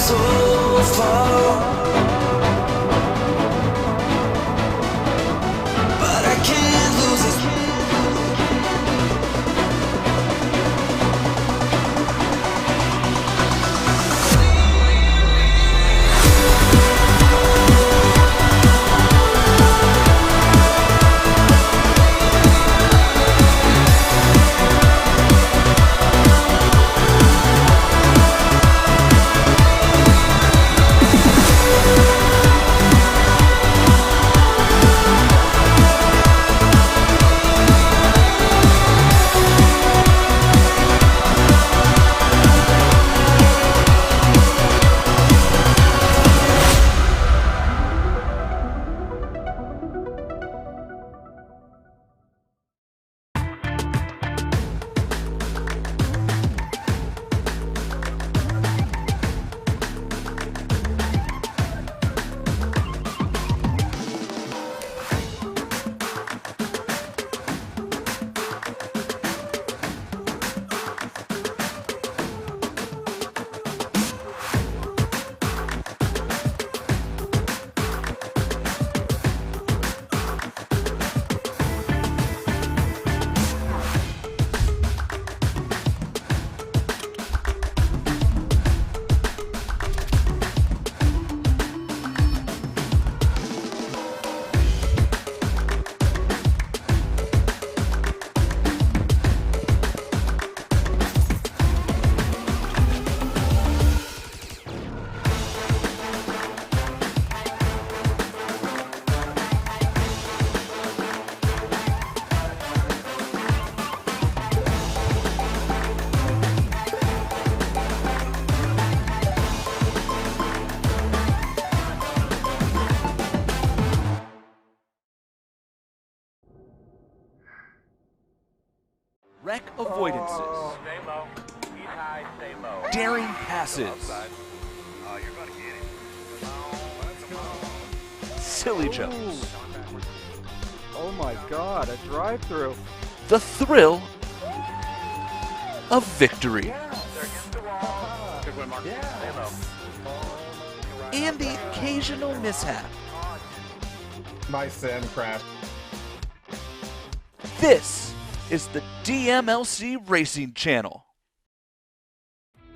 so far, but I can't lose it. Wreck avoidances, daring passes, silly jumps, Oh my god, a drive-through. the thrill of victory, and the occasional mishap. My sim crashed. This is the DMLC Racing Channel.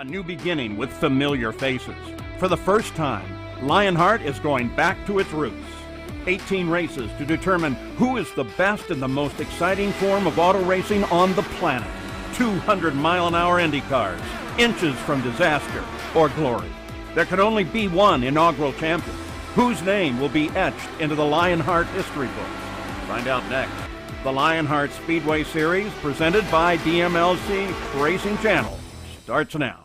A new beginning with familiar faces. For the first time, Lionheart is going back to its roots. 18 races to determine who is the best and the most exciting form of auto racing on the planet. 200-mile-an-hour Indy cars, inches from disaster or glory. There can only be one inaugural champion, whose name will be etched into the Lionheart history books. Find out next. The Lionheart Speedway Series, presented by DMLC Racing Channel, starts now.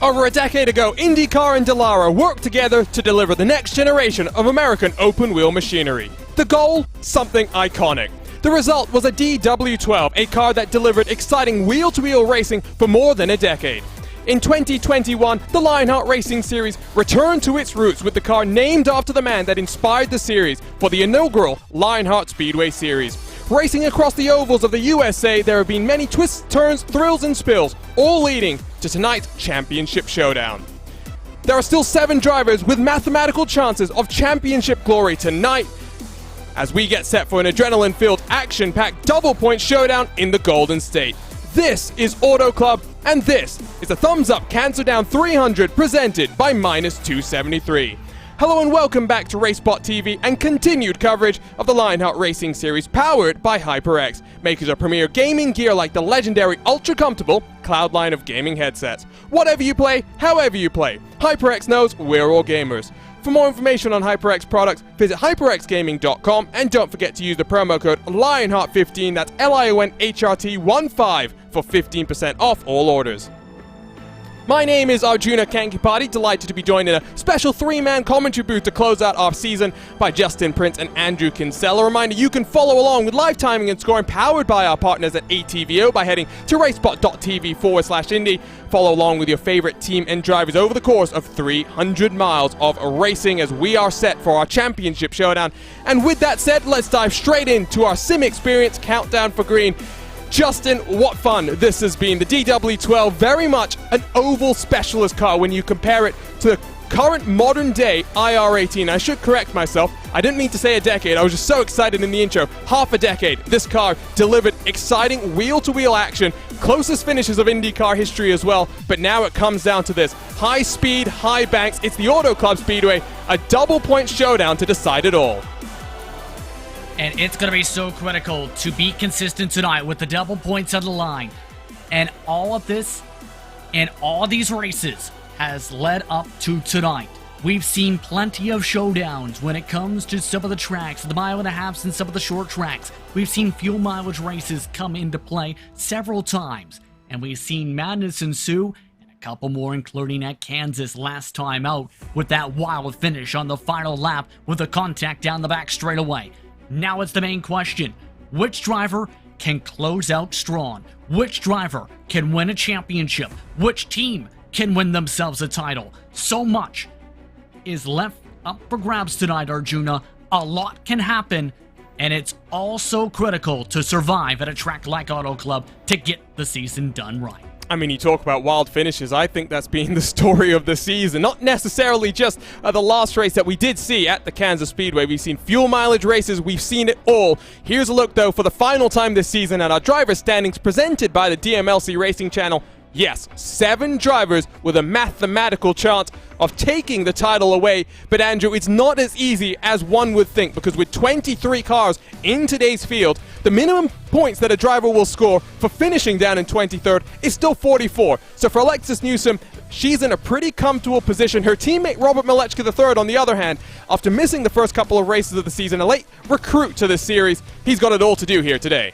Over a decade ago, IndyCar and Dallara worked together to deliver the next generation of American open-wheel machinery. The goal? Something iconic. The result was a DW12, a car that delivered exciting wheel-to-wheel racing for more than a decade. In 2021, the Lionheart Racing Series returned to its roots with the car named after the man that inspired the series for the inaugural Lionheart Speedway Series. Racing across the ovals of the USA, there have been many twists, turns, thrills and spills, all leading to tonight's championship showdown. There are still 7 drivers with mathematical chances of championship glory tonight as we get set for an adrenaline-filled, action-packed double-point showdown in the Golden State. This is Auto Club, and this is the Thumbs Up Cancer Down 300 presented by Minus 273. Hello and welcome back to racespottv and continued coverage of the Lionheart Racing Series powered by HyperX, makers of premier gaming gear like the legendary ultra-comfortable Cloud line of gaming headsets. Whatever you play, however you play, HyperX knows we're all gamers. For more information on HyperX products, visit hyperxgaming.com, and don't forget to use the promo code Lionheart15, that's LIONHRT15, for 15% off all orders. My name is Arjuna Kankipati, delighted to be joined in a special three-man commentary booth to close out our season by Justin Prince and Andrew Kinsella. A reminder, you can follow along with live timing and scoring powered by our partners at ATVO by heading to racespottv/Indy. Follow along with your favorite team and drivers over the course of 300 miles of racing as we are set for our championship showdown. And with that said, let's dive straight into our sim experience countdown for green. Justin, what fun this has been. The DW12, very much an oval specialist car when you compare it to the current modern day IR18. I should correct myself. I didn't mean to say a decade. I was just so excited in the intro. Half a decade. This car delivered exciting wheel-to-wheel action, closest finishes of IndyCar history as well, but now it comes down to this. High speed, high banks. It's the Auto Club Speedway, a double-point showdown to decide it all. And it's going to be so critical to be consistent tonight with the double points on the line. And all of this and all these races has led up to tonight. We've seen plenty of showdowns when it comes to some of the tracks, the mile and a halves and some of the short tracks. We've seen fuel mileage races come into play several times. And we've seen madness ensue, and a couple more, including at Kansas last time out, with that wild finish on the final lap with a contact down the back straightaway. Now it's the main question. Which driver can close out strong? Which driver can win a championship? Which team can win themselves a title? So much is left up for grabs tonight, Arjuna. A lot can happen, and it's all so critical to survive at a track like Auto Club to get the season done right. I mean, you talk about wild finishes. I think that's been the story of the season. Not necessarily just the last race that we did see at the Kansas Speedway. We've seen fuel mileage races. We've seen it all. Here's a look, though, for the final time this season at our driver standings presented by the DMLC Racing Channel. Yes, 7 drivers with a mathematical chance of taking the title away. But Andrew, it's not as easy as one would think, because with 23 cars in today's field, the minimum points that a driver will score for finishing down in 23rd is still 44. So for Alexis Newsom, she's in a pretty comfortable position. Her teammate Robert Malechka III, on the other hand, after missing the first couple of races of the season, a late recruit to this series, he's got it all to do here today.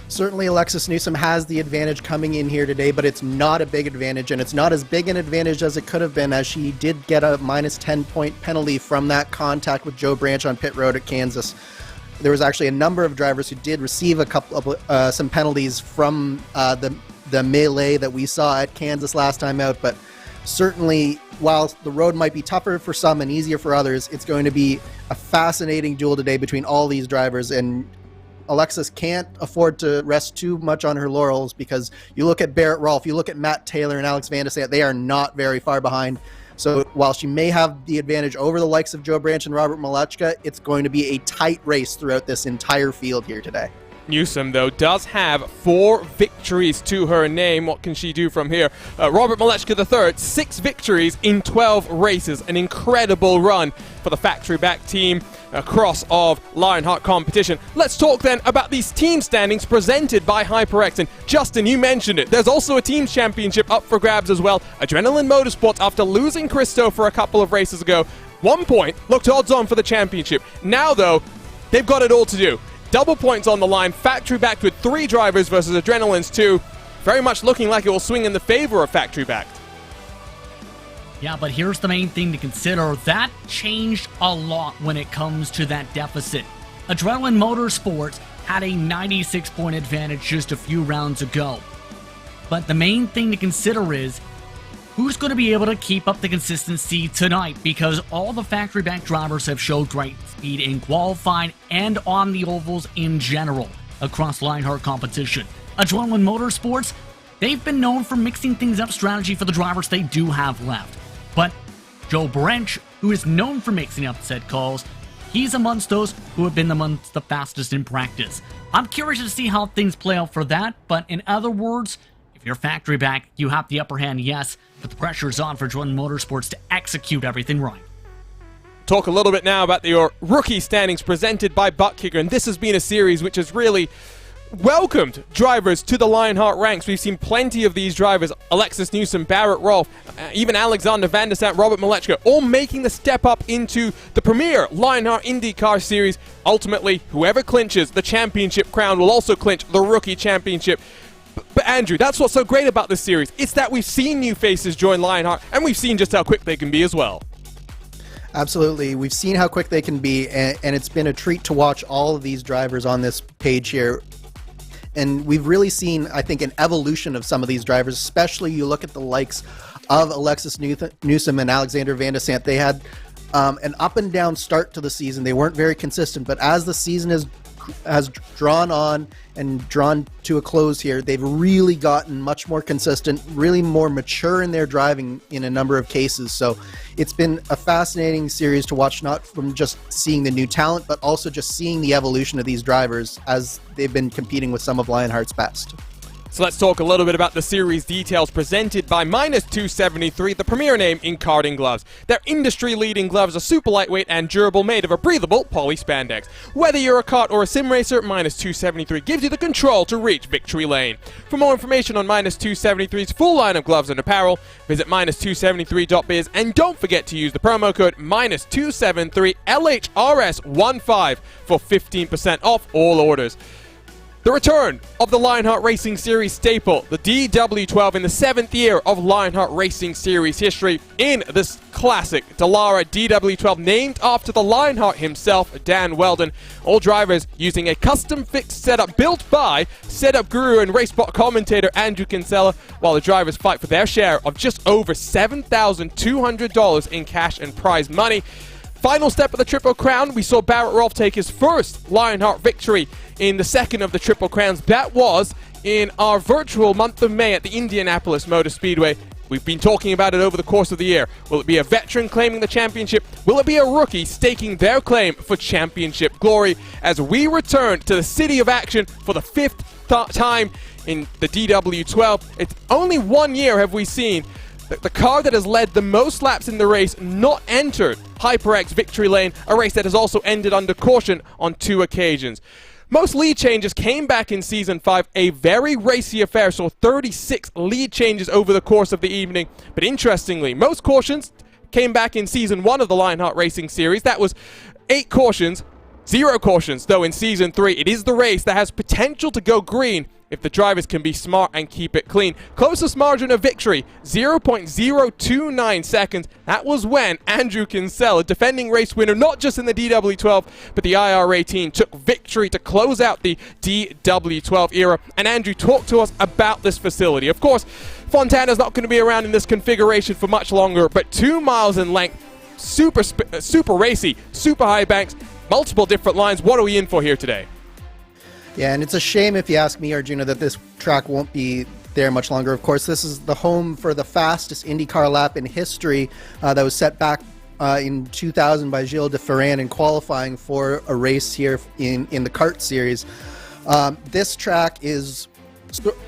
Certainly Alexis Newsom has the advantage coming in here today, but it's not a big advantage, and it's not as big an advantage as it could have been, as she did get a minus 10-point penalty from that contact with Joe Branch on pit road at Kansas. There was actually a number of drivers who did receive a couple of some penalties from the melee that we saw at Kansas last time out, but certainly while the road might be tougher for some and easier for others, it's going to be a fascinating duel today between all these drivers, and Alexis can't afford to rest too much on her laurels, because you look at Barrett Rolfe, you look at Matt Taylor and Alex Van de Sande, they are not very far behind. So while she may have the advantage over the likes of Joe Branch and Robert Malechka, it's going to be a tight race throughout this entire field here today. Newsom, though, does have 4 victories to her name. What can she do from here? Robert Malechka III, 6 victories in 12 races. An incredible run for the factory-back team across of Lionheart competition. Let's talk then about these team standings presented by HyperX. And Justin, you mentioned it. There's also a team championship up for grabs as well. Adrenaline Motorsports, after losing Christo for a couple of races ago, 1 point, looked odds on for the championship. Now, though, they've got it all to do. Double points on the line, factory backed with 3 drivers versus Adrenaline's 2. Very much looking like it will swing in the favor of factory backed. Yeah, but here's the main thing to consider. That changed a lot when it comes to that deficit. Adrenaline Motorsports had a 96-point advantage just a few rounds ago. But the main thing to consider is who's going to be able to keep up the consistency tonight, because all the factory-backed drivers have showed great speed in qualifying and on the ovals in general across Lionheart competition. Adrenaline Motorsports, they've been known for mixing things up strategy for the drivers they do have left. But Joe Branch, who is known for mixing up set calls, he's amongst those who have been amongst the fastest in practice. I'm curious to see how things play out for that, but in other words, if you're factory back, you have the upper hand, yes, but the pressure's on for Adrenaline Motorsports to execute everything right. Talk a little bit now about your rookie standings presented by buttkicker, and this has been a series which has really welcomed drivers to the Lionheart ranks. We've seen plenty of these drivers, Alexis Newsom, Barrett Rolfe, even Alexander Van der Sant, Robert Malechka, all making the step up into the premier Lionheart IndyCar Series. Ultimately, whoever clinches the championship crown will also clinch the rookie championship. But Andrew, that's what's so great about this series. It's that we've seen new faces join Lionheart, and we've seen just how quick they can be as well. Absolutely. We've seen how quick they can be, and it's been a treat to watch all of these drivers on this page here. And we've really seen, I think, an evolution of some of these drivers, especially you look at the likes of Alexis Newsom and Alexander Van der Sant. They had an up and down start to the season. They weren't very consistent, but as the season has drawn on and drawn to a close here, they've really gotten much more consistent, really more mature in their driving in a number of cases. So it's been a fascinating series to watch, not from just seeing the new talent, but also just seeing the evolution of these drivers as they've been competing with some of Lionheart's best. So let's talk a little bit about the series details presented by -273, the premier name in karting gloves. Their industry-leading gloves are super lightweight and durable, made of a breathable poly spandex. Whether you're a kart or a sim racer, -273 gives you the control to reach victory lane. For more information on -273's full line of gloves and apparel, visit -273.biz, and don't forget to use the promo code -273LHRS15 for 15% off all orders. The return of the Lionheart Racing Series staple, the DW12, in the 7th year of Lionheart Racing Series history in this classic Dallara DW12, named after the Lionheart himself, Dan Weldon. All drivers using a custom fixed setup built by setup guru and racebot commentator Andrew Kinsella, while the drivers fight for their share of just over $7,200 in cash and prize money. Final step of the Triple Crown, we saw Barrett Rolfe take his first Lionheart victory in the second of the Triple Crowns. That was in our virtual month of May at the Indianapolis Motor Speedway. We've been talking about it over the course of the year. Will it be a veteran claiming the championship? Will it be a rookie staking their claim for championship glory? As we return to the city of action for the 5th time in the DW12, it's only 1 year have we seen the car that has led the most laps in the race not entered HyperX victory lane, a race that has also ended under caution on 2 occasions. Most lead changes came back in Season 5, a very racy affair, so 36 lead changes over the course of the evening. But interestingly, most cautions came back in Season 1 of the Lionheart Racing Series. That was 8 cautions, 0 cautions, though in Season 3 it is the race that has potential to go green if the drivers can be smart and keep it clean. Closest margin of victory, 0.029 seconds. That was when Andrew Kinsella, defending race winner, not just in the DW12, but the IR18, took victory to close out the DW12 era. And Andrew, talk to us about this facility. Of course, Fontana's not going to be around in this configuration for much longer, but 2 miles in length, super racy, super high banks, multiple different lines. What are we in for here today? Yeah, and it's a shame, if you ask me, Arjuna, that this track won't be there much longer. Of course, this is the home for the fastest IndyCar lap in history that was set back in 2000 by Gilles de Ferran in qualifying for a race here in the kart series. This track is,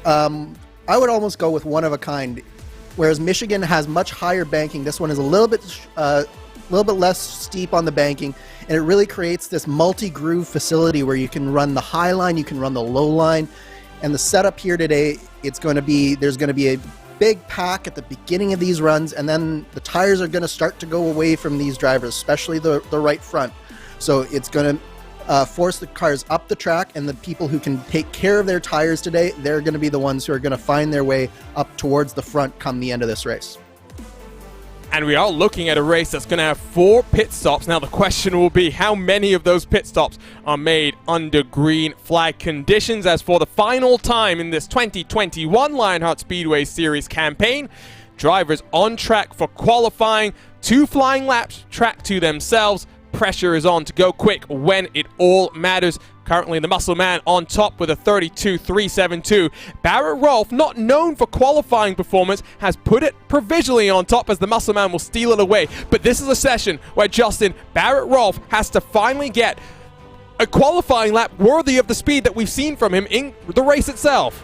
I would almost go with one of a kind. Whereas Michigan has much higher banking, this one is a little bit less steep on the banking, and it really creates this multi-groove facility where you can run the high line, you can run the low line. And the setup here today, there's going to be a big pack at the beginning of these runs, and then the tires are going to start to go away from these drivers, especially the right front. So it's going to force the cars up the track, and the people who can take care of their tires today, they're going to be the ones who are going to find their way up towards the front come the end of this race. And we are looking at a race that's going to have 4 pit stops. Now the question will be, how many of those pit stops are made under green flag conditions? As for the final time in this 2021 Lionheart Speedway Series campaign, drivers on track for qualifying, 2 flying laps, track to themselves. Pressure is on to go quick when it all matters. Currently the muscle man on top with a 32.372. Barrett Rolfe, not known for qualifying performance, has put it provisionally on top as the muscle man will steal it away. But this is a session where Justin, Barrett Rolfe has to finally get a qualifying lap worthy of the speed that we've seen from him in the race itself.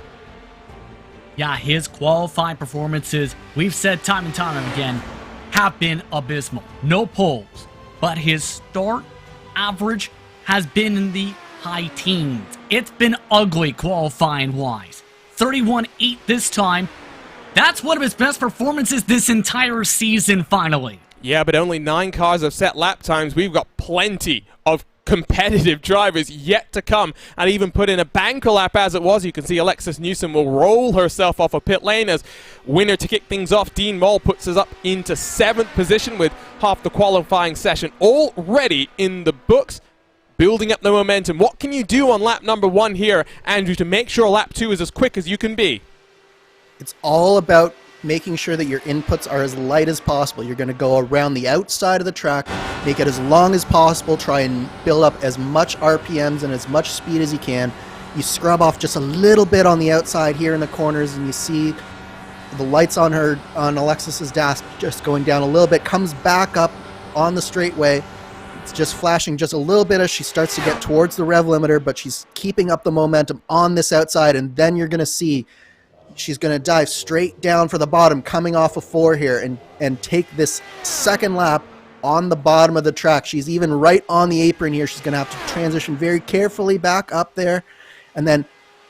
Yeah, his qualifying performances, we've said time and time again, have been abysmal. No poles. But his start average has been in the high teens. It's been ugly qualifying-wise. 31-8 this time. That's one of his best performances this entire season, finally. Yeah, but only 9 cars have set lap times. We've got plenty of competitive drivers yet to come, and even put in a banker lap as it was. You can see Alexis Newsom will roll herself off a pit lane as winner to kick things off. Dean Moll puts us up into 7th position with half the qualifying session already in the books. Building up the momentum. What can you do on lap number 1 here, Andrew, to make sure lap 2 is as quick as you can be? It's all about making sure that your inputs are as light as possible. You're going to go around the outside of the track, make it as long as possible, try and build up as much RPMs and as much speed as you can. You scrub off just a little bit on the outside here in the corners, and you see the lights on Alexis's dash just going down a little bit, comes back up on the straightaway. It's just flashing just a little bit as she starts to get towards the rev limiter, but she's keeping up the momentum on this outside, and then you're going to see she's going to dive straight down for the bottom, coming off of 4 here, and take this second lap on the bottom of the track. She's even right on the apron here. She's going to have to transition very carefully back up there. And then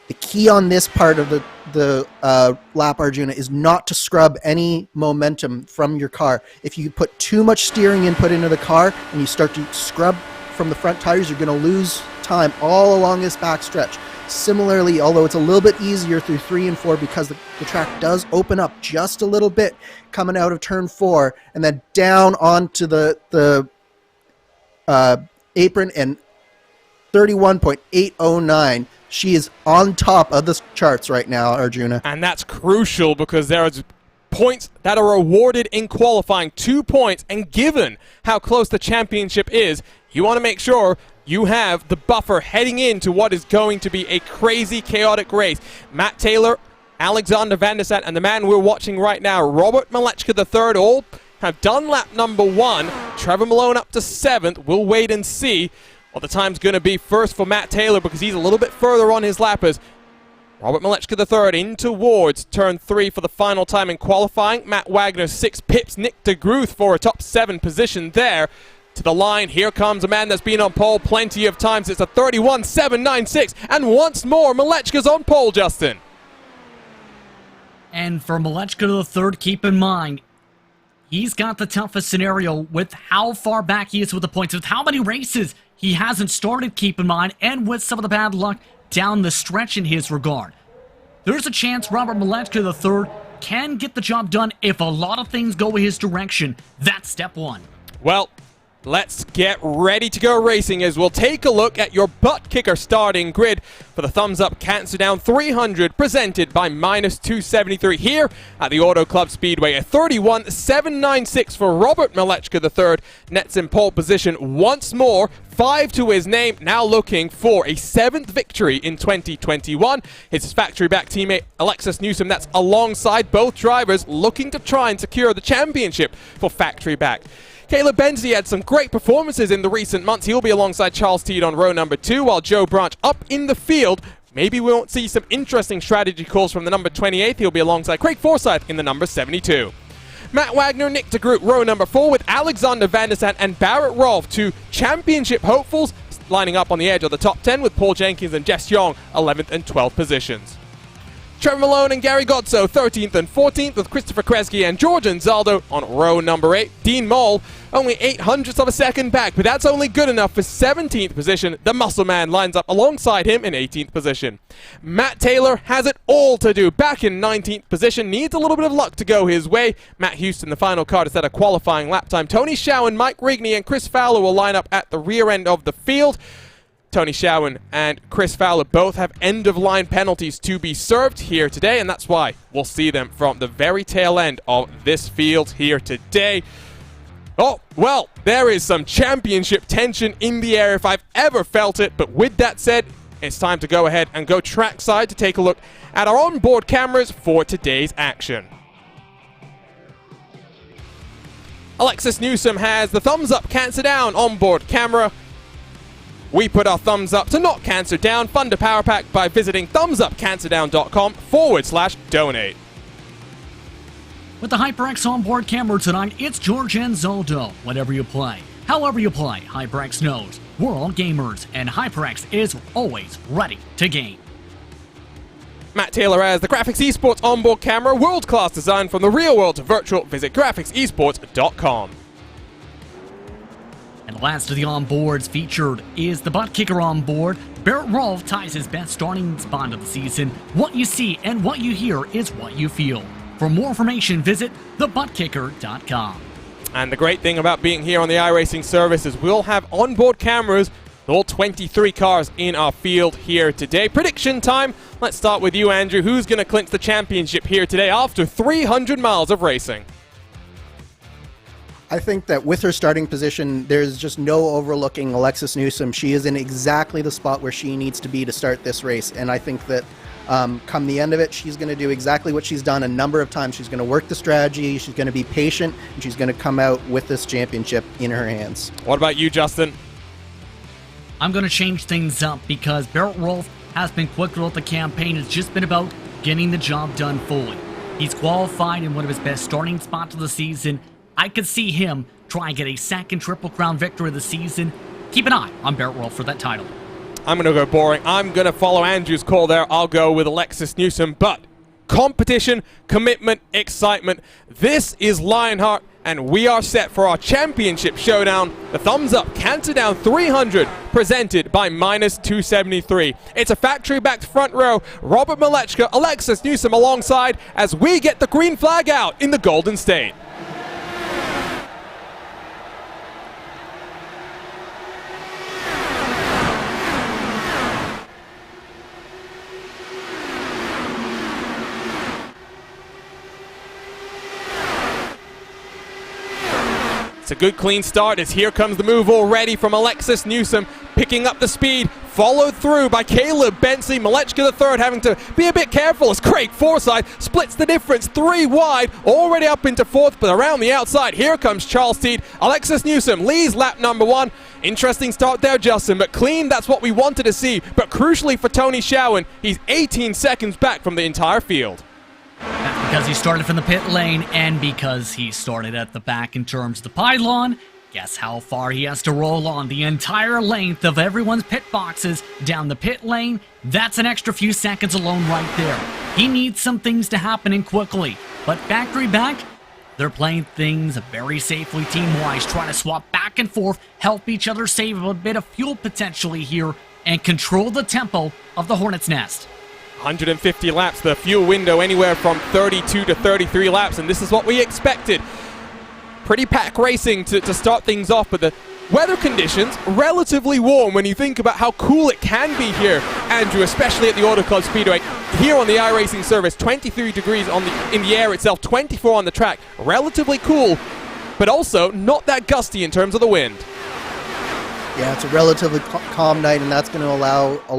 the key on this part of the lap, Arjuna, is not to scrub any momentum from your car. If you put too much steering input into the car and you start to scrub from the front tires, you're going to lose time all along this back stretch. Similarly, although it's a little bit easier through 3 and 4 because the track does open up just a little bit coming out of turn 4 and then down onto the apron, and 31.809. She is on top of the charts right now, Arjuna. And that's crucial because there are points that are awarded in qualifying, 2 points, and given how close the championship is, you want to make sure you have the buffer heading into what is going to be a crazy, chaotic race. Matt Taylor, Alexander Van der Sant, and the man we're watching right now, Robert Malechka III, all have done lap number 1. Trevor Malone up to 7th. We'll wait and see what the time's going to be first for Matt Taylor because he's a little bit further on his lappers. Robert Malechka III in towards turn 3 for the final time in qualifying. Matt Wagner 6 pips. Nick de Groot for a top 7 position there. To the line, here comes a man that's been on pole plenty of times. It's a 31.796, and once more, Malechka's on pole, Justin. And for Malechka III, keep in mind, he's got the toughest scenario with how far back he is with the points, with how many races he hasn't started, keep in mind, and with some of the bad luck down the stretch in his regard. There's a chance Robert Malechka III can get the job done if a lot of things go his direction. That's step 1. Well, let's get ready to go racing as we'll take a look at your butt kicker starting grid for the Thumbs Up Cancer Down 300 presented by -273 here at the Auto Club Speedway. A 31.796 for Robert Malechka III, nets in pole position once more. 5 to his name, now looking for a 7th victory in 2021. His factory-back teammate Alexis Newsom, that's alongside both drivers, looking to try and secure the championship for factory-back. Caleb Benzie had some great performances in the recent months. He'll be alongside Charles Teed on row number 2, while Joe Branch up in the field. Maybe we won't see some interesting strategy calls from the number 28. He'll be alongside Craig Forsyth in the number 72. Matt Wagner, Nick de Groot, row number 4 with Alexander Van der Sant and Barrett Rolfe, 2 championship hopefuls, lining up on the edge of the top 10 with Paul Jenkins and Jess Young, 11th and 12th positions. Trevor Malone and Gary Godso, 13th and 14th, with Christopher Kresge and George Anzaldo on row number 8. Dean Moll, only 0.08 of a second back, but that's only good enough for 17th position. The Muscle Man lines up alongside him in 18th position. Matt Taylor has it all to do. Back in 19th position, needs a little bit of luck to go his way. Matt Houston, the final car to set a qualifying lap time. Tony Schowen, Mike Rigney, and Chris Fowler will line up at the rear end of the field. Tony Schowen and Chris Fowler both have end-of-line penalties to be served here today, and that's why we'll see them from the very tail end of this field here today. Oh, well, there is some championship tension in the air if I've ever felt it, but with that said, it's time to go ahead and go trackside to take a look at our onboard cameras for today's action. Alexis Newsom has the Thumbs Up Cancer Down onboard camera. We put our thumbs up to not cancer down. Fund a power pack by visiting thumbsupcancerdown.com/donate. With the HyperX onboard camera tonight, it's George Anzaldo. Whatever you play, However you play, HyperX knows we're all gamers, and HyperX is always ready to game. Matt Taylor as the Graphics Esports onboard camera, world-class design from the real world to virtual. Visit graphicsesports.com. And last of the onboards featured is the buttkicker onboard. Barrett Rolfe ties his best starting spot of the season. What you see and what you hear is what you feel. For more information, visit thebuttkicker.com. And the great thing about being here on the iRacing service is we'll have onboard cameras, all 23 cars in our field here today. Prediction time. Let's start with you, Andrew. Who's going to clinch the championship here today after 300 miles of racing? I think that with her starting position, there's just no overlooking Alexis Newsom. She is in exactly the spot where she needs to be to start this race. And I think that come the end of it, she's going to do exactly what she's done a number of times. She's going to work the strategy, she's going to be patient, and she's going to come out with this championship in her hands. What about you, Justin? I'm going to change things up because Barrett Rolfe has been quick throughout the campaign. It's just been about getting the job done fully. He's qualified in one of his best starting spots of the season. I could see him try and get a second Triple Crown victory of the season. Keep an eye on Barrett Rolfe for that title. I'm going to go boring. I'm going to follow Andrew's call there. I'll go with Alexis Newsom. But competition, commitment, excitement. This is Lionheart, and we are set for our championship showdown. The thumbs up, Canter Down 300, presented by -273. It's a factory-backed front row. Robert Malechka, Alexis Newsom alongside as we get the green flag out in the Golden State. It's a good clean start as here comes the move already from Alexis Newsom, picking up the speed, followed through by Caleb Bensley. Malechka the third having to be a bit careful as Craig Forsyth splits the difference 3 wide, already up into fourth, but around the outside, here comes Charles Teed. Alexis Newsom leads lap number 1. Interesting start there, Justin, but clean, that's what we wanted to see. But crucially for Tony Schowen, he's 18 seconds back from the entire field. That's because he started from the pit lane and because he started at the back in terms of the pylon. Guess how far he has to roll on the entire length of everyone's pit boxes down the pit lane? That's an extra few seconds alone right there. He needs some things to happen and quickly. But factory back, they're playing things very safely team-wise, trying to swap back and forth, help each other save a bit of fuel potentially here, and control the tempo of the Hornet's Nest. 150 laps, the fuel window anywhere from 32 to 33 laps, and this is what we expected. Pretty pack racing to start things off, but the weather conditions relatively warm when you think about how cool it can be here, Andrew, especially at the Auto Club Speedway. Here on the iRacing service, 23 degrees in the air itself, 24 on the track. Relatively cool, but also not that gusty in terms of the wind. Yeah, it's a relatively calm night, and that's going to allow a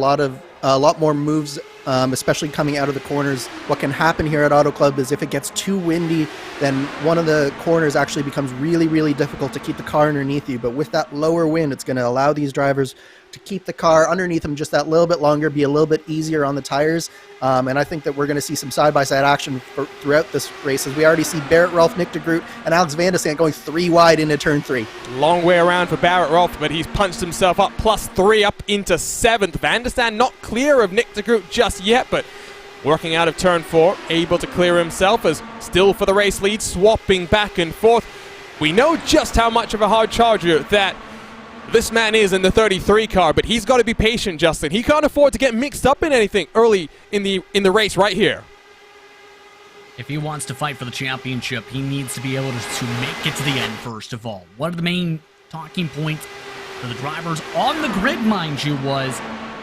lot more moves, especially coming out of the corners. What can happen here at Auto Club is if it gets too windy, then one of the corners actually becomes really, really difficult to keep the car underneath you. But with that lower wind, it's going to allow these drivers to keep the car underneath them just that little bit longer, be a little bit easier on the tires. And I think that we're going to see some side-by-side action throughout this race, as we already see Barrett Rolfe, Nick de Groot, and Alex Van de Sant going 3 wide into turn 3. Long way around for Barrett Rolfe, but he's punched himself up +3 up into 7th. Van de Sant not clear of Nick de Groot just yet, but working out of turn 4, able to clear himself as still for the race lead, swapping back and forth. We know just how much of a hard charger that this man is in the 33 car, but he's got to be patient, Justin. He can't afford to get mixed up in anything early in the race right here. If he wants to fight for the championship, he needs to be able to make it to the end first of all. One of the main talking points for the drivers on the grid, mind you, was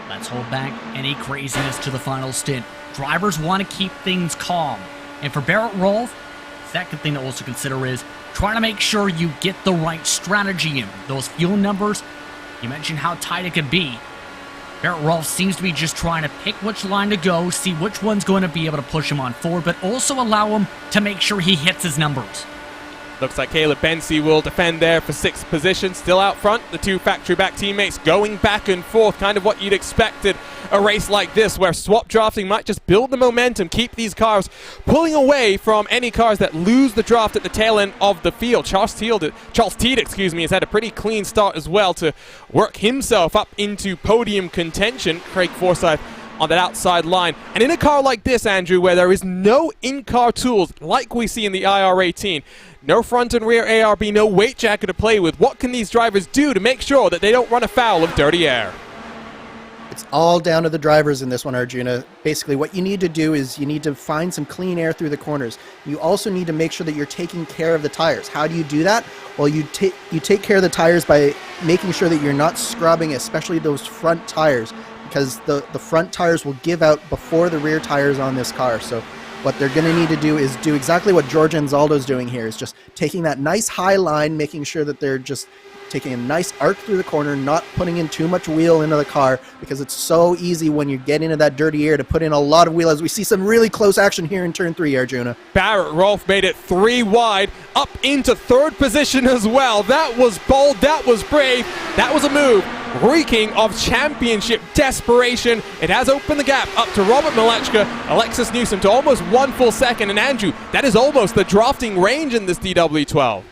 let's hold back any craziness to the final stint. Drivers want to keep things calm. And for Barrett Rolfe, second thing to also consider is trying to make sure you get the right strategy in. Those fuel numbers, you mentioned how tight it could be. Barrett Rolfe seems to be just trying to pick which line to go, see which one's going to be able to push him on forward, but also allow him to make sure he hits his numbers. Looks like Caleb Bensi will defend there for 6th position. Still out front, the two factory-back teammates going back and forth, kind of what you'd expected a race like this, where swap drafting might just build the momentum, keep these cars pulling away from any cars that lose the draft at the tail end of the field. Charles Teed, has had a pretty clean start as well to work himself up into podium contention. Craig Forsyth on that outside line. And in a car like this, Andrew, where there is no in-car tools like we see in the IR18, no front and rear ARB, no weight jacket to play with, what can these drivers do to make sure that they don't run afoul of dirty air? It's all down to the drivers in this one, Arjuna. Basically, what you need to do is you need to find some clean air through the corners. You also need to make sure that you're taking care of the tires. How do you do that? Well, you take care of the tires by making sure that you're not scrubbing, especially those front tires, because the front tires will give out before the rear tires on this car. So what they're going to need to do is do exactly what George Anzaldo's doing here, is just taking that nice high line, making sure that they're just taking a nice arc through the corner, not putting in too much wheel into the car, because it's so easy when you get into that dirty air to put in a lot of wheel, as we see some really close action here in turn 3, Arjuna. Barrett Rolfe made it 3 wide, up into 3rd position as well. That was bold, that was brave, that was a move reeking of championship desperation. It has opened the gap up to Robert Malechka, Alexis Newsom to almost 1 full second, and Andrew, that is almost the drafting range in this DW12.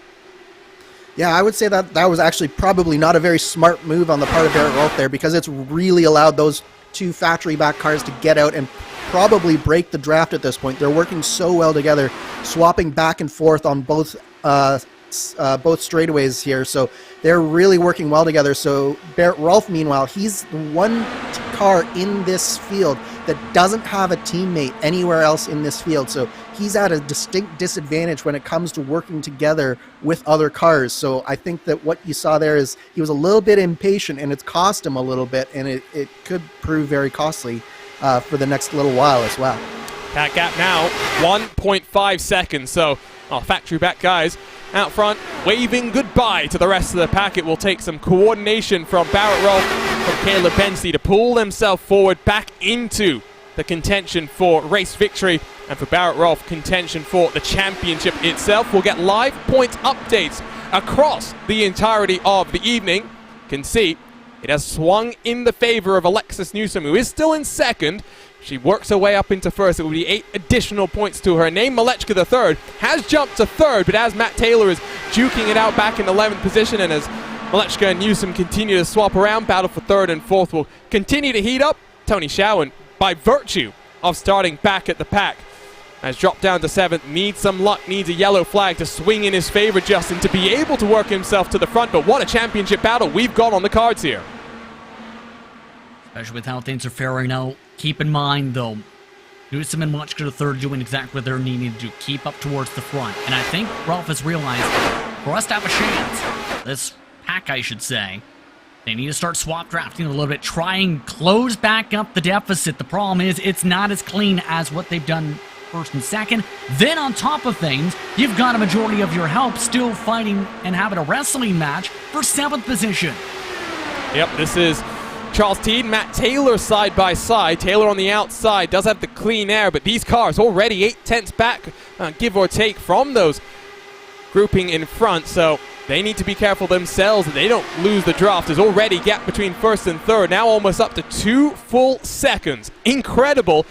Yeah, I would say that was actually probably not a very smart move on the part of Barrett Rolfe there, because it's really allowed those two factory-back cars to get out and probably break the draft at this point. They're working so well together, swapping back and forth on both straightaways here, so they're really working well together. So Barrett Rolfe, meanwhile, he's the one car in this field that doesn't have a teammate anywhere else in this field, so he's at a distinct disadvantage when it comes to working together with other cars. So I think that what you saw there is he was a little bit impatient, and it's cost him a little bit, and it could prove very costly for the next little while as well. That gap now 1.5 seconds, so factory back guys out front waving goodbye to the rest of the pack. It will take some coordination from Barrett Rolfe, from Caleb Bensi to pull themselves forward back into the contention for race victory, and for Barrett Rolfe, contention for the championship itself. We'll get live point updates across the entirety of the evening. Can see it has swung in the favor of Alexis Newsom, who is still in 2nd. She works her way up into 1st. It will be 8 additional points to her name. Malechka, the 3rd, has jumped to 3rd, but as Matt Taylor is duking it out back in 11th position, and as Malechka and Newsom continue to swap around, battle for 3rd and 4th will continue to heat up. Tony Schowen, by virtue of starting back at the pack, has dropped down to 7th, needs some luck, needs a yellow flag to swing in his favor, Justin, to be able to work himself to the front. But what a championship battle we've got on the cards here. Especially with how things are faring out. Keep in mind, though, Newsom and Malechka the 3rd doing exactly what they're needing to do, keep up towards the front. And I think Rolfe has realized, for us to have a chance, this pack, I should say, they need to start swap drafting a little bit, try and close back up the deficit. The problem is it's not as clean as what they've done 1st and 2nd. Then on top of things, you've got a majority of your help still fighting and having a wrestling match for 7th position. Yep, this is Charles Teed, Matt Taylor side by side. Taylor on the outside does have the clean air, but these cars already 8/10ths back, give or take, from those grouping in front. So they need to be careful themselves that they don't lose the draft. There's already gap between 1st and 3rd, now almost up to 2 full seconds. Incredible.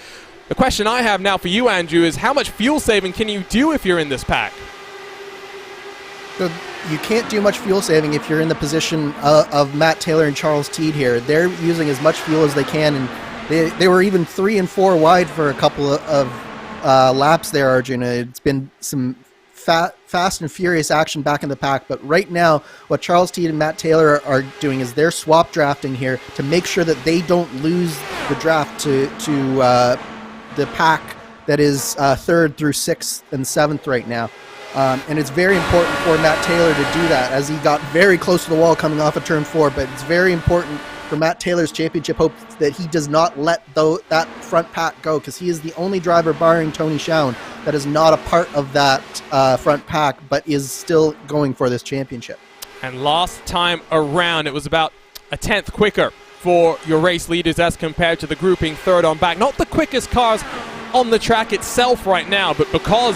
The question I have now for you, Andrew, is how much fuel saving can you do if you're in this pack? You can't do much fuel saving if you're in the position of Matt Taylor and Charles Teed here. They're using as much fuel as they can, and they were even 3 and 4 wide for a couple of laps there, Arjuna. It's been some fast and furious action back in the pack, but right now what Charles Teed and Matt Taylor are doing is they're swap drafting here to make sure that they don't lose the draft to the pack that is 3rd through 6th and 7th right now. And it's very important for Matt Taylor to do that, as he got very close to the wall coming off of turn 4, but it's very important for Matt Taylor's championship hope that he does not let that front pack go, because he is the only driver, barring Tony Schowen, that is not a part of that front pack, but is still going for this championship. And last time around, it was about a 10th quicker for your race leaders as compared to the grouping 3rd on back. Not the quickest cars on the track itself right now, but because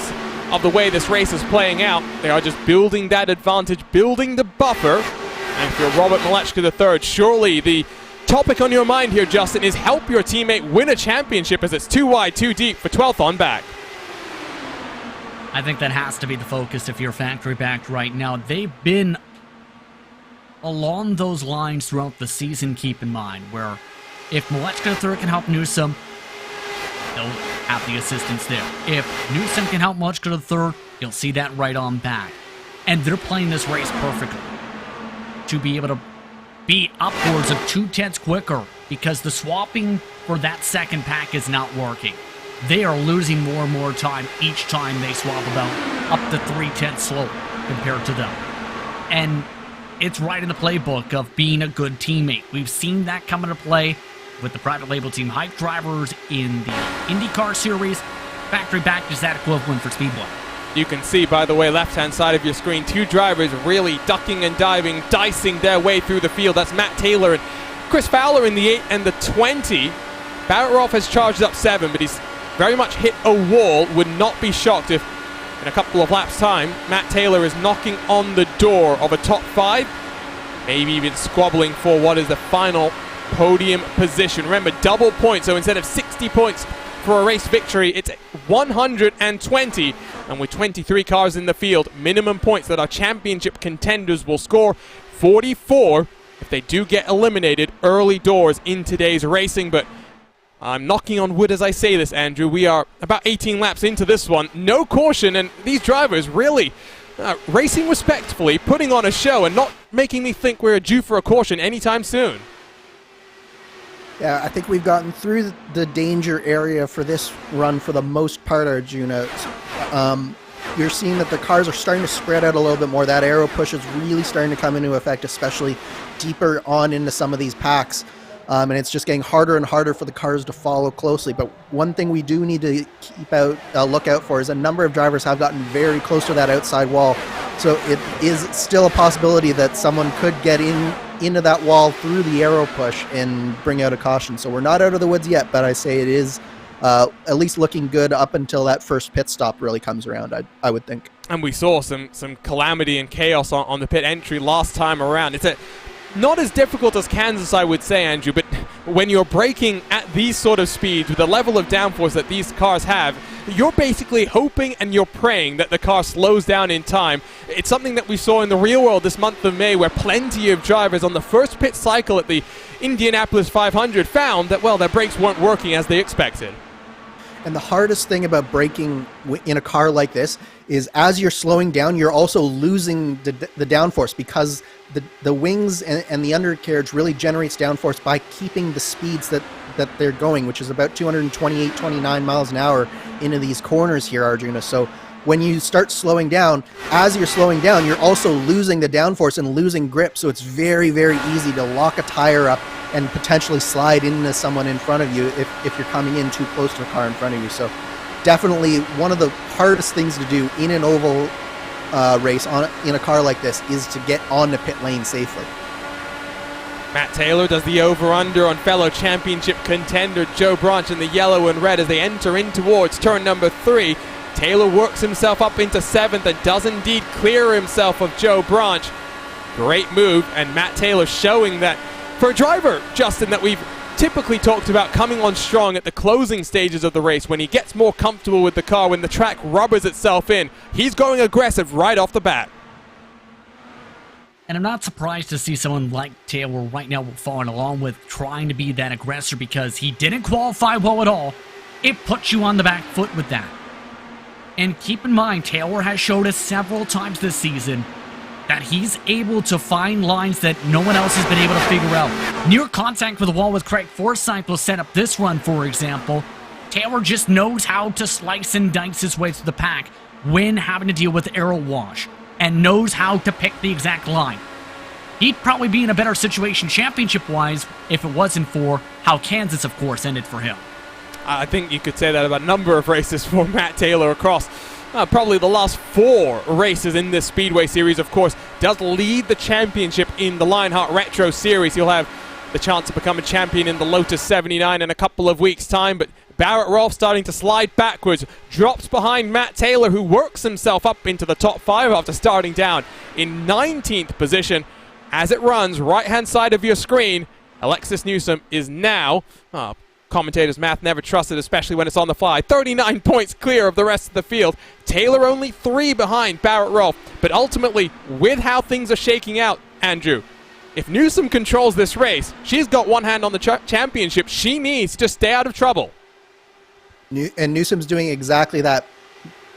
of the way this race is playing out. They are just building that advantage, building the buffer. And if you're Robert Malechka III, surely the topic on your mind here, Justin, is help your teammate win a championship as it's too wide, too deep for 12th on back. I think that has to be the focus if you're factory backed right now. They've been along those lines throughout the season, keep in mind, where if Malechka III can help Newsom, they'll have the assistance there. If Newsom can help Malechka III, you'll see that right on back. And they're playing this race perfectly to be able to be upwards of 2/10 quicker because the swapping for that second pack is not working. They are losing more and more time each time they swap about up to 3/10 slope compared to them. And it's right in the playbook of being a good teammate. We've seen that come into play with the private label team hype drivers in the IndyCar series. Factory backed is that equivalent for Speedway. You can see, by the way, left-hand side of your screen, two drivers really ducking and diving, dicing their way through the field. That's Matt Taylor and Chris Fowler in the 8 and the 20. Barrett has charged up 7, but he's very much hit a wall. Would not be shocked if, in a couple of laps' time, Matt Taylor is knocking on the door of a top 5, maybe even squabbling for what is the final podium position. Remember, double points, so instead of 60 points for a race victory, it's 120, and with 23 cars in the field, minimum points that our championship contenders will score 44 if they do get eliminated early doors in today's racing. But I'm knocking on wood as I say this, Andrew. We are about 18 laps into this one. No caution, and these drivers really racing respectfully, putting on a show, and not making me think we're due for a caution anytime soon. Yeah, I think we've gotten through the danger area for this run for the most part, Arjuna. You're seeing that the cars are starting to spread out a little bit more. That aero push is really starting to come into effect, especially deeper on into some of these packs. And it's just getting harder and harder for the cars to follow closely. But one thing we do need to keep look out for is a number of drivers have gotten very close to that outside wall. So it is still a possibility that someone could get into that wall through the aero push and bring out a caution. So we're not out of the woods yet, but I say it is at least looking good up until that first pit stop really comes around, I would think. And we saw some calamity and chaos on the pit entry last time around. It's not as difficult as Kansas, I would say, Andrew, but when you're braking at these sort of speeds with the level of downforce that these cars have, you're basically hoping and you're praying that the car slows down in time. It's something that we saw in the real world this month of May, where plenty of drivers on the first pit cycle at the Indianapolis 500 found that, well, their brakes weren't working as they expected. And the hardest thing about braking in a car like this is as you're slowing down, you're also losing the downforce, because the wings and the undercarriage really generates downforce by keeping the speeds that they're going, which is about 228, 29 miles an hour into these corners here, Arjuna. So when you start slowing down, as you're slowing down, you're also losing the downforce and losing grip. So it's very, very easy to lock a tire up and potentially slide into someone in front of you if you're coming in too close to the car in front of you. So definitely one of the hardest things to do in an oval race in a car like this is to get on the pit lane safely. Matt Taylor does the over-under on fellow championship contender Joe Branch in the yellow and red as they enter in towards turn number 3. Taylor works himself up into 7th and does indeed clear himself of Joe Branch. Great move, and Matt Taylor showing that for a driver, Justin, that we've typically talked about coming on strong at the closing stages of the race, when he gets more comfortable with the car, when the track rubbers itself in, he's going aggressive right off the bat. And I'm not surprised to see someone like Taylor right now following along with trying to be that aggressor, because he didn't qualify well at all. It puts you on the back foot with that. And keep in mind, Taylor has showed us several times this season that he's able to find lines that no one else has been able to figure out. Near contact with the wall with Craig Forsyth will set up this run, for example. Taylor just knows how to slice and dice his way through the pack when having to deal with aero wash, and knows how to pick the exact line. He'd probably be in a better situation championship-wise if it wasn't for how Kansas, of course, ended for him. I think you could say that about a number of races for Matt Taylor across probably the last 4 races in this Speedway Series. Of course, does lead the championship in the Lionheart Retro Series. He'll have the chance to become a champion in the Lotus 79 in a couple of weeks' time, but Barrett Rolfe starting to slide backwards, drops behind Matt Taylor, who works himself up into the top 5 after starting down in 19th position. As it runs, right-hand side of your screen, Alexis Newsome is now, commentators' math never trusted, especially when it's on the fly, 39 points clear of the rest of the field. Taylor only 3 behind Barrett Rolfe. But ultimately, with how things are shaking out, Andrew, if Newsome controls this race, she's got one hand on the championship. She needs to stay out of trouble. And Newsome's doing exactly that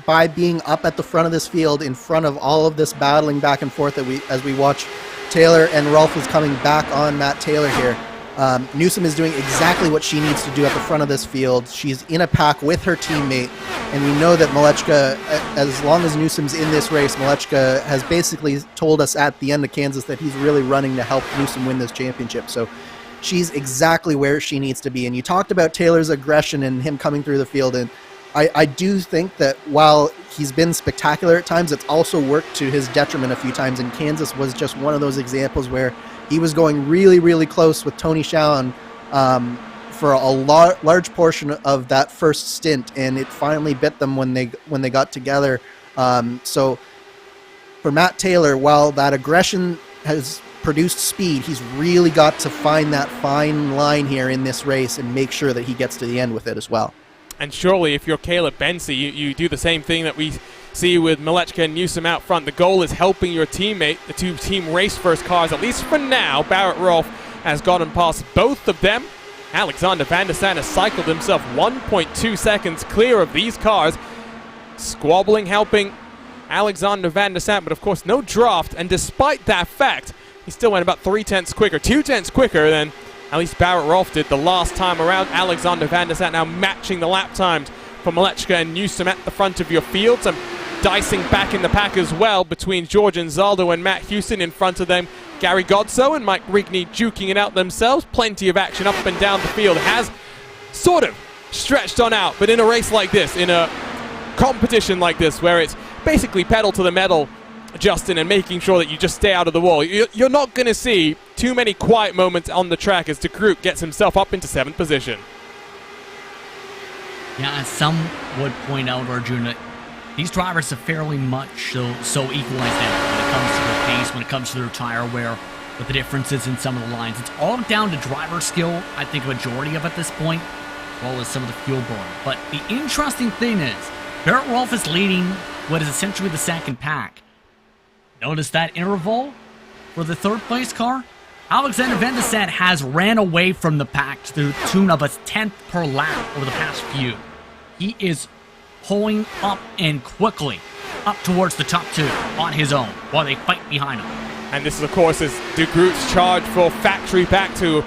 by being up at the front of this field, in front of all of this battling back and forth as we watch Taylor, and Rolfe is coming back on Matt Taylor here. Newsome is doing exactly what she needs to do at the front of this field. She's in a pack with her teammate, and we know that Malechka, as long as Newsome's in this race, Malechka has basically told us at the end of Kansas that he's really running to help Newsome win this championship. So she's exactly where she needs to be. And you talked about Taylor's aggression and him coming through the field, and I do think that while he's been spectacular at times, it's also worked to his detriment a few times, and Kansas was just one of those examples where he was going really, really close with Tony Schoen for a large portion of that first stint, and it finally bit them when they got together. So for Matt Taylor, while that aggression has produced speed, he's really got to find that fine line here in this race and make sure that he gets to the end with it as well. And surely if you're Caleb Bensi, you do the same thing that we see with Malechka and Newsome out front. The goal is helping your teammate. The two team race first cars, at least for now. Barrett Rolfe has gotten past both of them. Alexander Van der Sande has cycled himself 1.2 seconds clear of these cars. Squabbling helping Alexander Van der Sande, but of course no draft. And despite that fact, he still went about 0.3 quicker, 0.2 quicker than at least Barrett Rolfe did the last time around. Alexander Van der Sande now matching the lap times for Malechka and Newsome at the front of your field. Some dicing back in the pack as well between George Anzaldo and Matt Houston. In front of them, Gary Godso and Mike Rigney duking it out themselves. Plenty of action up and down the field. Has sort of stretched on out, but in a race like this, in a competition like this, where it's basically pedal to the metal, Justin, and making sure that you just stay out of the wall, you're not going to see too many quiet moments on the track as De Groot gets himself up into 7th position. Yeah, as some would point out, Arjuna, these drivers are fairly much so equalized out when it comes to their pace, when it comes to their tire wear, with the differences in some of the lines. It's all down to driver skill, I think a majority of at this point, as well as some of the fuel burn. But the interesting thing is, Barrett Rolfe is leading what is essentially the second pack. Notice that interval for the third place car? Alexander Van der Sande has ran away from the pack to the tune of a 10th per lap over the past few. He is pulling up and quickly up towards the top 2 on his own while they fight behind him. And this, of course, is De Groot's charge for Factory Pack 2.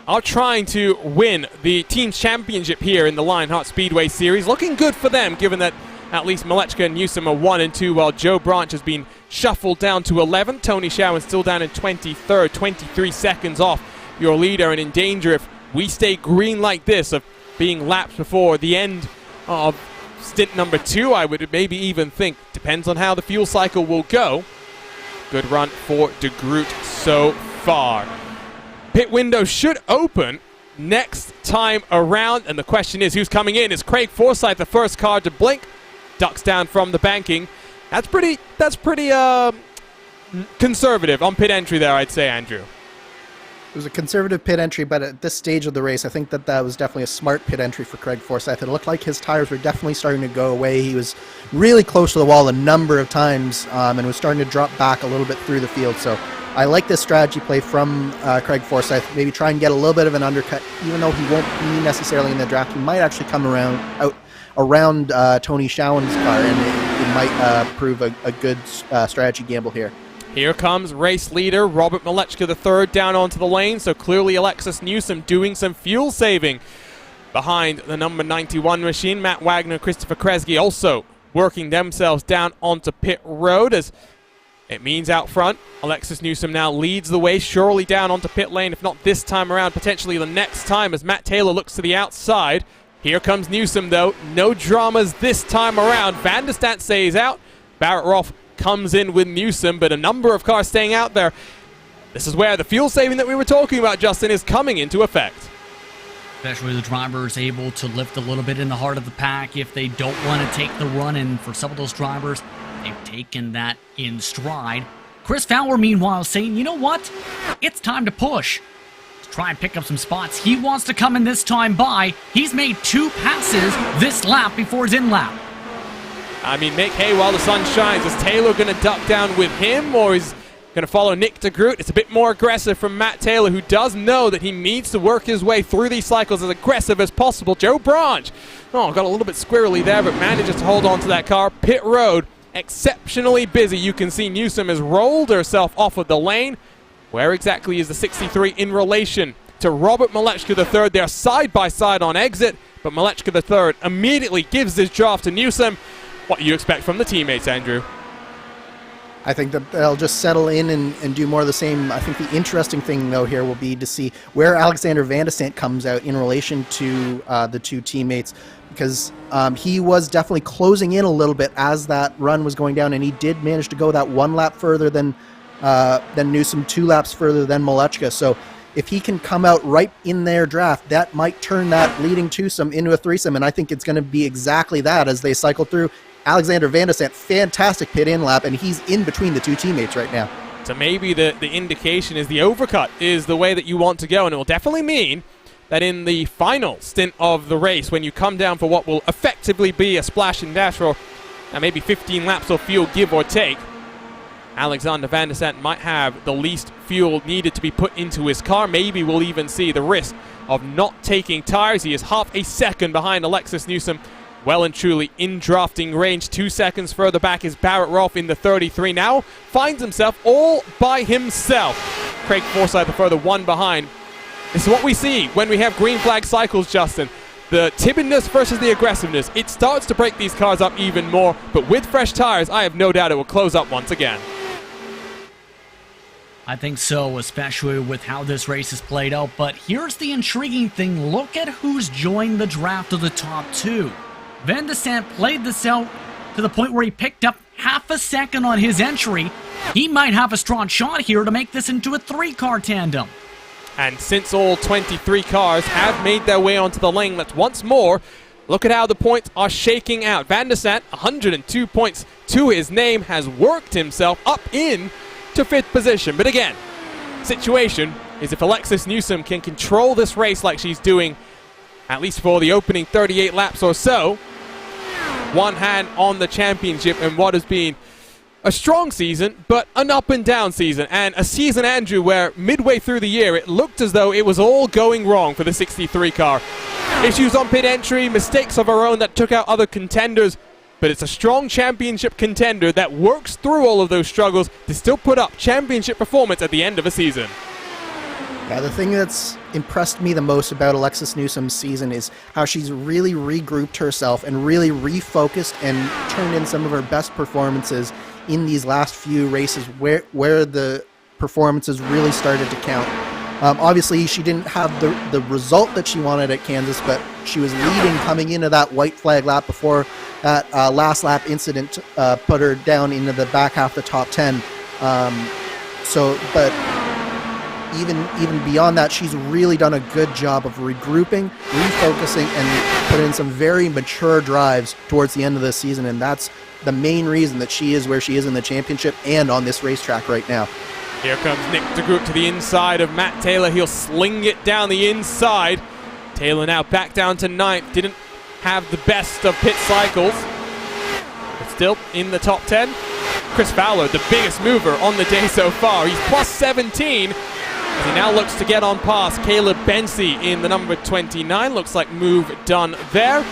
Are trying to win the team's championship here in the Lionheart Speedway Series. Looking good for them, given that at least Malechka and Newsome are 1 and 2, while Joe Branch has been shuffled down to 11. Tony Schoen still down in 23rd, 23 seconds off your leader, and in danger if we stay green like this of being lapped before the end of stint number 2. I would maybe even think, depends on how the fuel cycle will go. Good run for De Groot so far. Pit window should open next time around, and the question is who's coming in. Is Craig Forsyth the first car to blink? Ducks down from the banking. That's pretty conservative on pit entry there, I'd say, Andrew. It was a conservative pit entry, but at this stage of the race, I think that was definitely a smart pit entry for Craig Forsyth. It looked like his tires were definitely starting to go away. He was really close to the wall a number of times and was starting to drop back a little bit through the field. So I like this strategy play from Craig Forsyth. Maybe try and get a little bit of an undercut, even though he won't be necessarily in the draft. He might actually come around Tony Schoen's car, and it might prove a good strategy gamble here. Here comes race leader Robert Malechka the third down onto the lane, so clearly Alexis Newsome doing some fuel saving behind the number 91 machine. Matt Wagner, Christopher Kresge also working themselves down onto pit road, as it means out front Alexis Newsome now leads the way, surely down onto pit lane, if not this time around, potentially the next time, as Matt Taylor looks to the outside. Here comes Newsome though, no dramas this time around. Van der Sande stays out, Barrett Rolfe comes in with Newsome, but a number of cars staying out there. This is where the fuel saving that we were talking about, Justin, is coming into effect. Especially the drivers able to lift a little bit in the heart of the pack if they don't want to take the run. And for some of those drivers, they've taken that in stride. Chris Fowler, meanwhile, saying, you know what? It's time to push. To try and pick up some spots. He wants to come in this time by. He's made 2 passes this lap before his in-lap. I mean, make hay while the sun shines. Is Taylor going to duck down with him, or is going to follow Nick DeGroot? It's a bit more aggressive from Matt Taylor, who does know that he needs to work his way through these cycles as aggressive as possible. Joe Branch, got a little bit squirrely there, but manages to hold on to that car. Pit road, exceptionally busy. You can see Newsom has rolled herself off of the lane. Where exactly is the 63 in relation to Robert Malechka III? They're side by side on exit, but Malechka III immediately gives this draft to Newsom. What do you expect from the teammates, Andrew? I think that they'll just settle in and do more of the same. I think the interesting thing, though, here will be to see where Alexander Van de Sant comes out in relation to the 2 teammates, because he was definitely closing in a little bit as that run was going down, and he did manage to go that 1 lap further than Newsom, 2 laps further than Malechka. So if he can come out right in their draft, that might turn that leading twosome into a threesome, and I think it's going to be exactly that as they cycle through. Alexander Van de Sant, fantastic pit-in lap, and he's in between the 2 teammates right now. So maybe the indication is the overcut is the way that you want to go, and it will definitely mean that in the final stint of the race, when you come down for what will effectively be a splash and dash for maybe 15 laps of fuel, give or take, Alexander Van de Sant might have the least fuel needed to be put into his car. Maybe we'll even see the risk of not taking tires. He is half a second behind Alexis Newsom, well and truly in drafting range. 2 seconds further back is Barrett Rolfe in the 33. Now finds himself all by himself. Craig Forsyth the further 1 behind. This is what we see when we have green flag cycles, Justin. The timidness versus the aggressiveness. It starts to break these cars up even more, but with fresh tires, I have no doubt it will close up once again. I think so, especially with how this race is played out. But here's the intriguing thing. Look at who's joined the draft of the top 2. Van de Sant played this out to the point where he picked up half a second on his entry. He might have a strong shot here to make this into a 3-car tandem. And since all 23 cars have made their way onto the lane, let's once more look at how the points are shaking out. Van de Sant, 102 points to his name, has worked himself up in to 5th position. But again, situation is if Alexis Newsom can control this race like she's doing, at least for the opening 38 laps or so, one hand on the championship and what has been a strong season, but an up and down season. And a season, Andrew, where midway through the year, it looked as though it was all going wrong for the 63 car. Issues on pit entry, mistakes of her own that took out other contenders, but it's a strong championship contender that works through all of those struggles to still put up championship performance at the end of a season. Yeah, the thing that's impressed me the most about Alexis Newsom's season is how she's really regrouped herself and really refocused and turned in some of her best performances in these last few races where the performances really started to count. Obviously, she didn't have the result that she wanted at Kansas, but she was leading coming into that white flag lap before that last lap incident put her down into the back half of the top 10. But even beyond that, she's really done a good job of regrouping, refocusing, and put in some very mature drives towards the end of the season, and that's the main reason that she is where she is in the championship and on this racetrack right now. Here comes Nick DeGroot to the inside of Matt Taylor. He'll sling it down the inside. Taylor now back down to 9th. Didn't have the best of pit cycles, but still in the top 10. Chris Fowler, the biggest mover on the day so far. He's plus 17. As he now looks to get on past Caleb Bensey in the number 29. Looks like move done there.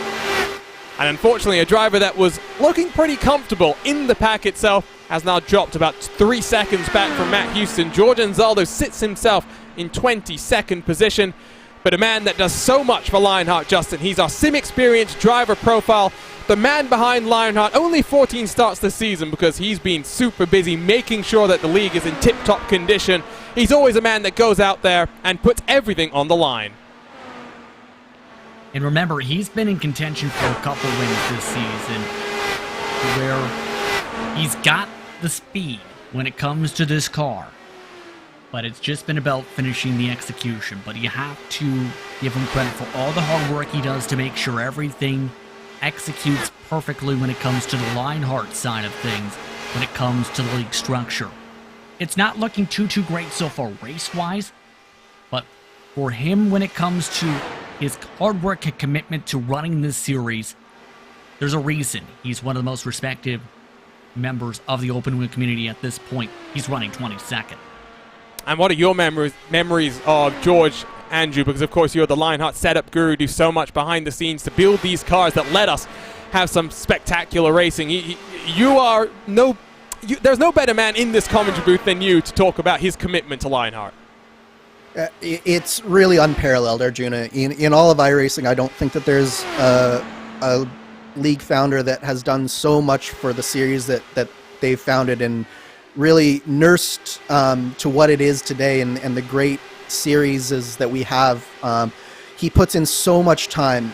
And unfortunately, a driver that was looking pretty comfortable in the pack itself has now dropped about 3 seconds back from Matt Houston. George Anzaldo sits himself in 22nd position. But a man that does so much for Lionheart, Justin. He's our sim experience driver profile. The man behind Lionheart, only 14 starts this season because he's been super busy making sure that the league is in tip-top condition. He's always a man that goes out there and puts everything on the line. And remember, he's been in contention for a couple wins this season where he's got the speed when it comes to this car. but it's just been about finishing the execution. But you have to give him credit for all the hard work he does to make sure everything executes perfectly when it comes to the Lionheart side of things, when it comes to the league structure. It's not looking too great so far race-wise, but for him, when it comes to his hard work and commitment to running this series, there's a reason he's one of the most respected members of the open wheel community at this point. He's running 22nd. And what are your memories of George, Andrew? Because, of course, you're the Lionheart setup guru, do so much behind the scenes to build these cars that let us have some spectacular racing. There's no better man in this commentary booth than you to talk about his commitment to Lionheart. It's really unparalleled, Arjuna. In all of iRacing, I don't think that there's a league founder that has done so much for the series that they've founded and really nursed to what it is today and the great series that we have. He puts in so much time,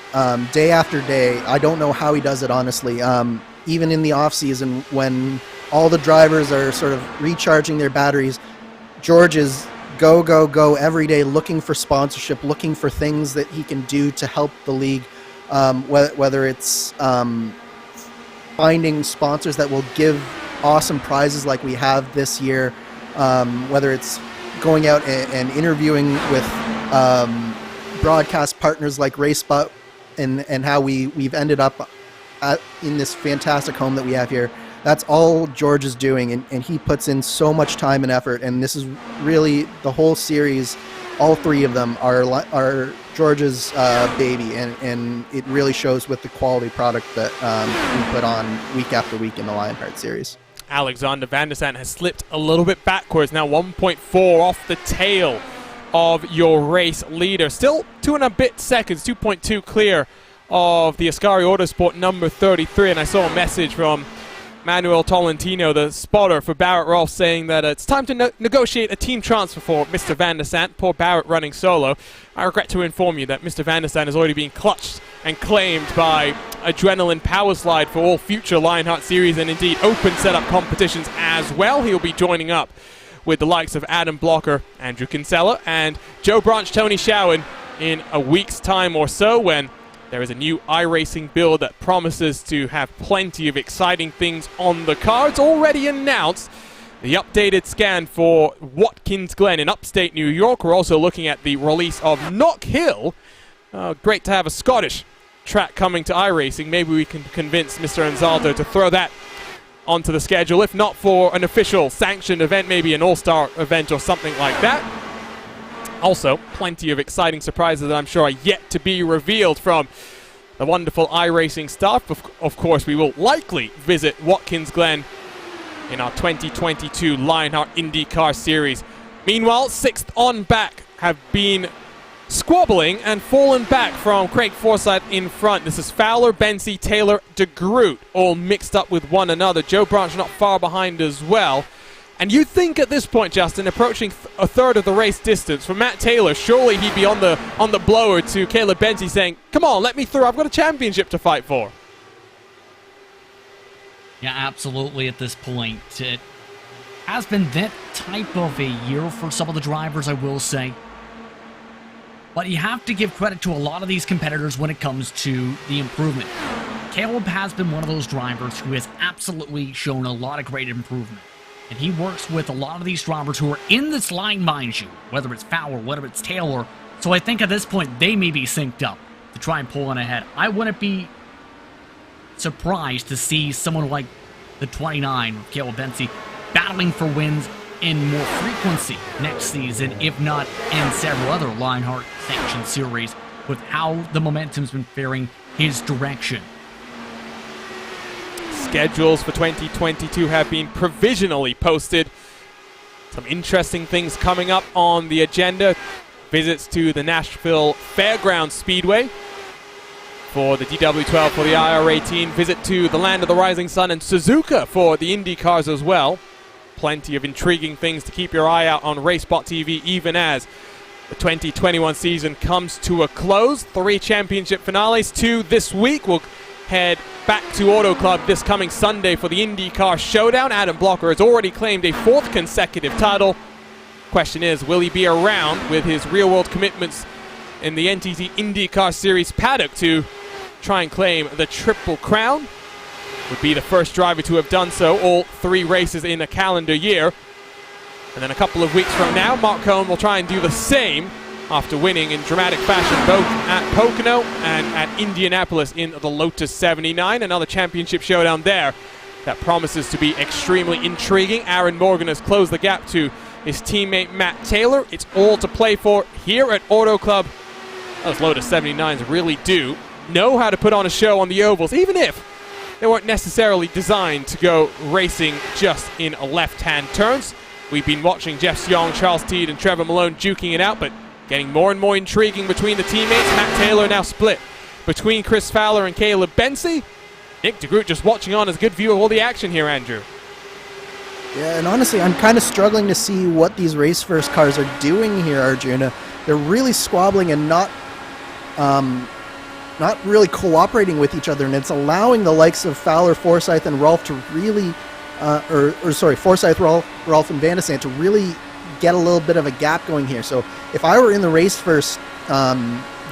day after day. I don't know how he does it, honestly. Even in the off season, when all the drivers are sort of recharging their batteries, George is go every day, looking for sponsorship, looking for things that he can do to help the league, whether it's finding sponsors that will give awesome prizes like we have this year, whether it's going out and interviewing with broadcast partners like RaceSpot, and how we've ended up in this fantastic home that we have here. That's all George is doing, and he puts in so much time and effort, and this is really the whole series. All three of them are George's baby, and it really shows with the quality product that we put on week after week in the Lionheart series. Alexander Van der Sant has slipped a little bit backwards, now 1.4 off the tail of your race leader. Still 2 and a bit seconds, 2.2 clear of the Ascari Autosport number 33, and I saw a message from Manuel Tolentino, the spotter for Barrett Rolfe, saying that it's time to negotiate a team transfer for Mr. Van der Sant. Poor Barrett running solo. I regret to inform you that Mr. Van der Sant has already been clutched and claimed by Adrenaline Powerslide for all future Lionheart series and indeed open setup competitions as well. He'll be joining up with the likes of Adam Blocker, Andrew Kinsella, and Joe Branch, Tony Showen in a week's time or so, when there is a new iRacing build that promises to have plenty of exciting things on the cards. Already announced the updated scan for Watkins Glen in upstate New York. We're also looking at the release of Knock Hill. Great to have a Scottish track coming to iRacing. Maybe we can convince Mr. Anzaldo to throw that onto the schedule, if not for an official sanctioned event, maybe an all-star event or something like that. Also, plenty of exciting surprises that I'm sure are yet to be revealed from the wonderful iRacing staff. Of course, we will likely visit Watkins Glen in our 2022 Lionheart IndyCar Series. Meanwhile, 6th on back have been squabbling and fallen back from Craig Forsyth in front. This is Fowler, Benzie, Taylor, DeGroot, all mixed up with one another. Joe Branch not far behind as well. And you think at this point, Justin, approaching a third of the race distance, for Matt Taylor, surely he'd be on the blower to Caleb Benzie saying, come on, let me through, I've got a championship to fight for. Yeah, absolutely at this point. It has been that type of a year for some of the drivers, I will say. But you have to give credit to a lot of these competitors when it comes to the improvement. Caleb has been one of those drivers who has absolutely shown a lot of great improvement. And he works with a lot of these drivers who are in this line, mind you, whether it's Fowler, whether it's Taylor. So I think at this point, they may be synced up to try and pull in ahead. I wouldn't be surprised to see someone like the 29, Caleb Benzie, battling for wins in more frequency next season, if not in several other Lionheart sanctioned series, with how the momentum's been faring his direction. Schedules for 2022 have been provisionally posted. Some interesting things coming up on the agenda. Visits to the Nashville Fairgrounds Speedway for the DW12 for the IR18. Visit to the Land of the Rising Sun and Suzuka for the Indy cars as well. Plenty of intriguing things to keep your eye out on racespottv, even as the 2021 season comes to a close. 3 championship finales, 2 this week. We'll head back to Auto Club this coming Sunday for the IndyCar Showdown. Adam Blocker has already claimed a 4th consecutive title. Question is, will he be around with his real-world commitments in the NTT IndyCar Series paddock to try and claim the Triple Crown? Would be the first driver to have done so, all 3 races in a calendar year. And then a couple of weeks from now, Mark Cohn will try and do the same after winning in dramatic fashion both at Pocono and at Indianapolis in the Lotus 79. Another championship showdown there that promises to be extremely intriguing. Aaron Morgan has closed the gap to his teammate Matt Taylor. It's all to play for here at Auto Club. Those Lotus 79s really do know how to put on a show on the ovals, even if they weren't necessarily designed to go racing just in left-hand turns. We've been watching Jeff Young, Charles Teed, and Trevor Malone duking it out, but getting more and more intriguing between the teammates. Matt Taylor now split between Chris Fowler and Caleb Bensi. Nick DeGroot just watching on as a good view of all the action here, Andrew. Yeah, and honestly, I'm kind of struggling to see what these race first cars are doing here, Arjuna. They're really squabbling and not really cooperating with each other, and it's allowing the likes of Fowler, Forsyth, and Rolf to really, Forsyth, Rolf, and Van de Sant to really get a little bit of a gap going here. So if I were in the race first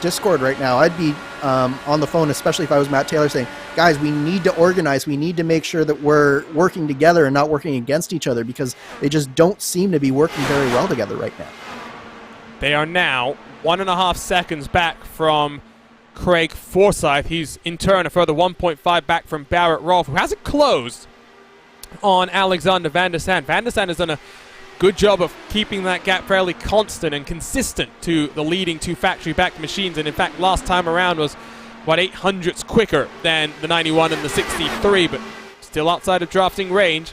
Discord right now, I'd be on the phone, especially if I was Matt Taylor, saying, guys, we need to organize. We need to make sure that we're working together and not working against each other, because they just don't seem to be working very well together right now. They are now 1.5 seconds back from Craig Forsyth. He's in turn a further 1.5 back from Barrett Rolfe, who hasn't closed on Alexander Van der Sant. Van der Sant has done a good job of keeping that gap fairly constant and consistent to the leading 2 factory-backed machines, and in fact last time around was about 800ths quicker than the 91 and the 63, but still outside of drafting range.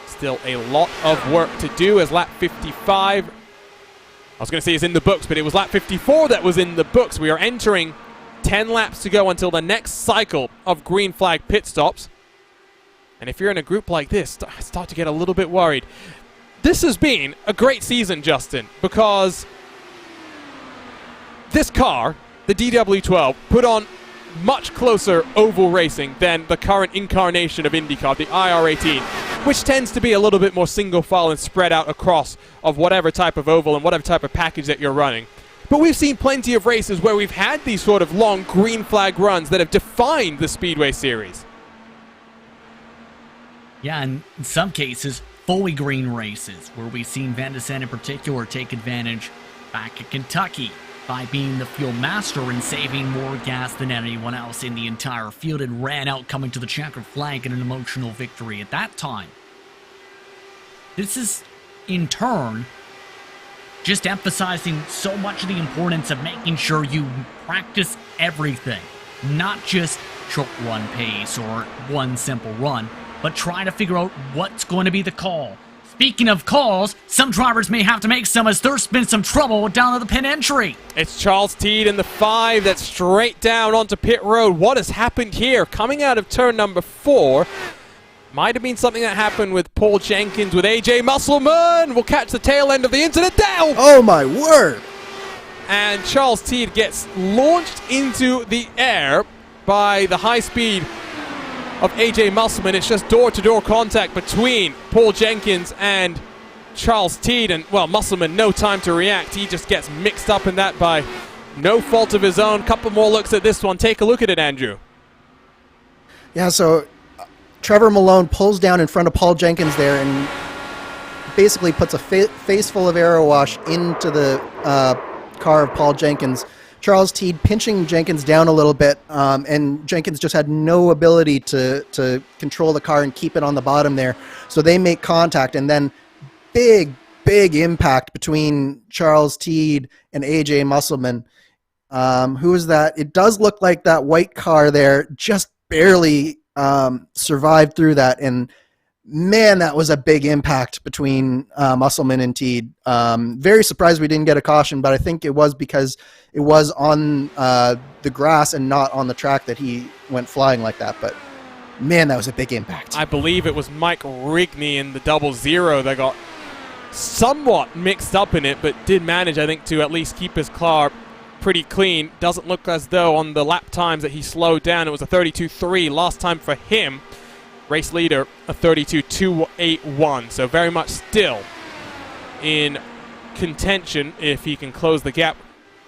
Still a lot of work to do, as lap 55, I was going to say is in the books, but it was lap 54 that was in the books. We are entering 10 laps to go until the next cycle of green flag pit stops. And if you're in a group like this, I start to get a little bit worried. This has been a great season, Justin, because this car, the DW12, put on much closer oval racing than the current incarnation of IndyCar, the IR18, which tends to be a little bit more single file and spread out across of whatever type of oval and whatever type of package that you're running. But we've seen plenty of races where we've had these sort of long green flag runs that have defined the Speedway Series. Yeah, and in some cases, fully green races, where we've seen Van de Sant in particular take advantage back at Kentucky by being the fuel master and saving more gas than anyone else in the entire field, and ran out coming to the checkered flag in an emotional victory at that time. This is, in turn, just emphasizing so much of the importance of making sure you practice everything, not just short run pace or one simple run, but try to figure out what's going to be the call. Speaking of calls, some drivers may have to make some, as there's been some trouble down at the pit entry. It's Charles Teed in the 5 that's straight down onto pit road. What has happened here? Coming out of turn number 4. Might have been something that happened with Paul Jenkins with AJ Musselman. We'll catch the tail end of the incident now. Oh my word. And Charles Teed gets launched into the air by the high speed of AJ Musselman. It's just door-to-door contact between Paul Jenkins and Charles Teed, and well, Musselman, no time to react. He just gets mixed up in that by no fault of his own. Couple more looks at this one. Take a look at it, Andrew. Yeah, so Trevor Malone pulls down in front of Paul Jenkins there and basically puts a face full of aero wash into the car of Paul Jenkins. Charles Teed pinching Jenkins down a little bit, and Jenkins just had no ability to control the car and keep it on the bottom there. So they make contact, and then big impact between Charles Teed and AJ Musselman. Who is that? It does look like that white car there just barely survived through that, and man, that was a big impact between Musselman and Teed. Very surprised we didn't get a caution, but I think it was because it was on the grass and not on the track that he went flying like that. But man, that was a big impact. I believe it was Mike Rigney in the 00 that got somewhat mixed up in it, but did manage, I think, to at least keep his car pretty clean. Doesn't look as though on the lap times that he slowed down. It was a 32.3 last time for him. Race leader, a 32.281. So very much still in contention if he can close the gap.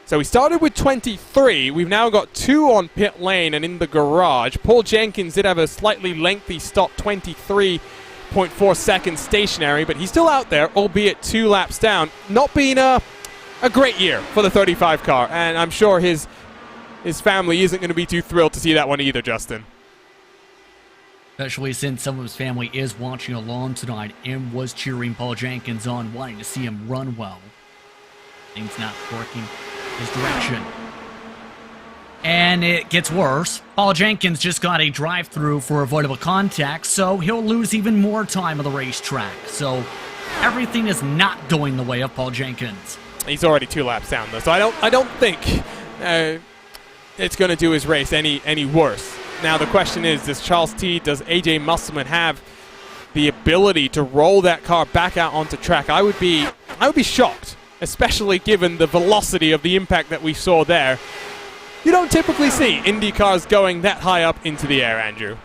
So we started with 23. We've now got 2 on pit lane and in the garage. Paul Jenkins did have a slightly lengthy stop, 23.4 seconds stationary, but he's still out there, albeit 2 laps down. Not been a great year for the 35 car, and I'm sure his family isn't going to be too thrilled to see that one either, Justin. Especially since some of his family is watching along tonight and was cheering Paul Jenkins on, wanting to see him run well. Things not working his direction. And it gets worse. Paul Jenkins just got a drive-through for avoidable contact, so he'll lose even more time on the racetrack. So everything is not going the way of Paul Jenkins. He's already 2 laps down, though, so I don't think it's going to do his race any worse. Now the question is, does Charles T, does AJ Musselman have the ability to roll that car back out onto track? I would be shocked, especially given the velocity of the impact that we saw there. You don't typically see Indy cars going that high up into the air, Andrew.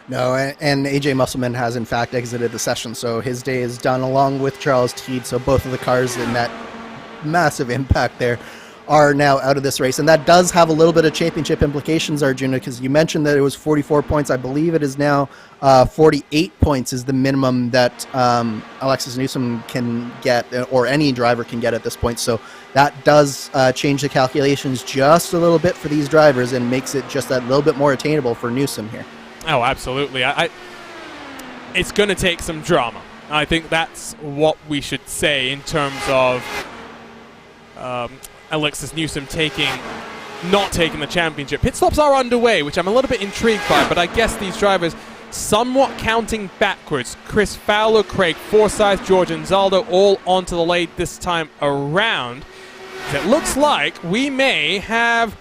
No, and AJ Musselman has in fact exited the session, so his day is done along with Charles Teed. So both of the cars in that massive impact there are now out of this race, and that does have a little bit of championship implications, Arjuna, because you mentioned that it was 44 points. I believe it is now 48 points is the minimum that Alexis Newsom can get, or any driver can get at this point. So that does change the calculations just a little bit for these drivers and makes it just that little bit more attainable for Newsom here. Oh, absolutely. It's going to take some drama. I think that's what we should say in terms of Alexis Newsom not taking the championship. Pit stops are underway, which I'm a little bit intrigued by, but I guess these drivers somewhat counting backwards. Chris Fowler, Craig Forsyth, George Anzaldo all onto the lane this time around. It looks like we may have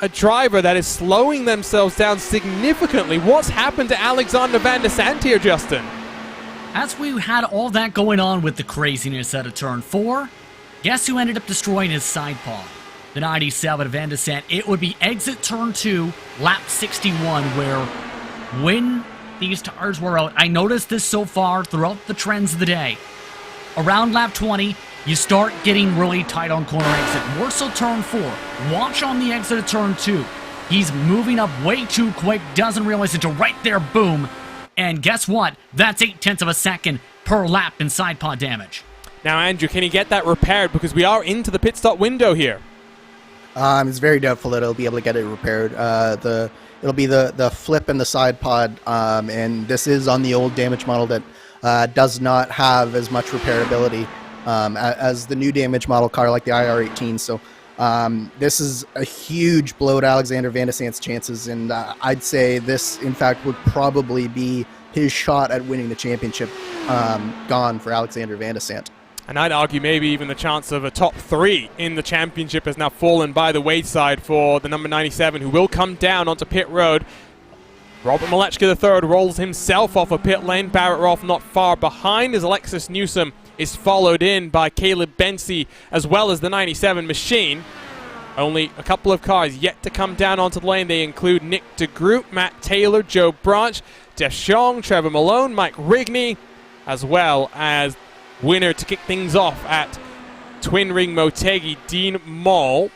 a driver that is slowing themselves down significantly. What's happened to Alexander Van der Sant here, Justin? As we had all that going on with the craziness out of turn 4, guess who ended up destroying his side pod? The 97 of Van der Sant. It would be exit turn 2, lap 61, where when these tires were out, I noticed this so far throughout the trends of the day. Around lap 20, you start getting really tight on corner exit. More so turn 4. Watch on the exit of turn 2. He's moving up way too quick, doesn't realize until right there, boom. And guess what? That's 0.8 of a second per lap in side pod damage. Now, Andrew, can he get that repaired? Because we are into the pit stop window here. It's very doubtful that he'll be able to get it repaired. It'll be the flip and the side pod, and this is on the old damage model that does not have as much repairability as the new damage model car like the IR18. So this is a huge blow to Alexander Van der Sant's chances, and I'd say this, in fact, would probably be his shot at winning the championship gone for Alexander Van der Sant. And I'd argue maybe even the chance of a top 3 in the championship has now fallen by the wayside for the number 97, who will come down onto pit road. Robert Malechka III rolls himself off a pit lane. Barrett Rolfe not far behind as Alexis Newsom is followed in by Caleb Bensi as well as the 97 machine. Only a couple of cars yet to come down onto the lane. They include Nick DeGroot, Matt Taylor, Joe Branch, Deschong, Trevor Malone, Mike Rigney, as well as winner to kick things off at Twin Ring Motegi, Dean Moll.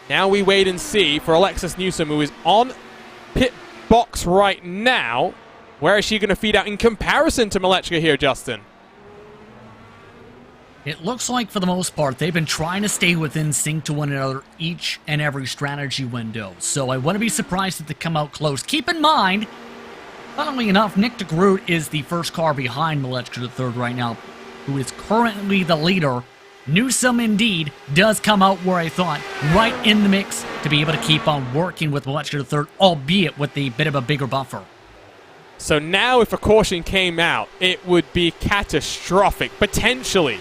Now we wait and see for Alexis Newsom, who is on pit box right now. Where is she going to feed out in comparison to Malechka here, Justin? It looks like, for the most part, they've been trying to stay within sync to one another each and every strategy window. So I wouldn't be surprised if they come out close. Keep in mind, funnily enough, Nick DeGroot is the first car behind Malechka III right now, who is currently the leader. Newsom, indeed, does come out where I thought, right in the mix to be able to keep on working with Malechka III, albeit with a bit of a bigger buffer. So now if a caution came out, it would be catastrophic, potentially,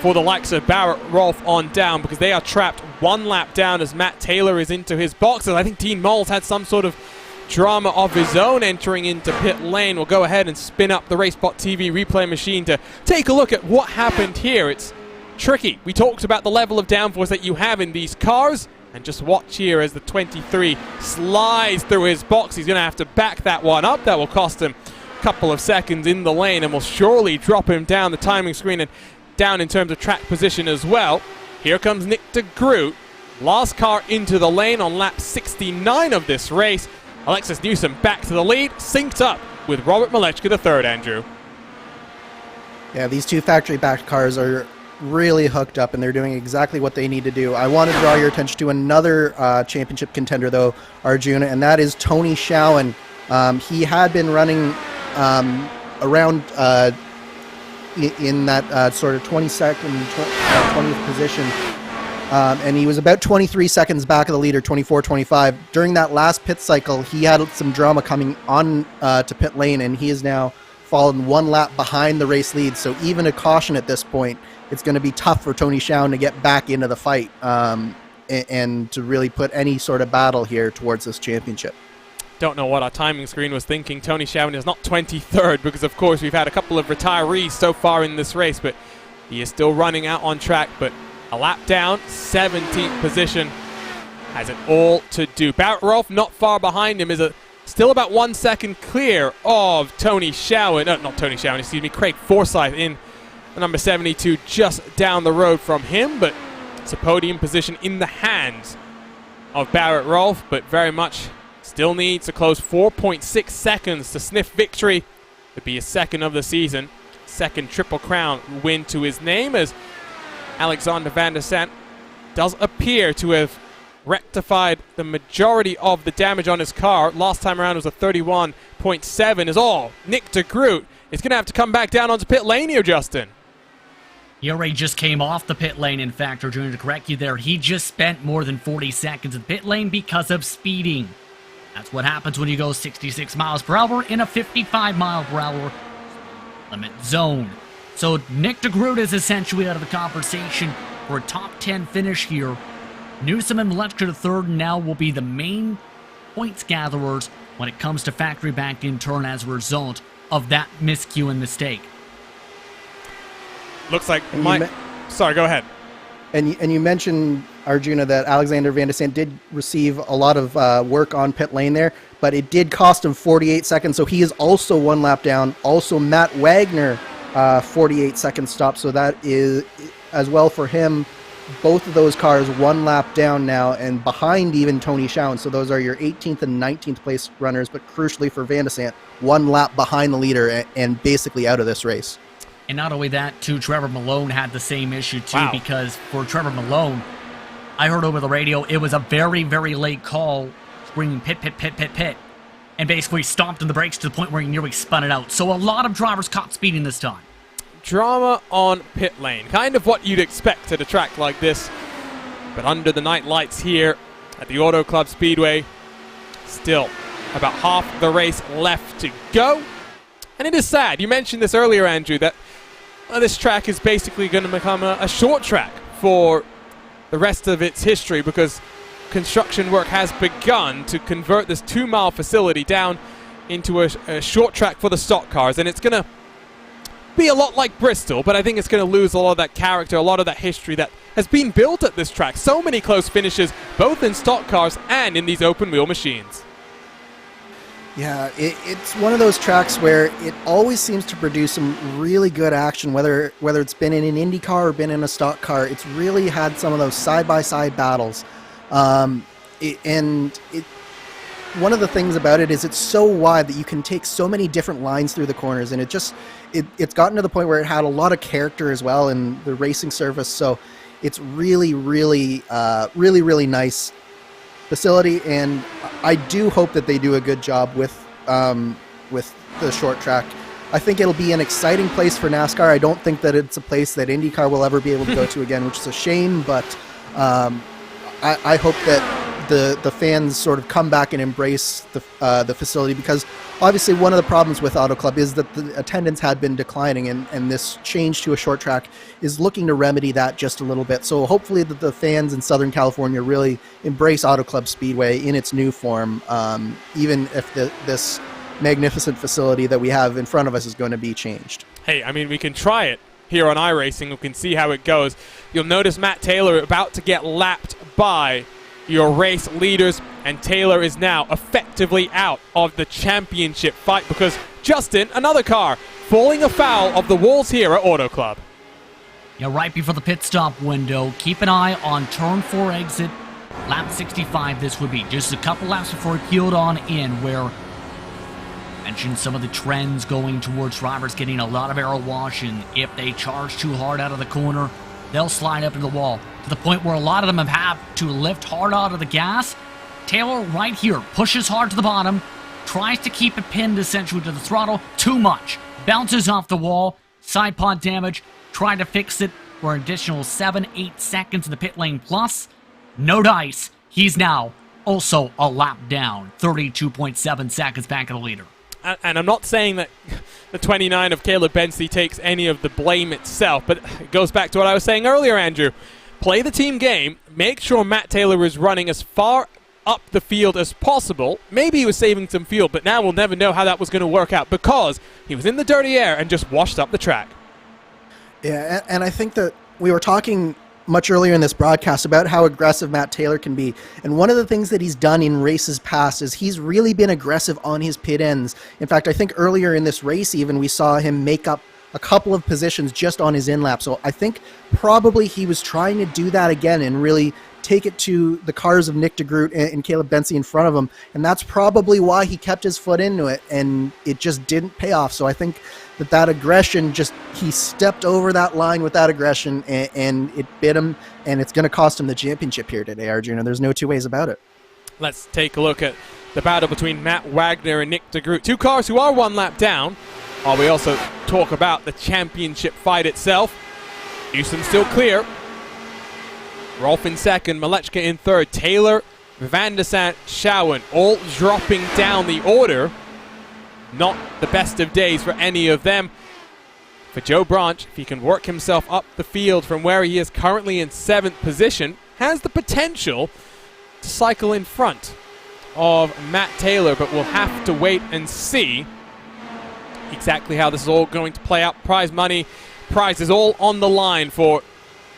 for the likes of Barrett Rolfe on down, because they are trapped 1 lap down as Matt Taylor is into his boxes. I think Dean Moll's had some sort of drama of his own entering into pit lane. We'll go ahead and spin up the racespottv replay machine to take a look at what happened here. It's tricky. We talked about the level of downforce that you have in these cars, and just watch here as the 23 slides through his box. He's going to have to back that one up. That will cost him a couple of seconds in the lane and will surely drop him down the timing screen. And down in terms of track position as well. Here comes Nick de Groot. Last car into the lane on lap 69 of this race. Alexis Newsom back to the lead, synced up with Robert Malechka III, Andrew. Yeah, these two factory-backed cars are really hooked up, and they're doing exactly what they need to do. I want to draw your attention to another championship contender, though, Arjuna, and that is Tony Schowen. He had been running around in that sort of 22nd, 20th position, and he was about 23 seconds back of the leader, 24-25. During that last pit cycle, he had some drama coming on to pit lane, and he is now fallen one lap behind the race lead. So even a caution at this point, it's going to be tough for Tony Schowen to get back into the fight and to really put any sort of battle here towards this championship. Don't know what our timing screen was thinking. Tony Schowen is not 23rd because, of course, we've had a couple of retirees so far in this race, but he is still running out on track. But a lap down, 17th position, has it all to do. Barrett Rolfe not far behind him, is still about 1 second clear of Tony Schowen. Not Tony Schowen, excuse me, Craig Forsyth in the number 72 just down the road from him, but it's a podium position in the hands of Barrett Rolfe, but very much still needs a close 4.6 seconds to sniff victory. It'd be his second of the season. Second Triple Crown win to his name, as Alexander Van der Sant does appear to have rectified the majority of the damage on his car. Last time around was a 31.7 is all. Nick de Groot is going to have to come back down onto pit lane here, Justin. He already just came off the pit lane, in fact, or to correct you there, he just spent more than 40 seconds in the pit lane because of speeding. That's what happens when you go 66 miles per hour in a 55 mile per hour limit zone. So Nick de Groot is essentially out of the conversation for a top 10 finish here. Newsom and Malechka III now will be the main points gatherers when it comes to factory back in turn as a result of that miscue and mistake. Looks like sorry, go ahead. And you mentioned, Arjuna, that Alexander Van der Sant did receive a lot of work on pit lane there, but it did cost him 48 seconds, so he is also one lap down. Also, Matt Wagner, 48 second stop, so that is, as well for him, both of those cars 1 lap down now and behind even Tony Schowen. So those are your 18th and 19th place runners, but crucially for Van der Sant, 1 lap behind the leader and basically out of this race. And not only that, too, Trevor Malone had the same issue, too, because for Trevor Malone, I heard over the radio, it was a very, very late call, screaming pit, pit, pit, pit, pit, and basically stomped on the brakes to the point where he nearly spun it out. So a lot of drivers caught speeding this time. Drama on pit lane, kind of what you'd expect at a track like this, but under the night lights here at the Auto Club Speedway, still about half the race left to go. And it is sad, you mentioned this earlier, Andrew, that this track is basically going to become a short track for the rest of its history, because construction work has begun to convert this 2-mile facility down into a short track for the stock cars, and it's going to be a lot like Bristol, but I think it's going to lose a lot of that character, a lot of that history that has been built at this track. So many close finishes, both in stock cars and in these open wheel machines. Yeah, it's one of those tracks where it always seems to produce some really good action, whether it's been in an Indy car or been in a stock car. It's really had some of those side-by-side battles. One of the things about it is it's so wide that you can take so many different lines through the corners, and it's gotten to the point where it had a lot of character as well in the racing surface. So it's really, really, really nice facility, and I do hope that they do a good job with the short track. I think it'll be an exciting place for NASCAR. I don't think that it's a place that IndyCar will ever be able to go to again, which is a shame, but I hope that the fans sort of come back and embrace the facility, because obviously one of the problems with Auto Club is that the attendance had been declining, and this change to a short track is looking to remedy that just a little bit. So hopefully that the fans in Southern California really embrace Auto Club Speedway in its new form, even if this magnificent facility that we have in front of us is going to be changed. Hey, I mean, we can try it here on iRacing. We can see how it goes. You'll notice Matt Taylor about to get lapped by your race leaders, and Taylor is now effectively out of the championship fight because Justin, another car, falling afoul of the walls here at Auto Club. Yeah, right before the pit stop window. Keep an eye on turn 4 exit, lap 65 this would be. Just a couple laps before he peeled on in, where I mentioned some of the trends going towards drivers getting a lot of aero wash, and if they charge too hard out of the corner, they'll slide up into the wall, to the point where a lot of them have had to lift hard out of the gas. Taylor right here pushes hard to the bottom, tries to keep it pinned essentially to the throttle, too much. Bounces off the wall, side pod damage, trying to fix it for an additional 7-8 seconds in the pit lane plus. No dice. He's now also a lap down, 32.7 seconds back of the leader. And I'm not saying that the 29 of Caleb Bensley takes any of the blame itself, but it goes back to what I was saying earlier, Andrew. Play the team game, make sure Matt Taylor is running as far up the field as possible. Maybe he was saving some fuel, but now we'll never know how that was going to work out, because he was in the dirty air and just washed up the track. Yeah, and I think that we were talking much earlier in this broadcast about how aggressive Matt Taylor can be. And one of the things that he's done in races past is he's really been aggressive on his pit ends. In fact, I think earlier in this race even we saw him make up a couple of positions just on his in-lap. So I think probably he was trying to do that again and really take it to the cars of Nick DeGroot and Caleb Bensley in front of him. And that's probably why he kept his foot into it, and it just didn't pay off. So I think that aggression, he stepped over that line with that aggression, and it bit him, and it's going to cost him the championship here today, Arjuna. There's no two ways about it. Let's take a look at the battle between Matt Wagner and Nick DeGroot. Two cars who are one lap down. While we also talk about the championship fight itself. Newsom still clear. Rolf in second, Malechka in third, Taylor, Van der Sant, Schouwen all dropping down the order. Not the best of days for any of them. For Joe Branch, if he can work himself up the field from where he is currently in 7th position, has the potential to cycle in front of Matt Taylor, but we'll have to wait and see exactly how this is all going to play out. Prize money, prizes all on the line for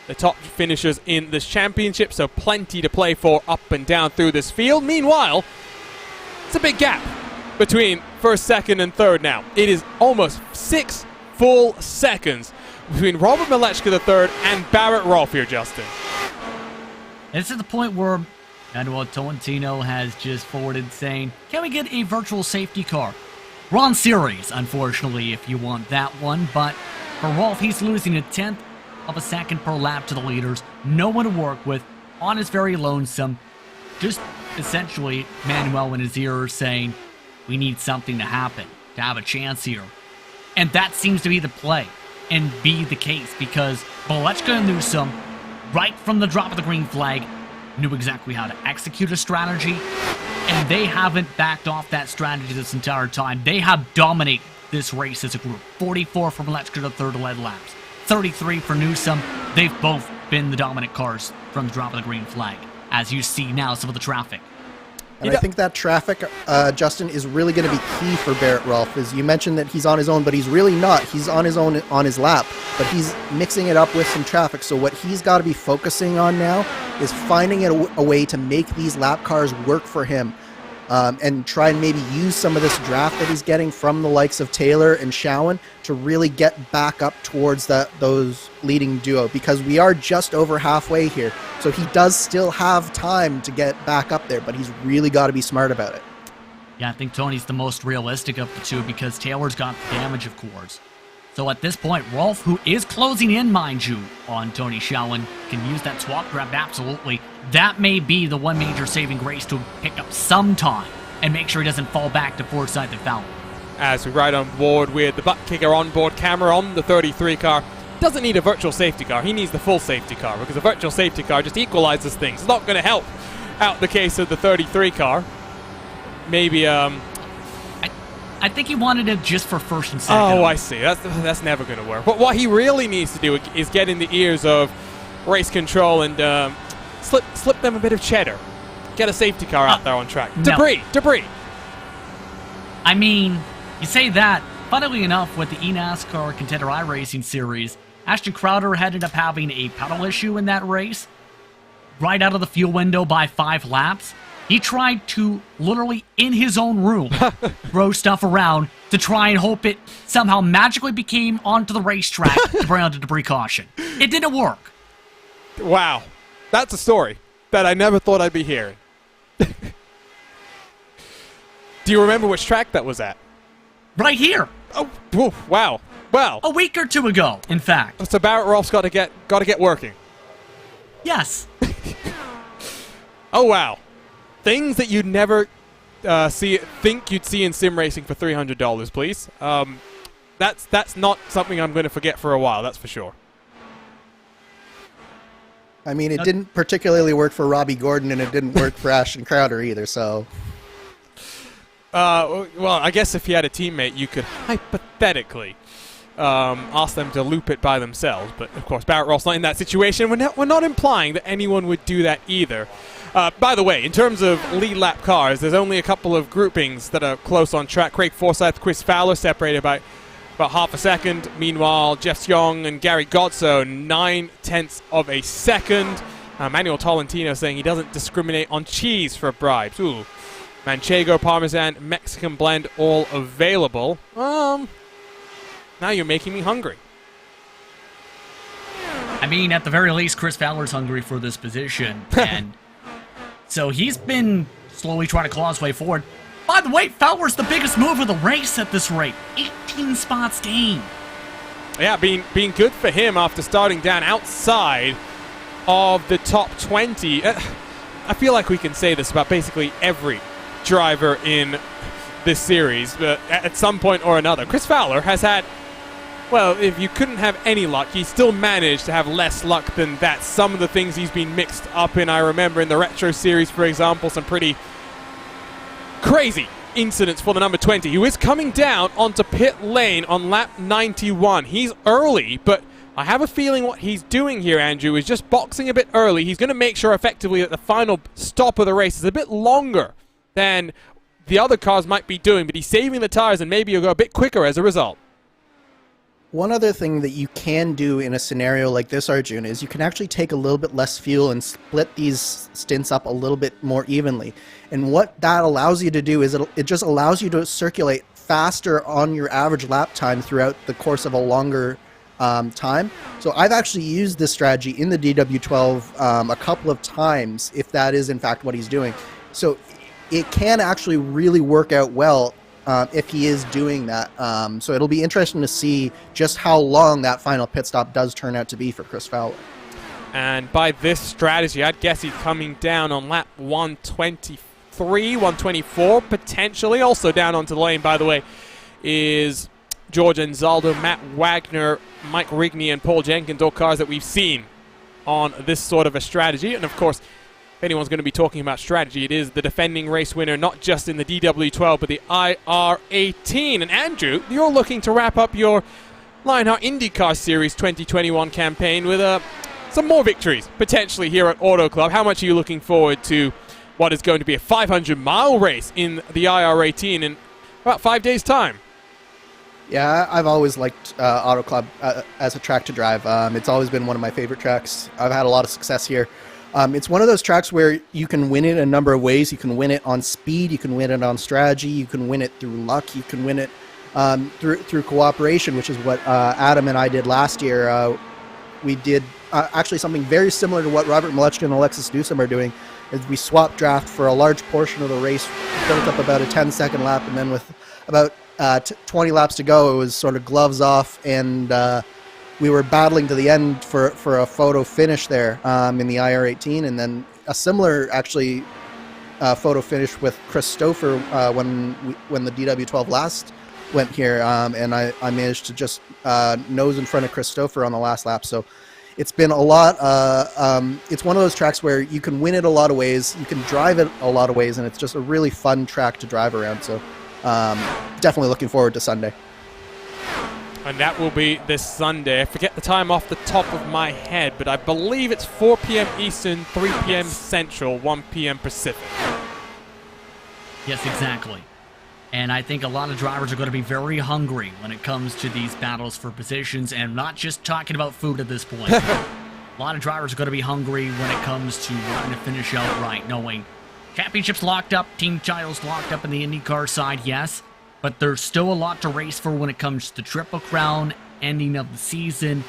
the top finishers in this championship, so plenty to play for up and down through this field. Meanwhile, it's a big gap between first, second, and third now. It is almost 6 full seconds between Robert Malechka III and Barrett Rolf here, Justin. This is the point where Manuel Tolentino has just forwarded saying, can we get a virtual safety car? Wrong series, unfortunately, if you want that one, but for Rolf, he's losing a 10th of a second per lap to the leaders. No one to work with, on his very lonesome. Just essentially Manuel in his ear saying, we need something to happen to have a chance here. And that seems to be the play and be the case, because Malechka and Newsom, right from the drop of the green flag, knew exactly how to execute a strategy, and they haven't backed off that strategy this entire time. They have dominated this race as a group. 44 for Malechka to third lead laps. 33 for Newsom. They've both been the dominant cars from the drop of the green flag, as you see now some of the traffic. And I think that traffic, Justin, is really going to be key for Barrett Rolf. As you mentioned that he's on his own, but he's really not. He's on his own on his lap, but he's mixing it up with some traffic. So what he's got to be focusing on now is finding a way to make these lap cars work for him. And try and maybe use some of this draft that he's getting from the likes of Taylor and Schouwen to really get back up towards those leading duo, because we are just over halfway here. So he does still have time to get back up there, but he's really got to be smart about it. Yeah, I think Tony's the most realistic of the two, because Taylor's got the damage, of course. So at this point, Rolf, who is closing in, mind you, on Tony Schouwen, can use that swap grab, absolutely. That may be the one major saving grace to pick up some time and make sure he doesn't fall back to Forsyth and Fowler. As we ride on board with the buttkicker onboard camera on the 33 car, doesn't need a virtual safety car. He needs the full safety car, because a virtual safety car just equalizes things. It's not going to help out the case of the 33 car. Maybe, I think he wanted it just for first and second. Oh, I see. That's never going to work. But what he really needs to do is get in the ears of race control and slip them a bit of cheddar. Get a safety car out there on track. No. Debris. I mean, you say that. Funnily enough, with the eNASCAR Contender iRacing Series, Ashton Crowder ended up having a pedal issue in that race. Right out of the fuel window by 5 laps. He tried to literally in his own room throw stuff around to try and hope it somehow magically became onto the racetrack to bring onto debris caution. It didn't work. Wow. That's a story that I never thought I'd be hearing. Do you remember which track that was at? Right here. Oh, wow. Well, A week or two ago, in fact. so Barrett Rolf's got to get working. Yes. Oh wow, things that you'd never think you'd see in sim racing for $300, please. That's not something I'm going to forget for a while. That's for sure. I mean, it didn't particularly work for Robbie Gordon, and it didn't work for Ashton Crowder either. So, well, I guess if you had a teammate, you could hypothetically ask them to loop it by themselves. But of course, Barrett Rolf's not in that situation. We're not implying that anyone would do that either. By the way, in terms of lead lap cars, there's only a couple of groupings that are close on track. Craig Forsyth, Chris Fowler separated by about half a second. Meanwhile, Jeff Young and Gary Godso, 9/10 of a second. Manuel Tolentino saying he doesn't discriminate on cheese for bribes. Ooh. Manchego, Parmesan, Mexican blend, all available. Now you're making me hungry. I mean, at the very least, Chris Fowler's hungry for this position. And so he's been slowly trying to claw his way forward. By the way, Fowler's the biggest move of the race at this rate. 18 spots gained. Yeah, being good for him after starting down outside of the top 20. I feel like we can say this about basically every driver in this series, but at some point or another. Chris Fowler has had, well, if you couldn't have any luck, he still managed to have less luck than that. Some of the things he's been mixed up in, I remember in the Retro Series, for example, some pretty crazy incidents for the number 20, who is coming down onto pit lane on lap 91. He's early, but I have a feeling what he's doing here, Andrew, is just boxing a bit early. He's going to make sure effectively that the final stop of the race is a bit longer than the other cars might be doing, but he's saving the tires and maybe he'll go a bit quicker as a result. one other thing that you can do in a scenario like this, Arjun, is you can actually take a little bit less fuel and split these stints up a little bit more evenly. And what that allows you to do is it just allows you to circulate faster on your average lap time throughout the course of a longer time. So I've actually used this strategy in the DW12 a couple of times, if that is in fact what he's doing. So it can actually really work out well if he is doing that. So it'll be interesting to see just how long that final pit stop does turn out to be for Chris Fowler. And by this strategy, I'd guess he's coming down on lap 123, 124, potentially. Also down onto the lane, by the way, is George Anzaldo, Matt Wagner, Mike Rigney, and Paul Jenkins, all cars that we've seen on this sort of a strategy. And of course, if anyone's going to be talking about strategy, it is the defending race winner, not just in the DW12, but the IR18. And Andrew, you're looking to wrap up your Lionheart IndyCar Series 2021 campaign with some more victories, potentially here at Auto Club. How much are you looking forward to what is going to be a 500-mile race in the IR18 in about 5 days' time? Yeah, I've always liked Auto Club as a track to drive. It's always been one of my favorite tracks. I've had a lot of success here. It's one of those tracks where you can win it a number of ways. You can win it on speed, you can win it on strategy, you can win it through luck, you can win it through cooperation, which is what Adam and I did last year. We did actually something very similar to what Robert Malechkin and Alexis Newsom are doing. Is we swapped draft for a large portion of the race, built up about a 10-second lap, and then with about 20 laps to go, it was sort of gloves off, and we were battling to the end for a photo finish there in the IR18, and then a similar actually photo finish with Chris Stouffer when the DW12 last went here, and I managed to just nose in front of Chris Stouffer on the last lap. So it's been a lot. It's one of those tracks where you can win it a lot of ways, you can drive it a lot of ways, and it's just a really fun track to drive around. So definitely looking forward to Sunday. And that will be this Sunday. I forget the time off the top of my head, but I believe it's 4 p.m. Eastern, 3 p.m. Central, 1 p.m. Pacific. Yes, exactly. And I think a lot of drivers are going to be very hungry when it comes to these battles for positions, and not just talking about food at this point. A lot of drivers are going to be hungry when it comes to wanting to finish out right, knowing Championship's locked up, team titles locked up in the IndyCar side, yes, but there's still a lot to race for when it comes to Triple Crown, ending of the season,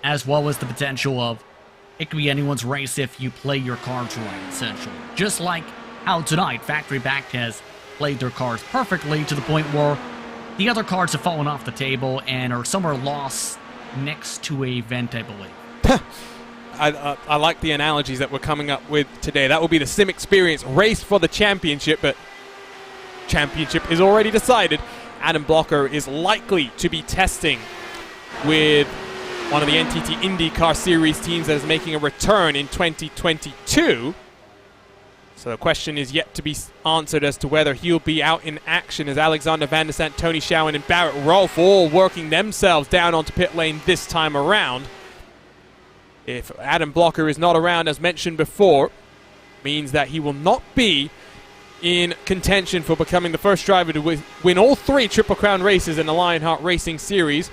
as well as the potential of it could be anyone's race if you play your cards right, essentially. Just like how tonight, Factory Backed has played their cards perfectly to the point where the other cards have fallen off the table and are somewhere lost next to a vent, I believe. I like the analogies that we're coming up with today. That will be the Sim Experience race for the championship, but championship is already decided. Adam Blocker is likely to be testing with one of the NTT IndyCar Series teams that is making a return in 2022. So the question is yet to be answered as to whether he'll be out in action, as Alexander Van der Sant, Tony Schauen, and Barrett Rolfe all working themselves down onto pit lane this time around. If Adam Blocker is not around, as mentioned before, means that he will not be in contention for becoming the first driver to win all 3 Triple Crown races in the Lionheart Racing Series.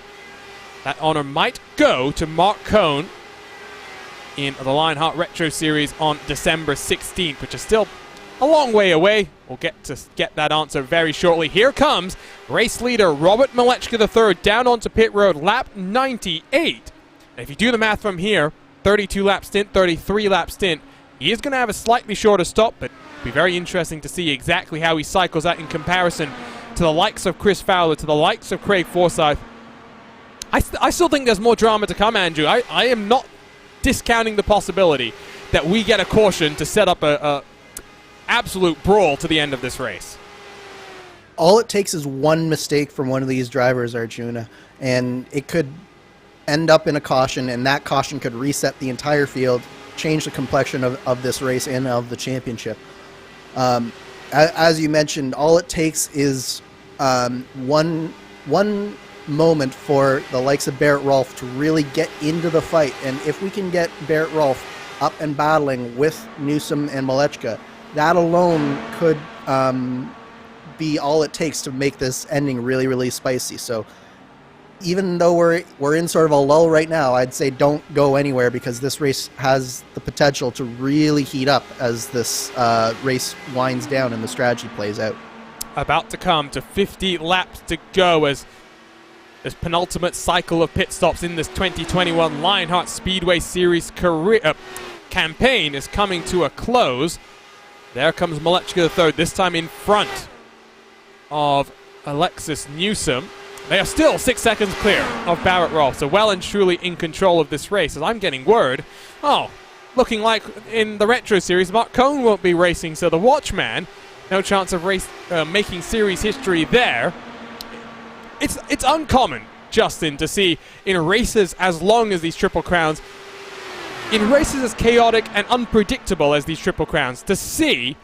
That honor might go to Mark Cohn in the Lionheart Retro Series on December 16th, which is still a long way away. We'll get that answer very shortly. Here comes race leader Robert Malechka III down onto pit road, lap 98. And if you do the math from here, 32 lap stint, 33 lap stint, he is going to have a slightly shorter stop, but it'll be very interesting to see exactly how he cycles that in comparison to the likes of Chris Fowler, to the likes of Craig Forsyth. I still think there's more drama to come, Andrew. I am not discounting the possibility that we get a caution to set up a absolute brawl to the end of this race. All it takes is one mistake from one of these drivers, Arjuna, and it could end up in a caution, and that caution could reset the entire field, change the complexion of this race and of the championship. As you mentioned, all it takes is one moment for the likes of Barrett Rolfe to really get into the fight, and if we can get Barrett Rolfe up and battling with Newsom and Malechka, that alone could be all it takes to make this ending really, really spicy. So even though we're in sort of a lull right now, I'd say don't go anywhere, because this race has the potential to really heat up as this race winds down and the strategy plays out. About to come to 50 laps to go as this penultimate cycle of pit stops in this 2021 Lionheart Speedway Series campaign is coming to a close. There comes Malechka III, this time in front of Alexis Newsom. They are still 6 seconds clear of Barrett Rolfe, so well and truly in control of this race, as I'm getting word. Oh, looking like in the Retro Series, Mark Cohn won't be racing, so the Watchman, no chance of making series history there. It's uncommon, Justin, to see in races as long as these Triple Crowns, in races as chaotic and unpredictable as these Triple Crowns, to see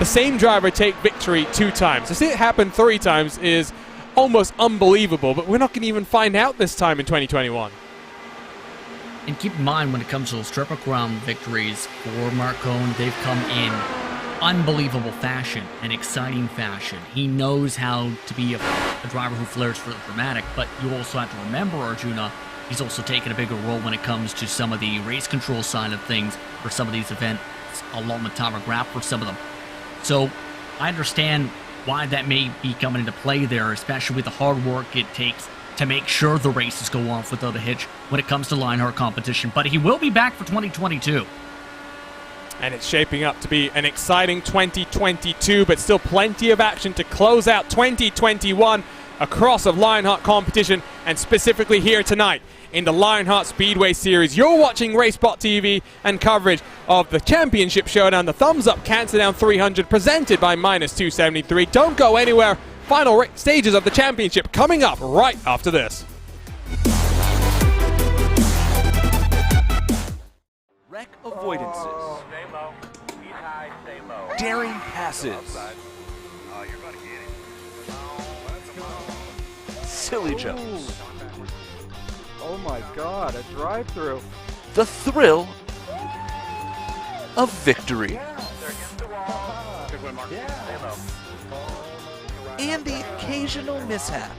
the same driver take victory 2 times. To see it happen 3 times is almost unbelievable, but we're not going to even find out this time in 2021. And keep in mind, when it comes to those Triple Crown victories for Mark Cohn, they've come in unbelievable fashion, an exciting fashion. He knows how to be a driver who flares for the dramatic, but you also have to remember, Arjuna, he's also taken a bigger role when it comes to some of the race control side of things for some of these events, along with Tom McGrath for some of them. So I understand why that may be coming into play there, especially with the hard work it takes to make sure the races go off without a hitch when it comes to Lionheart competition. But he will be back for 2022. And it's shaping up to be an exciting 2022, but still plenty of action to close out 2021 across of Lionheart competition, and specifically here tonight in the Lionheart Speedway Series. You're watching racespottv and coverage of the championship showdown, the Thumbs Up Cancer Down 300, presented by Minus 273. Don't go anywhere. Final stages of the championship coming up right after this. Wreck avoidances. Daring passes. Silly jumps. Oh my god, a drive-through. The thrill of victory. And the occasional mishap.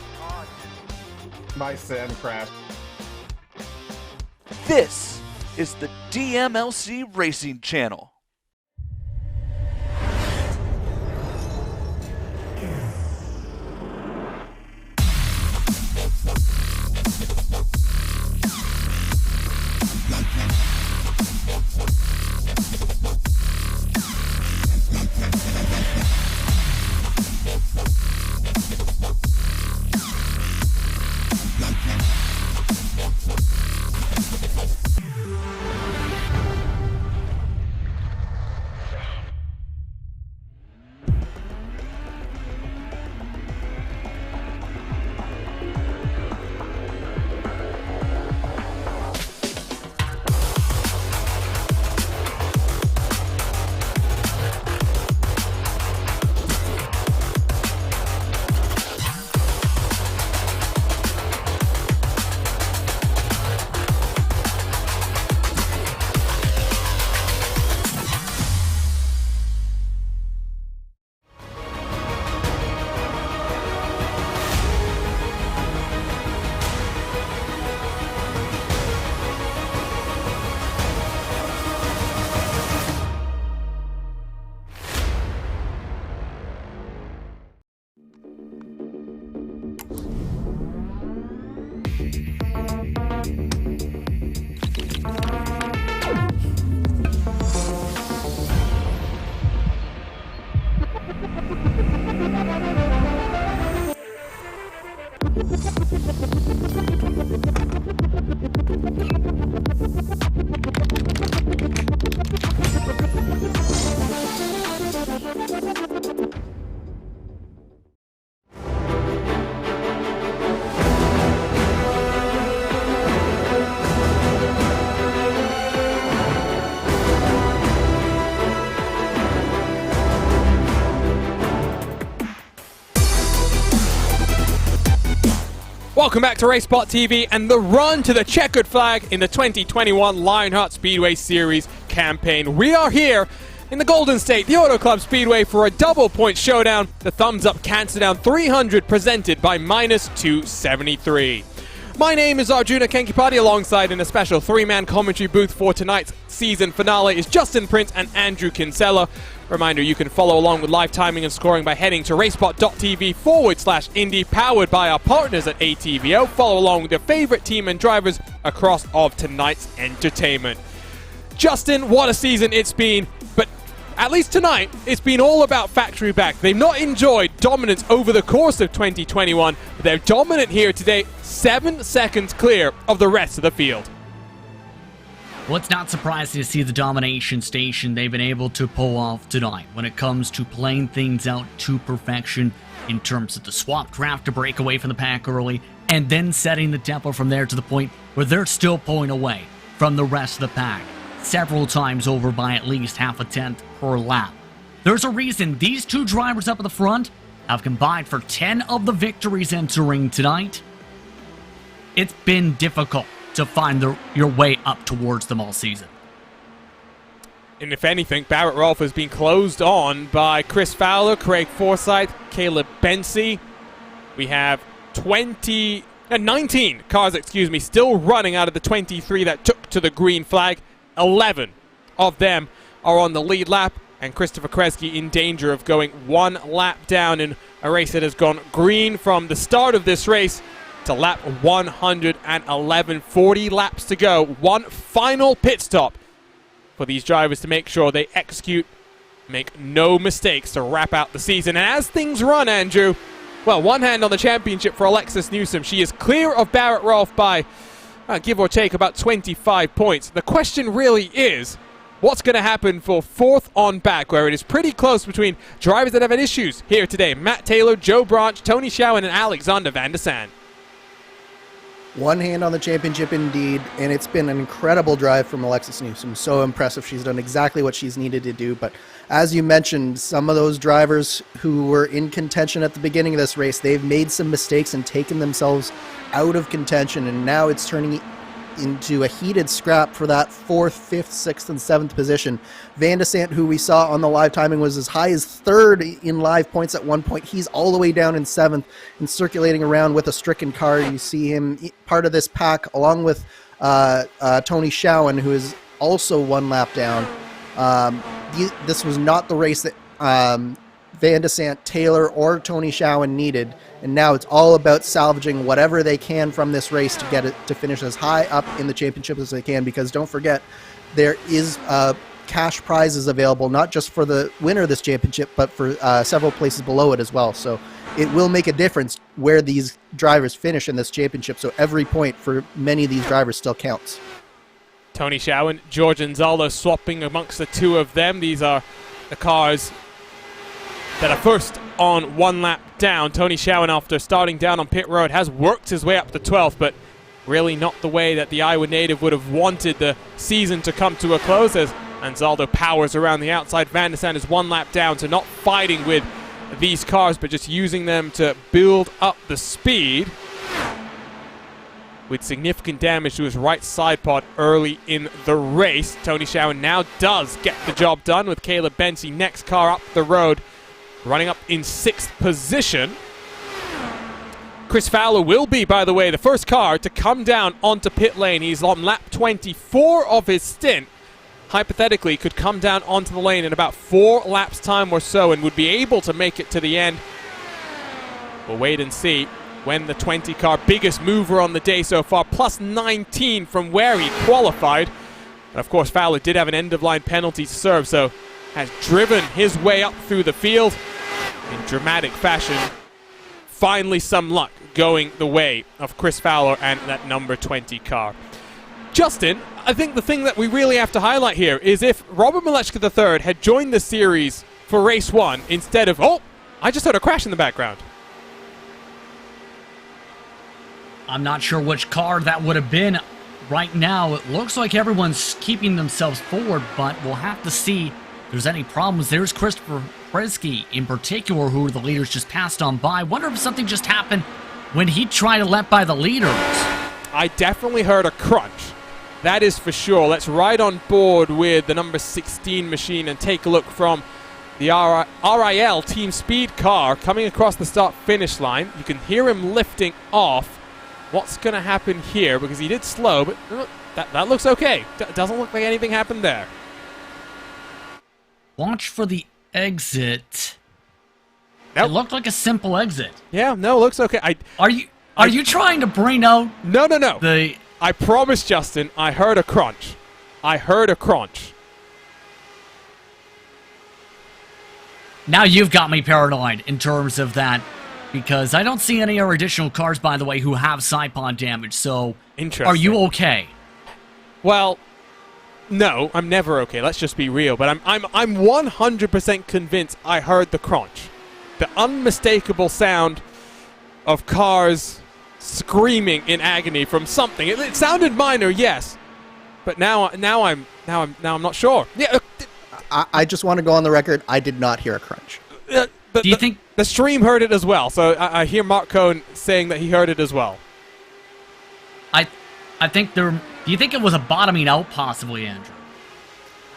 My sim crashed. This is the DMLC Racing Channel. Welcome back to racespottv and the run to the checkered flag in the 2021 Lionheart Speedway Series campaign. We are here in the Golden State, the Auto Club Speedway, for a double point showdown. The Thumbs Up Cancer Down 300 presented by Minus 273. My name is Arjuna Kenkipati, alongside in a special three-man commentary booth for tonight's season finale is Justin Prince and Andrew Kinsella. Reminder, you can follow along with live timing and scoring by heading to racespot.tv/Indy, powered by our partners at ATVO. Follow along with your favorite team and drivers across of tonight's entertainment. Justin, what a season it's been, but at least tonight, it's been all about factory back. They've not enjoyed dominance over the course of 2021, but they're dominant here today, 7 seconds clear of the rest of the field. Well, it's not surprising to see the domination station they've been able to pull off tonight when it comes to playing things out to perfection in terms of the swap draft to break away from the pack early, and then setting the tempo from there to the point where they're still pulling away from the rest of the pack, several times over by at least half a tenth per lap. There's a reason these two drivers up at the front have combined for 10 of the victories entering tonight. It's been difficult to find your way up towards them all season. And if anything, Barrett Rolfe has been closed on by Chris Fowler, Craig Forsyth, Caleb Bency. We have 19 cars, still running out of the 23 that took to the green flag. 11 of them are on the lead lap, and Christopher Kresge in danger of going one lap down in a race that has gone green from the start of this race to lap 111. 40 laps to go. One final pit stop for these drivers to make sure they execute, make no mistakes to wrap out the season. And as things run, Andrew, well, one hand on the championship for Alexis Newsom. She is clear of Barrett Rolfe by give or take about 25 points. The question really is, what's going to happen for fourth on back, where it is pretty close between drivers that have had issues here today? Matt Taylor, Joe Branch, Tony Schowen, and Alexander Van der Sande. One hand on the championship indeed, and it's been an incredible drive from Alexis Newsom. So impressive. She's done exactly what she's needed to do. But as you mentioned, some of those drivers who were in contention at the beginning of this race, they've made some mistakes and taken themselves out of contention, and now it's turning into a heated scrap for that 4th, 5th, 6th, and 7th position. Van der Sande, who we saw on the live timing, was as high as 3rd in live points at one point. He's all the way down in 7th and circulating around with a stricken car. You see him part of this pack along with Tony Schowen, who is also one lap down. This was not the race that Van der Sande, Taylor, or Tony Schowen needed. And now it's all about salvaging whatever they can from this race to get it to finish as high up in the championship as they can, because don't forget, there is cash prizes available, not just for the winner of this championship, but for several places below it as well. So it will make a difference where these drivers finish in this championship. So every point for many of these drivers still counts. Tony Schowen, George Anzaldo swapping amongst the two of them. These are the cars that are first on one lap down. Tony Schowen, after starting down on pit road, has worked his way up to 12th, but really not the way that the Iowa native would have wanted the season to come to a close, as Anzaldo powers around the outside. Van der Sande is one lap down, so not fighting with these cars, but just using them to build up the speed, with significant damage to his right side pod early in the race. Tony Schowen now does get the job done with Caleb Bency, next car up the road, running up in 6th position. Chris Fowler will be, by the way, the first car to come down onto pit lane. He's on lap 24 of his stint. Hypothetically, could come down onto the lane in about 4 laps time or so and would be able to make it to the end. We'll wait and see when the 20 car, biggest mover on the day so far, plus 19 from where he qualified. And of course, Fowler did have an end-of-line penalty to serve, so has driven his way up through the field in dramatic fashion. Finally, some luck going the way of Chris Fowler and that number 20 car. Justin, I think the thing that we really have to highlight here is if Robert Malechka III had joined the series for race 1 instead of... Oh, I just heard a crash in the background. I'm not sure which car that would have been. Right now, it looks like everyone's keeping themselves forward, but we'll have to see if there's any problems. There's Christopher Kresge in particular, who the leaders just passed on by. Wonder if something just happened when he tried to let by the leaders. I definitely heard a crunch. That is for sure. Let's ride on board with the number 16 machine and take a look from the RIL team speed car coming across the start-finish line. You can hear him lifting off. What's going to happen here? Because he did slow, but that looks okay. Doesn't look like anything happened there. Watch for the exit. Nope. It looked like a simple exit. Yeah, no, looks okay. Are you trying to bring out? No. I promise, Justin, I heard a crunch. Now you've got me paranoid in terms of that, because I don't see any other additional cars, by the way, who have side pod damage. So, interesting. Are you okay? Well, no, I'm never okay. Let's just be real. But I'm 100% convinced I heard the crunch, the unmistakable sound of cars screaming in agony from something. It sounded minor, yes, but now I'm not sure. Yeah, I just want to go on the record. I did not hear a crunch. Do you think the stream heard it as well? So I hear Mark Cohn saying that he heard it as well. I think there. Do you think it was a bottoming out, possibly, Andrew?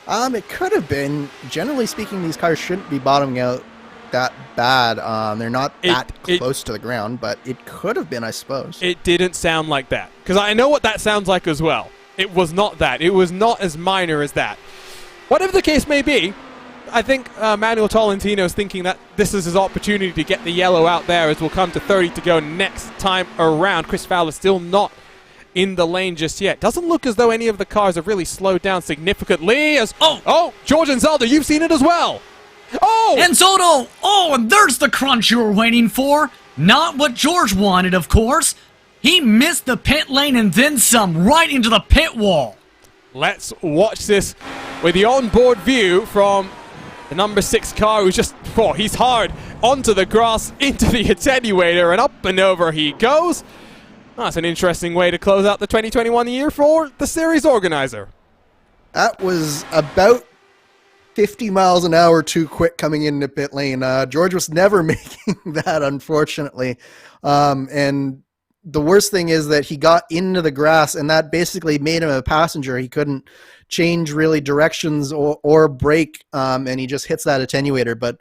It could have been. Generally speaking, these cars shouldn't be bottoming out that bad. They're not that close to the ground, but it could have been, I suppose. It didn't sound like that, because I know what that sounds like as well. It was not that. It was not as minor as that. Whatever the case may be, I think Manuel Tolentino is thinking that this is his opportunity to get the yellow out there, as we'll come to 30 to go next time around. Chris Fowler still not in the lane just yet. Doesn't look as though any of the cars have really slowed down significantly. George and Zelda, you've seen it as well. And Soto! And there's the crunch you were waiting for. Not what George wanted, of course. He missed the pit lane and then some, right into the pit wall. Let's watch this with the onboard view from the number 6 car, who's just, he's hard onto the grass, into the attenuator, and up and over he goes. That's an interesting way to close out the 2021 year for the series organizer. That was about 50 miles an hour too quick coming into pit lane. George was never making that, unfortunately. And the worst thing is that he got into the grass, and that basically made him a passenger. He couldn't change really directions or brake, and he just hits that attenuator. But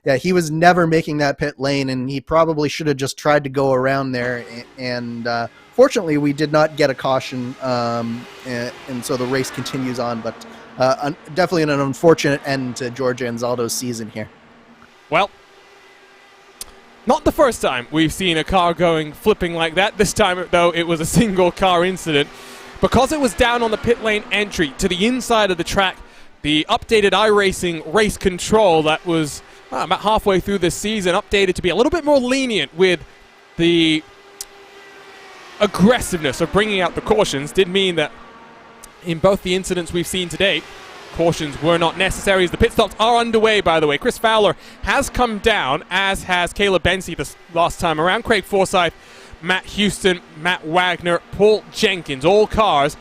yeah, he was never making that pit lane, and he probably should have just tried to go around there. And fortunately, we did not get a caution, and so the race continues on. But definitely an unfortunate end to George Anzaldo's season here. Well, not the first time we've seen a car flipping like that. This time, though, it was a single car incident. Because it was down on the pit lane entry to the inside of the track, the updated iRacing race control that was about halfway through this season updated to be a little bit more lenient with the aggressiveness of bringing out the cautions did mean that in both the incidents we've seen to date, cautions were not necessary, as the pit stops are underway, by the way. Chris Fowler has come down, as has Caleb Bensie this last time around. Craig Forsyth, Matt Houston, Matt Wagner, Paul Jenkins, all cars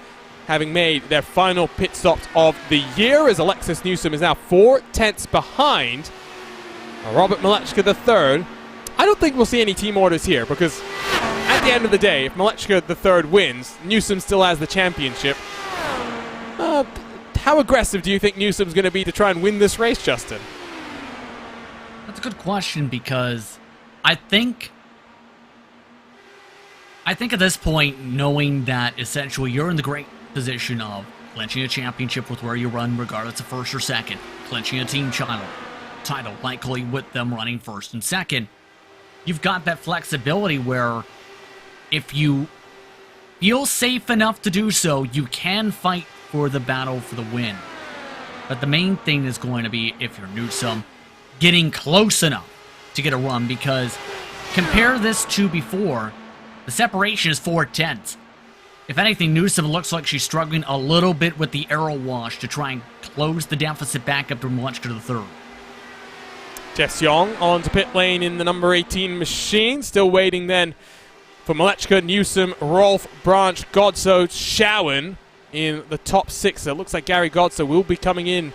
having made their final pit stops of the year, as Alexis Newsom is now 4 tenths behind Robert Malechka III. I don't think we'll see any team orders here, because at the end of the day, if Malechka III wins, Newsom still has the championship. How aggressive do you think Newsom's going to be to try and win this race, Justin? That's a good question, because I think at this point, knowing that essentially you're in the great position of clinching a championship with where you run, regardless of first or second, clinching a team title, likely with them running first and second, you've got that flexibility where if you feel safe enough to do so, you can fight for the battle for the win. But the main thing is going to be, if you're Newsom, getting close enough to get a run, because compare this to before, the separation is 4 tenths. If anything, Newsom looks like she's struggling a little bit with the aero wash to try and close the deficit back up to Malechka III. Jess Young onto pit lane in the number 18 machine. Still waiting then for Malechka, Newsom, Rolf, Branch, Godso, Shawen in the top 6. It looks like Gary Godso will be coming in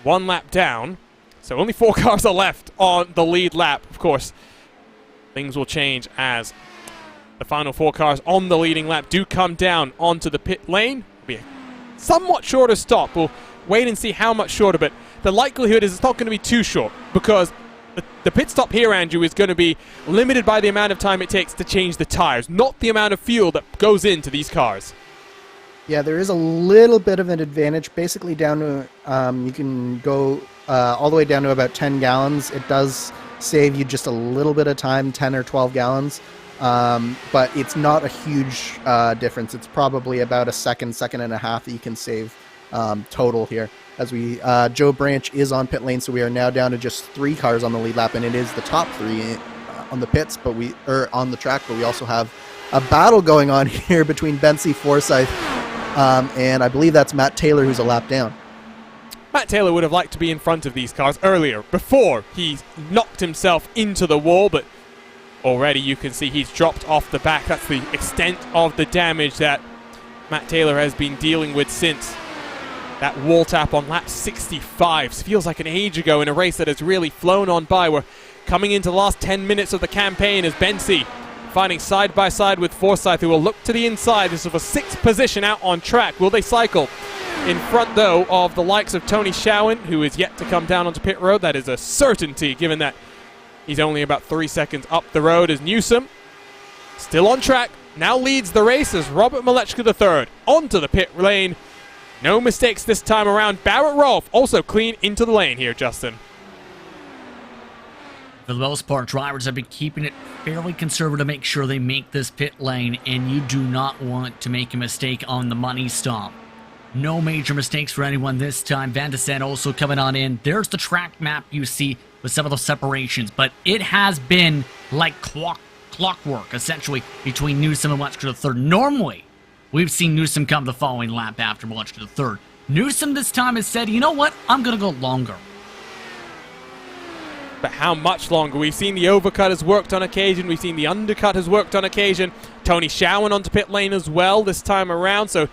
1 lap down. So only 4 cars are left on the lead lap. Of course, things will change as the final 4 cars on the leading lap do come down onto the pit lane. It'll be a somewhat shorter stop. We'll wait and see how much shorter, but the likelihood is it's not going to be too short because the pit stop here, Andrew, is going to be limited by the amount of time it takes to change the tires, not the amount of fuel that goes into these cars. Yeah, there is a little bit of an advantage, basically down to, you can go all the way down to about 10 gallons. It does save you just a little bit of time, 10 or 12 gallons, but it's not a huge difference. It's probably about a second and a half that you can save total here. As we, Joe Branch is on pit lane, so we are now down to just 3 cars on the lead lap, and it is the top 3 on the pits, on the track, but we also have a battle going on here between Bensi Forsyth, and I believe that's Matt Taylor who's a lap down. Matt Taylor would have liked to be in front of these cars earlier, before he knocked himself into the wall, but already you can see he's dropped off the back. That's the extent of the damage that Matt Taylor has been dealing with since that wall tap on lap 65. Feels like an age ago in a race that has really flown on by. We're coming into the last 10 minutes of the campaign as Bensi finding side by side with Forsyth, who will look to the inside. This is a 6th position out on track. Will they cycle in front, though, of the likes of Tony Showen, who is yet to come down onto pit road? That is a certainty, given that he's only about 3 seconds up the road. As Newsom, still on track, now leads the race as Robert Malechka III onto the pit lane. No mistakes this time around. Barrett Rolfe also clean into the lane here, Justin. For the most part, drivers have been keeping it fairly conservative to make sure they make this pit lane, and you do not want to make a mistake on the money stop. No major mistakes for anyone this time. Van de Sande also coming on in. There's the track map you see with some of those separations, but it has been like clockwork, essentially, between Newsom and Malechka III. Normally, we've seen Newsom come the following lap after Malechka III. Newsom this time has said, you know what, I'm going to go longer. But how much longer? We've seen the overcut has worked on occasion. We've seen the undercut has worked on occasion. Tony Showen onto pit lane as well this time around. So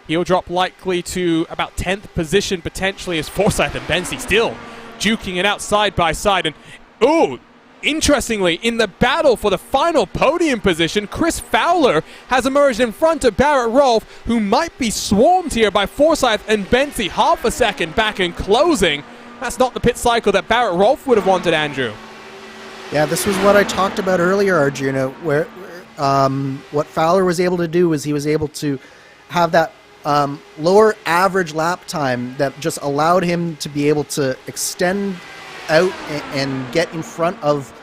he'll drop likely to about 10th position potentially, as Forsyth and Bensi still duking it out side by side. And, ooh, interestingly, in the battle for the final podium position, Chris Fowler has emerged in front of Barrett Rolfe, who might be swarmed here by Forsyth and Bensi half a second back in closing. That's not the pit cycle that Barrett Rolfe would have wanted, Andrew. Yeah, this was what I talked about earlier, Arjuna, where what Fowler was able to do was he was able to have that lower average lap time that just allowed him to be able to extend out and get in front of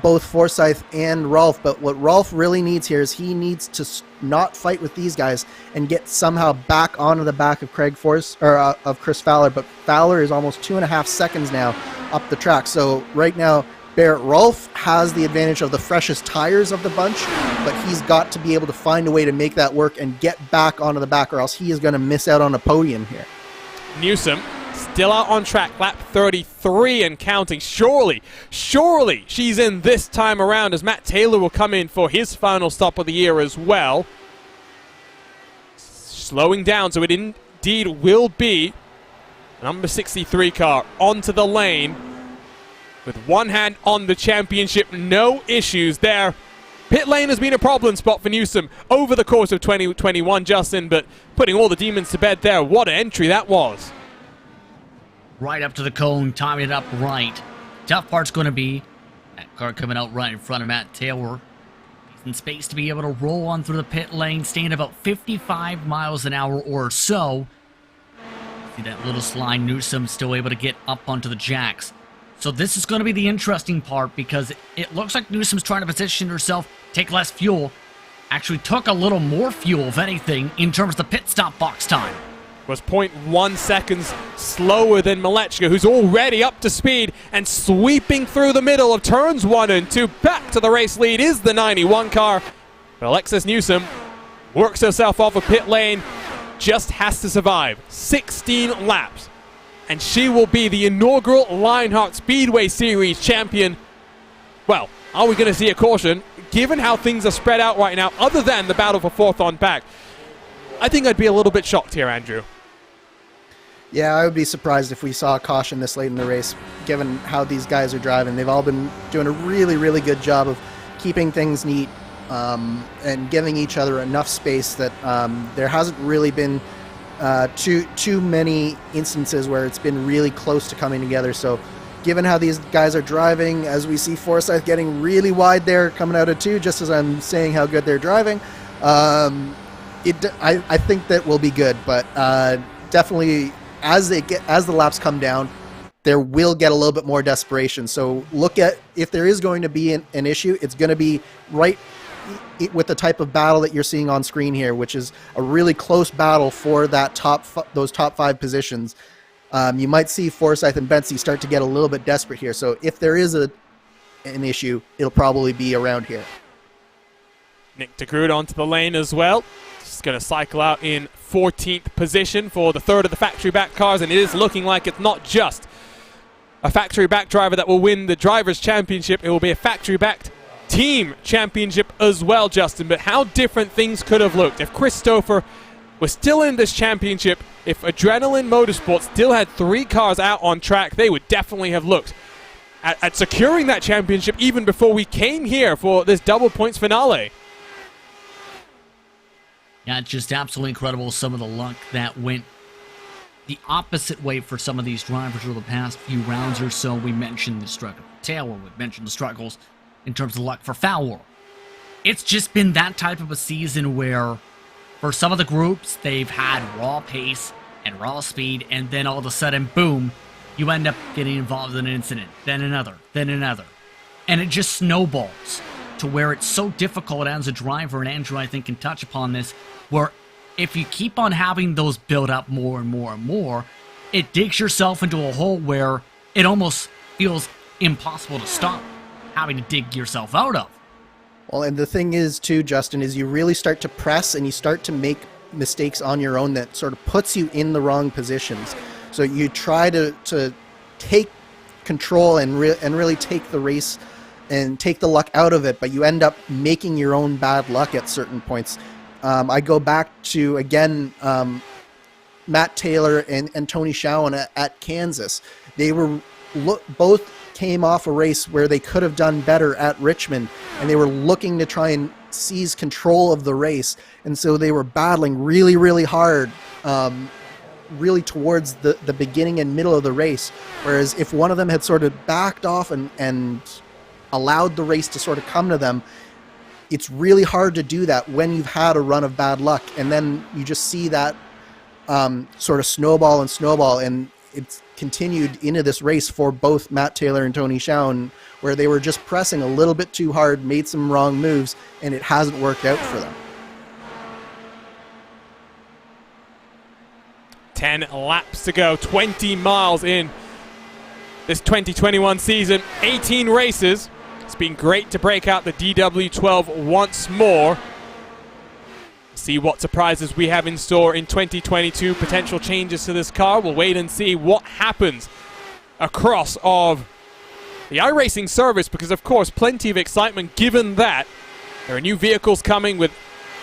both Forsyth and Rolfe. But what Rolfe really needs here is he needs to not fight with these guys and get somehow back onto the back of of Chris Fowler. But Fowler is almost 2.5 seconds now up the track. So right now, Barrett Rolfe has the advantage of the freshest tires of the bunch, but he's got to be able to find a way to make that work and get back onto the back, or else he is going to miss out on a podium here. Newsom still out on track, lap 33 and counting. Surely she's in this time around, as Matt Taylor will come in for his final stop of the year as well. Slowing down, so it indeed will be number 63 car onto the lane with one hand on the championship. No issues there. Pit lane has been a problem spot for Newsom over the course of 2021, Justin, but putting all the demons to bed there. What an entry that was. Right up to the cone, timing it up right. Tough part's going to be that car coming out right in front of Matt Taylor. He's in space to be able to roll on through the pit lane, staying about 55 miles an hour or so. See that little slide. Newsom still able to get up onto the jacks. So this is going to be the interesting part, because it looks like Newsom's trying to position herself, take less fuel. Actually took a little more fuel, if anything, in terms of the pit stop box time. Was 0.1 seconds slower than Malechka, who's already up to speed and sweeping through the middle of turns 1 and 2. Back to the race lead is the 91 car. But Alexis Newsom works herself off a pit lane, just has to survive 16 laps, and she will be the inaugural Lionheart Speedway Series champion. Well, are we going to see a caution? Given how things are spread out right now, other than the battle for 4th on back, I think I'd be a little bit shocked here, Andrew. Yeah, I would be surprised if we saw a caution this late in the race, given how these guys are driving. They've all been doing a really, really good job of keeping things neat, and giving each other enough space that there hasn't really been too many instances where it's been really close to coming together. So given how these guys are driving, as we see Forsyth getting really wide there coming out of 2, just as I'm saying how good they're driving, I think that will be good. But definitely as the laps come down, there will get a little bit more desperation. So look at, if there is going to be an issue, it's going to be right with the type of battle that you're seeing on screen here, which is a really close battle for that those top 5 positions. You might see Forsyth and Bensy start to get a little bit desperate here. So if there is an issue, it'll probably be around here. Nick DeGroot onto the lane as well. Just going to cycle out in 14th position for the third of the factory back cars, and it is looking like it's not just a factory back driver that will win the Drivers' Championship. It will be a factory backed team championship as well, Justin. But how different things could have looked if Christopher was still in this championship. If Adrenaline Motorsports still had 3 cars out on track, they would definitely have looked at securing that championship even before we came here for this double points finale. Yeah, just absolutely incredible, some of the luck that went the opposite way for some of these drivers over the past few rounds or so. We mentioned the struggle Taylor, we mentioned the struggles in terms of luck for Fowler. It's just been that type of a season where for some of the groups, they've had raw pace and raw speed, and then all of a sudden, boom, you end up getting involved in an incident, then another, and it just snowballs to where it's so difficult as a driver, and Andrew, I think, can touch upon this, where if you keep on having those build up more and more and more, it digs yourself into a hole where it almost feels impossible to stop having to dig yourself out of. Well, and the thing is, too, Justin, is you really start to press and you start to make mistakes on your own that sort of puts you in the wrong positions. So you try to take control and really take the race and take the luck out of it, but you end up making your own bad luck at certain points. I go back to, again, Matt Taylor and Tony Schowen at Kansas. They were both came off a race where they could have done better at Richmond, and they were looking to try and seize control of the race, and so they were battling really, really hard, really towards the beginning and middle of the race, whereas if one of them had sort of backed off and allowed the race to sort of come to them, it's really hard to do that when you've had a run of bad luck, and then you just see that sort of snowball, and it's continued into this race for both Matt Taylor and Tony Schowen, where they were just pressing a little bit too hard, made some wrong moves, and it hasn't worked out for them. 10 laps to go, 20 miles in this 2021 season, 18 races. It's been great to break out the DW12 once more. See what surprises we have in store in 2022, potential changes to this car. We'll wait and see what happens across of the iRacing service, because of course plenty of excitement given that there are new vehicles coming with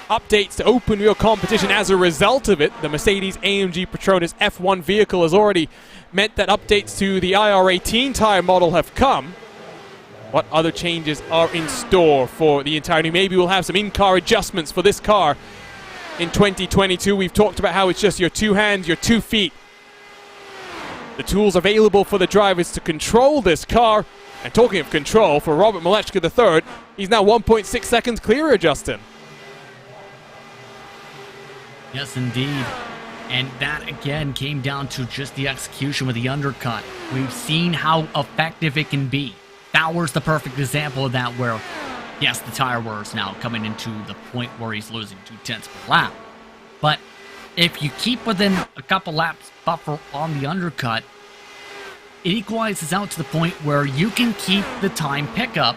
updates to open wheel competition. As a result of it, the Mercedes-AMG Petronas F1 vehicle has already meant that updates to the IR18 tire model have come. What other changes are in store for the entirety? Maybe we'll have some in-car adjustments for this car in 2022. We've talked about how it's just your 2 hands, your 2 feet. The tools available for the drivers to control this car. And talking of control, for Robert Malechka III, he's now 1.6 seconds clearer, Justin. Yes, indeed. And that, again, came down to just the execution with the undercut. We've seen how effective it can be. Fowler's the perfect example of that, where yes, the tire wear is now coming into the point where he's losing 0.2 per lap. But if you keep within a couple laps buffer on the undercut, it equalizes out to the point where you can keep the time pickup.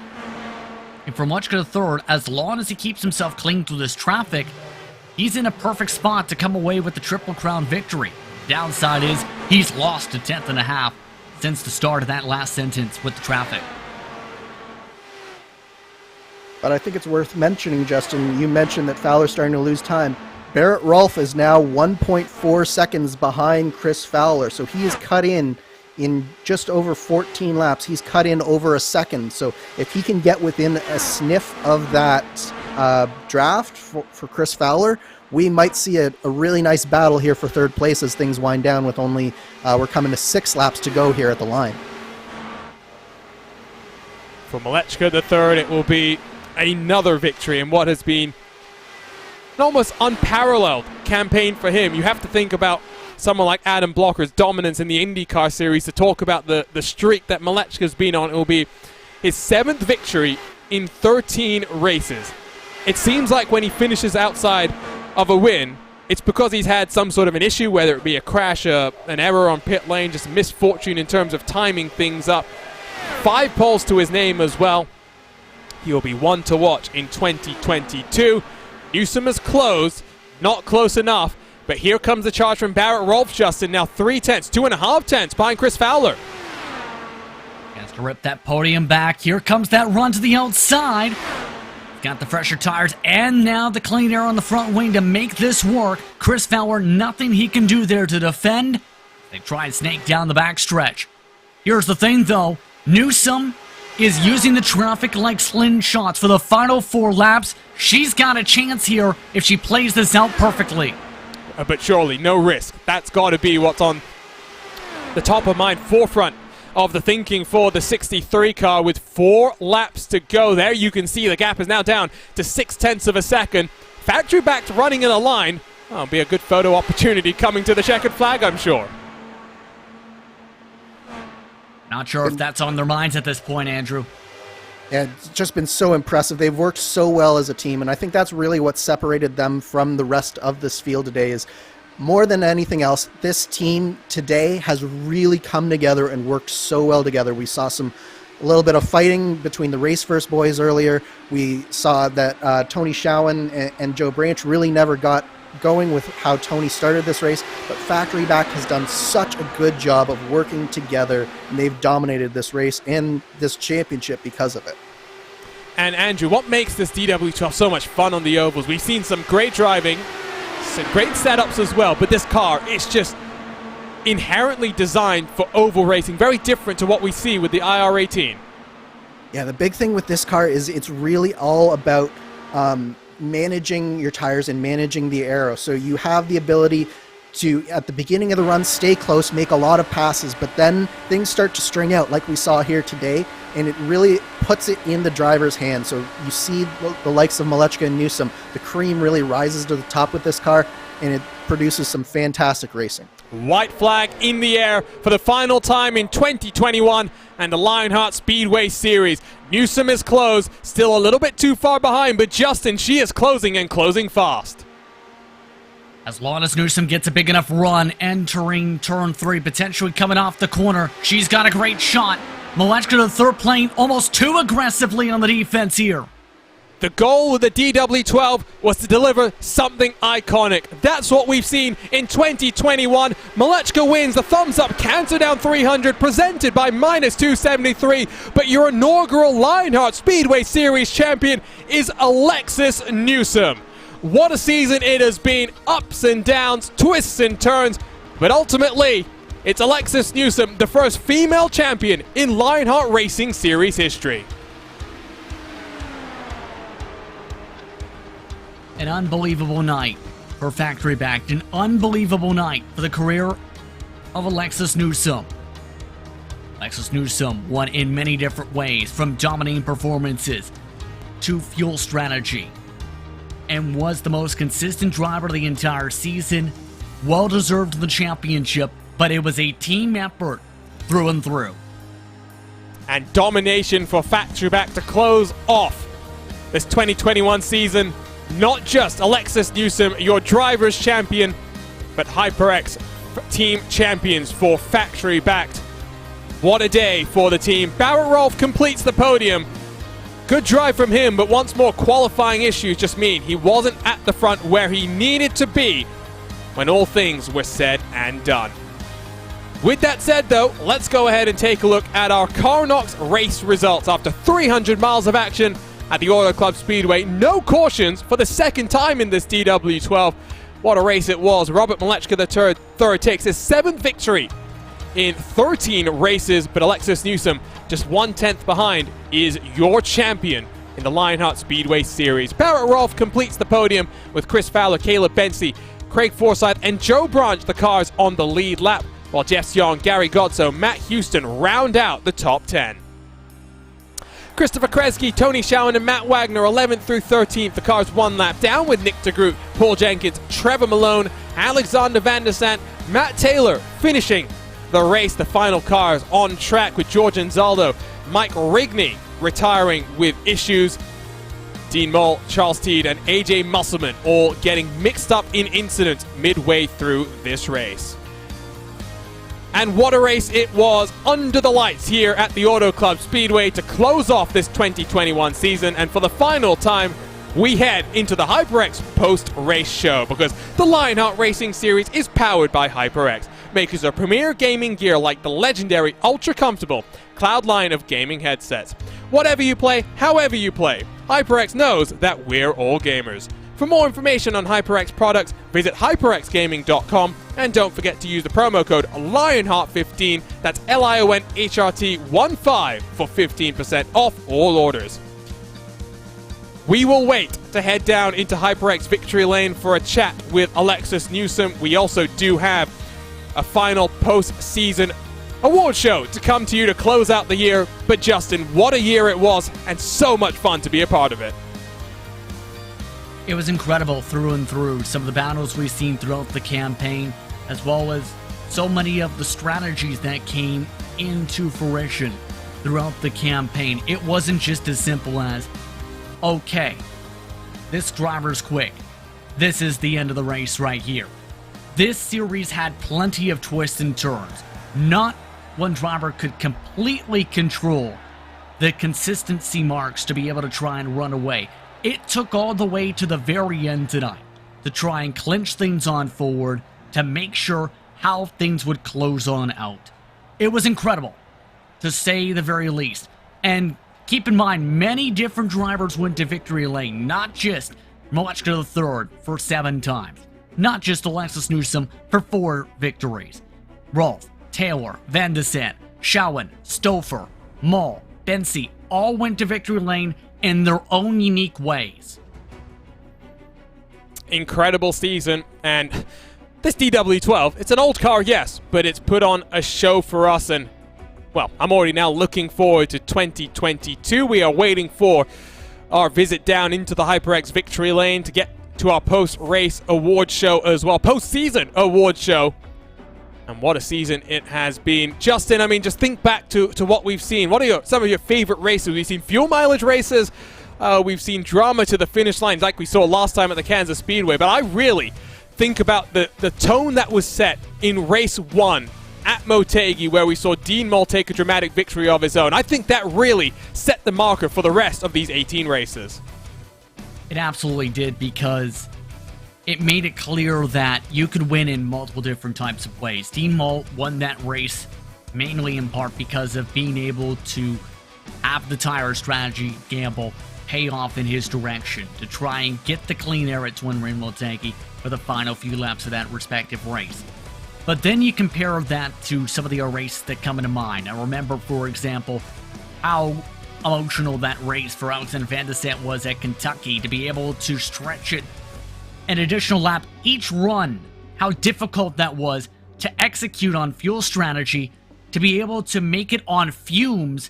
And for Malechka III, as long as he keeps himself clean through this traffic, he's in a perfect spot to come away with the Triple Crown victory. Downside is he's lost a 10.5 since the start of that last sentence with the traffic. But I think it's worth mentioning, Justin, you mentioned that Fowler's starting to lose time. Barrett Rolfe is now 1.4 seconds behind Chris Fowler, so he is cut in in just over 14 laps, he's cut in over a second. So if he can get within a sniff of that draft for Chris Fowler, we might see a really nice battle here for third place as things wind down with only, we're coming to 6 laps to go here at the line. For Malechka the third, it will be another victory in what has been an almost unparalleled campaign for him. You have to think about someone like Adam Blocker's dominance in the IndyCar series to talk about the streak that Malechka's been on. It will be his 7th victory in 13 races. It seems like when he finishes outside of a win, it's because he's had some sort of an issue, whether it be a crash, an error on pit lane, just misfortune in terms of timing things up. 5 poles to his name as well. He will be one to watch in 2022. Newsom is close, not close enough. But here comes the charge from Barrett Rolfe, Justin. Now 2.5 tenths behind Chris Fowler. Has to rip that podium back. Here comes that run to the outside. Got the fresher tires and now the clean air on the front wing to make this work. Chris Fowler, nothing he can do there to defend. They try and snake down the backstretch. Here's the thing, though. Newsom is using the traffic like slingshots for the final 4 laps. She's got a chance here if she plays this out perfectly. But surely, no risk. That's got to be what's on the top of mind, forefront of the thinking for the 63 car with 4 laps to go. There you can see the gap is now down to 0.6 of a second. Factory backed running in a line. That'll be a good photo opportunity coming to the checkered flag, I'm sure. Not sure if that's on their minds at this point, Andrew. Yeah, it's just been so impressive. They've worked so well as a team, and I think that's really what separated them from the rest of this field today is more than anything else, this team today has really come together and worked so well together. We saw a little bit of fighting between the Race First boys earlier. We saw that Tony Schowen and Joe Branch really never got going with how Tony started this race, but Factory Back has done such a good job of working together, and they've dominated this race and this championship because of it. And Andrew, what makes this DW12 so much fun on the ovals? We've seen some great driving, some great setups as well, but this car is just inherently designed for oval racing, very different to what we see with the IR18. Yeah, the big thing with this car is it's really all about managing your tires and managing the aero. So you have the ability to, at the beginning of the run, stay close, make a lot of passes, but then things start to string out like we saw here today, and it really puts it in the driver's hands. So you see the likes of Malechka and Newsom, the cream really rises to the top with this car, and it produces some fantastic racing. White flag in the air for the final time in 2021 and the Lionheart Speedway Series. Newsom is close, still a little bit too far behind, but Justin, she is closing and closing fast. As long as Newsom gets a big enough run entering turn 3, potentially coming off the corner, she's got a great shot. Malechka to the third playing almost too aggressively on the defense here. The goal with the DW12 was to deliver something iconic. That's what we've seen in 2021. Malechka wins the thumbs up canter down 300 presented by -273. But your inaugural Lionheart Speedway Series champion is Alexis Newsom. What a season it has been. Ups and downs, twists and turns. But ultimately, it's Alexis Newsom, the first female champion in Lionheart Racing Series history. An unbelievable night for Factory Backed. An unbelievable night for the career of Alexis Newsom. Alexis Newsom won in many different ways, from dominating performances to fuel strategy, and was the most consistent driver of the entire season. Well deserved the championship, but it was a team effort through and through. And domination for Factory Back to close off this 2021 season. Not just Alexis Newsom, your driver's champion, but HyperX team champions for Factory Backed. What a day for the team. Barrett Rolfe completes the podium. Good drive from him, but once more qualifying issues just mean he wasn't at the front where he needed to be when all things were said and done. With that said, though, let's go ahead and take a look at our Carnox race results after 300 miles of action at the Auto Club Speedway. No cautions for the second time in this DW12. What a race it was. Robert Malechka the third takes his 7th victory in 13 races, but Alexis Newsom, just 1/10 behind, is your champion in the Lionheart Speedway Series. Barrett Rolfe completes the podium with Chris Fowler, Caleb Bency, Craig Forsyth, and Joe Branch, the cars on the lead lap, while Jeff Young, Gary Godso, Matt Houston round out the top 10. Christopher Kresge, Tony Schowen, and Matt Wagner 11th through 13th. The cars one lap down with Nick DeGroot, Paul Jenkins, Trevor Malone, Alexander Van der Sant, Matt Taylor finishing the race. The final cars on track with George Anzaldo, Mike Rigney retiring with issues. Dean Moll, Charles Teed, and AJ Musselman all getting mixed up in incidents midway through this race. And what a race it was under the lights here at the Auto Club Speedway to close off this 2021 season. And for the final time, we head into the HyperX post-race show, because the Lionheart Racing Series is powered by HyperX, makers of premier gaming gear like the legendary ultra-comfortable Cloud line of gaming headsets. Whatever you play, however you play, HyperX knows that we're all gamers. For more information on HyperX products, visit hyperxgaming.com, and don't forget to use the promo code Lionheart15, that's LIONHRT15, for 15% off all orders. We will wait to head down into HyperX Victory Lane for a chat with Alexis Newsom. We also do have a final post-season award show to come to you to close out the year. But Justin, what a year it was, and so much fun to be a part of it. It was incredible through and through. Some of the battles we've seen throughout the campaign, as well as so many of the strategies that came into fruition throughout the campaign. It wasn't just as simple as, okay, this driver's quick. This is the end of the race right here. This series had plenty of twists and turns. Not one driver could completely control the consistency marks to be able to try and run away. It took all the way to the very end tonight to try and clinch things on forward, to make sure how things would close on out. It was incredible, to say the very least. And keep in mind, many different drivers went to victory lane, not just Molechka III for 7 times, not just Alexis Newsom for 4 victories. Rolfe, Taylor, Van der Sant, Schowen, Stouffer, Moll, Bency all went to victory lane in their own unique ways. Incredible season, and this DW12, it's an old car, yes, but it's put on a show for us, and, well, I'm already now looking forward to 2022. We are waiting for our visit down into the HyperX Victory Lane to get to our post-race award show as well, post-season award show. And what a season it has been. Justin, I mean, just think back to what we've seen. What are some of your favorite races? We've seen fuel mileage races. We've seen drama to the finish lines like we saw last time at the Kansas Speedway. But I really think about the tone that was set in race 1 at Motegi, where we saw Dean Moll take a dramatic victory of his own. I think that really set the marker for the rest of these 18 races. It absolutely did, because it made it clear that you could win in multiple different types of ways. Dean Moll won that race mainly in part because of being able to have the tire strategy gamble pay off in his direction to try and get the clean air at Twin Ring Motegi for the final few laps of that respective race. But then you compare that to some of the races that come into mind. I remember, for example, how emotional that race for Alexander Van der Sant was at Kentucky, to be able to stretch it an additional lap each run, how difficult that was to execute on fuel strategy, to be able to make it on fumes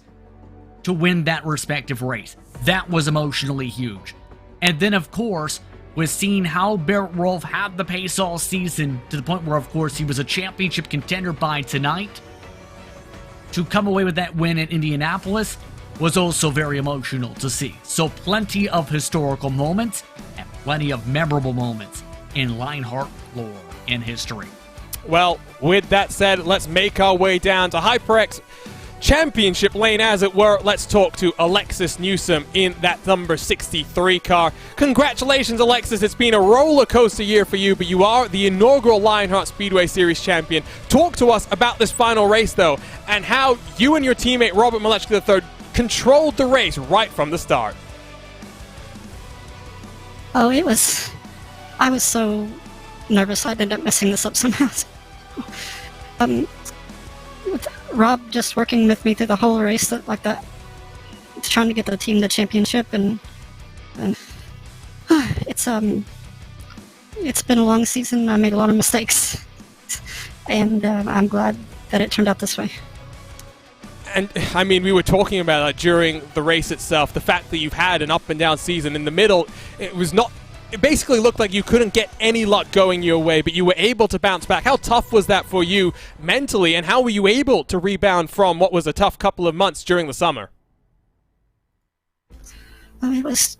to win that respective race. That was emotionally huge. And then, of course, was seeing how Barrett Rolfe had the pace all season, to the point where, of course, he was a championship contender by tonight. To come away with that win at Indianapolis was also very emotional to see. So plenty of historical moments, and plenty of memorable moments in Lionheart lore in history. Well, with that said, let's make our way down to HyperX Championship Lane, as it were. Let's talk to Alexis Newsom in that number 63 car. Congratulations, Alexis. It's been a roller coaster year for you, but you are the inaugural Lionheart Speedway Series champion. Talk to us about this final race, though, and how you and your teammate Robert Molechka III controlled the race right from the start. Oh, I was so nervous I'd end up messing this up somehow. Rob just working with me through the whole race like that, trying to get the team the championship, and it's been a long season. I made a lot of mistakes, and I'm glad that it turned out this way. And, I mean, we were talking about that during the race itself, the fact that you've had an up and down season. In the middle, it basically looked like you couldn't get any luck going your way, but you were able to bounce back. How tough was that for you mentally, and how were you able to rebound from what was a tough couple of months during the summer? Well, it was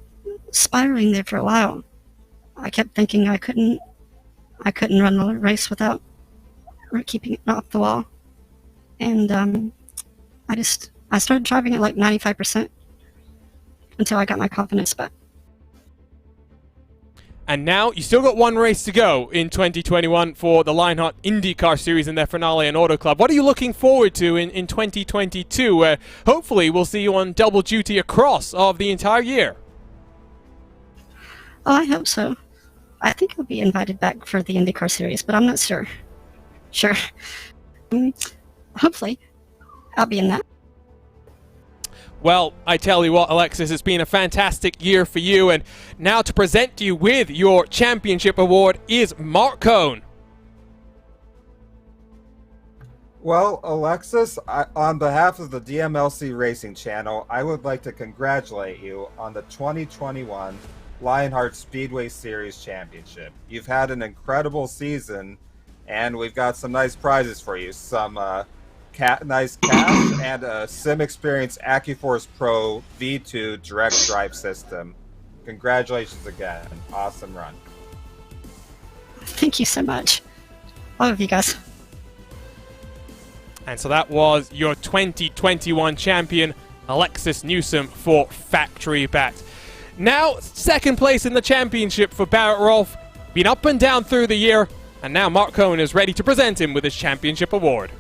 spiraling there for a while. I kept thinking I couldn't run the race without keeping it off the wall. And I started driving at like 95% until I got my confidence back. And now you still got one race to go in 2021 for the Lionheart IndyCar Series in their finale in Auto Club. What are you looking forward to in 2022, where hopefully we'll see you on double duty across of the entire year? Oh, I hope so. I think I'll be invited back for the IndyCar Series, but I'm not sure. Hopefully, I'll be in that. Well, I tell you what, Alexis, it's been a fantastic year for you, and now to present you with your championship award is Mark Cohn. Well, Alexis, on behalf of the DMLC Racing Channel, I would like to congratulate you on the 2021 Lionheart Speedway Series Championship. You've had an incredible season, and we've got some nice prizes for you. Some nice cash and a Sim Experience AccuForce Pro V2 direct drive system. Congratulations again. Awesome run. Thank you so much. All of you guys. And so that was your 2021 champion, Alexis Newsom, for Factory Backed. Now, second place in the championship for Barrett Rolfe. Been up and down through the year, and now Mark Cohn is ready to present him with his championship award.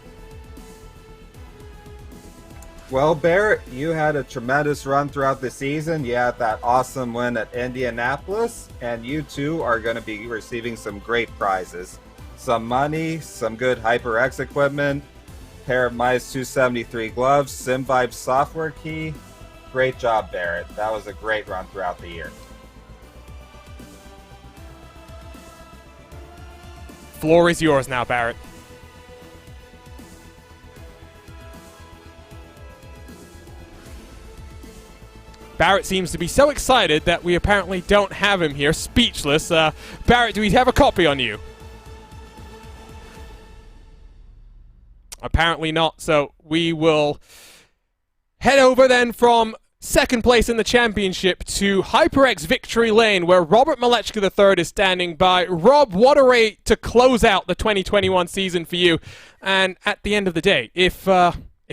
Well, Barrett, you had a tremendous run throughout the season. You had that awesome win at Indianapolis, and you too are going to be receiving some great prizes. Some money, some good HyperX equipment, pair of -273 gloves, SimVibe software key. Great job, Barrett. That was a great run throughout the year. Floor is yours now, Barrett. Barrett seems to be so excited that we apparently don't have him here, speechless. Barrett, do we have a copy on you? Apparently not, so we will head over then from second place in the championship to HyperX Victory Lane, where Robert Malechka III is standing by. Rob, what a way to close out the 2021 season for you. And at the end of the day, if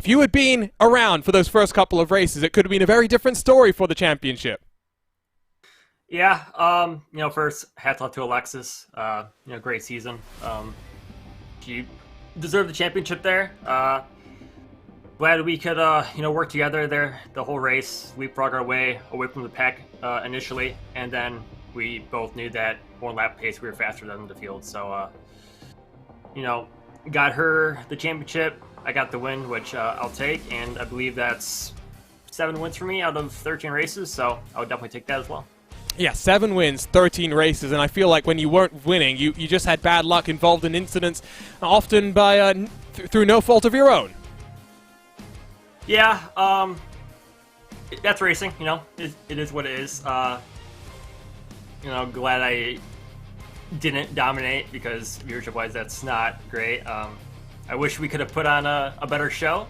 you had been around for those first couple of races, it could have been a very different story for the championship. Yeah, first, hats off to Alexis. Great season. She deserved the championship there. Glad we could, work together there the whole race. We brought our way away from the pack initially, and then we both knew that one lap pace we were faster than the field. So, got her the championship. I got the win, which I'll take, and I believe that's 7 wins for me out of 13 races, so I would definitely take that as well. Yeah, 7 wins, 13 races, and I feel like when you weren't winning, you just had bad luck involved in incidents, often by through no fault of your own. Yeah, that's racing, it is what it is. Glad I didn't dominate, because viewership-wise, that's not great. I wish we could have put on a better show,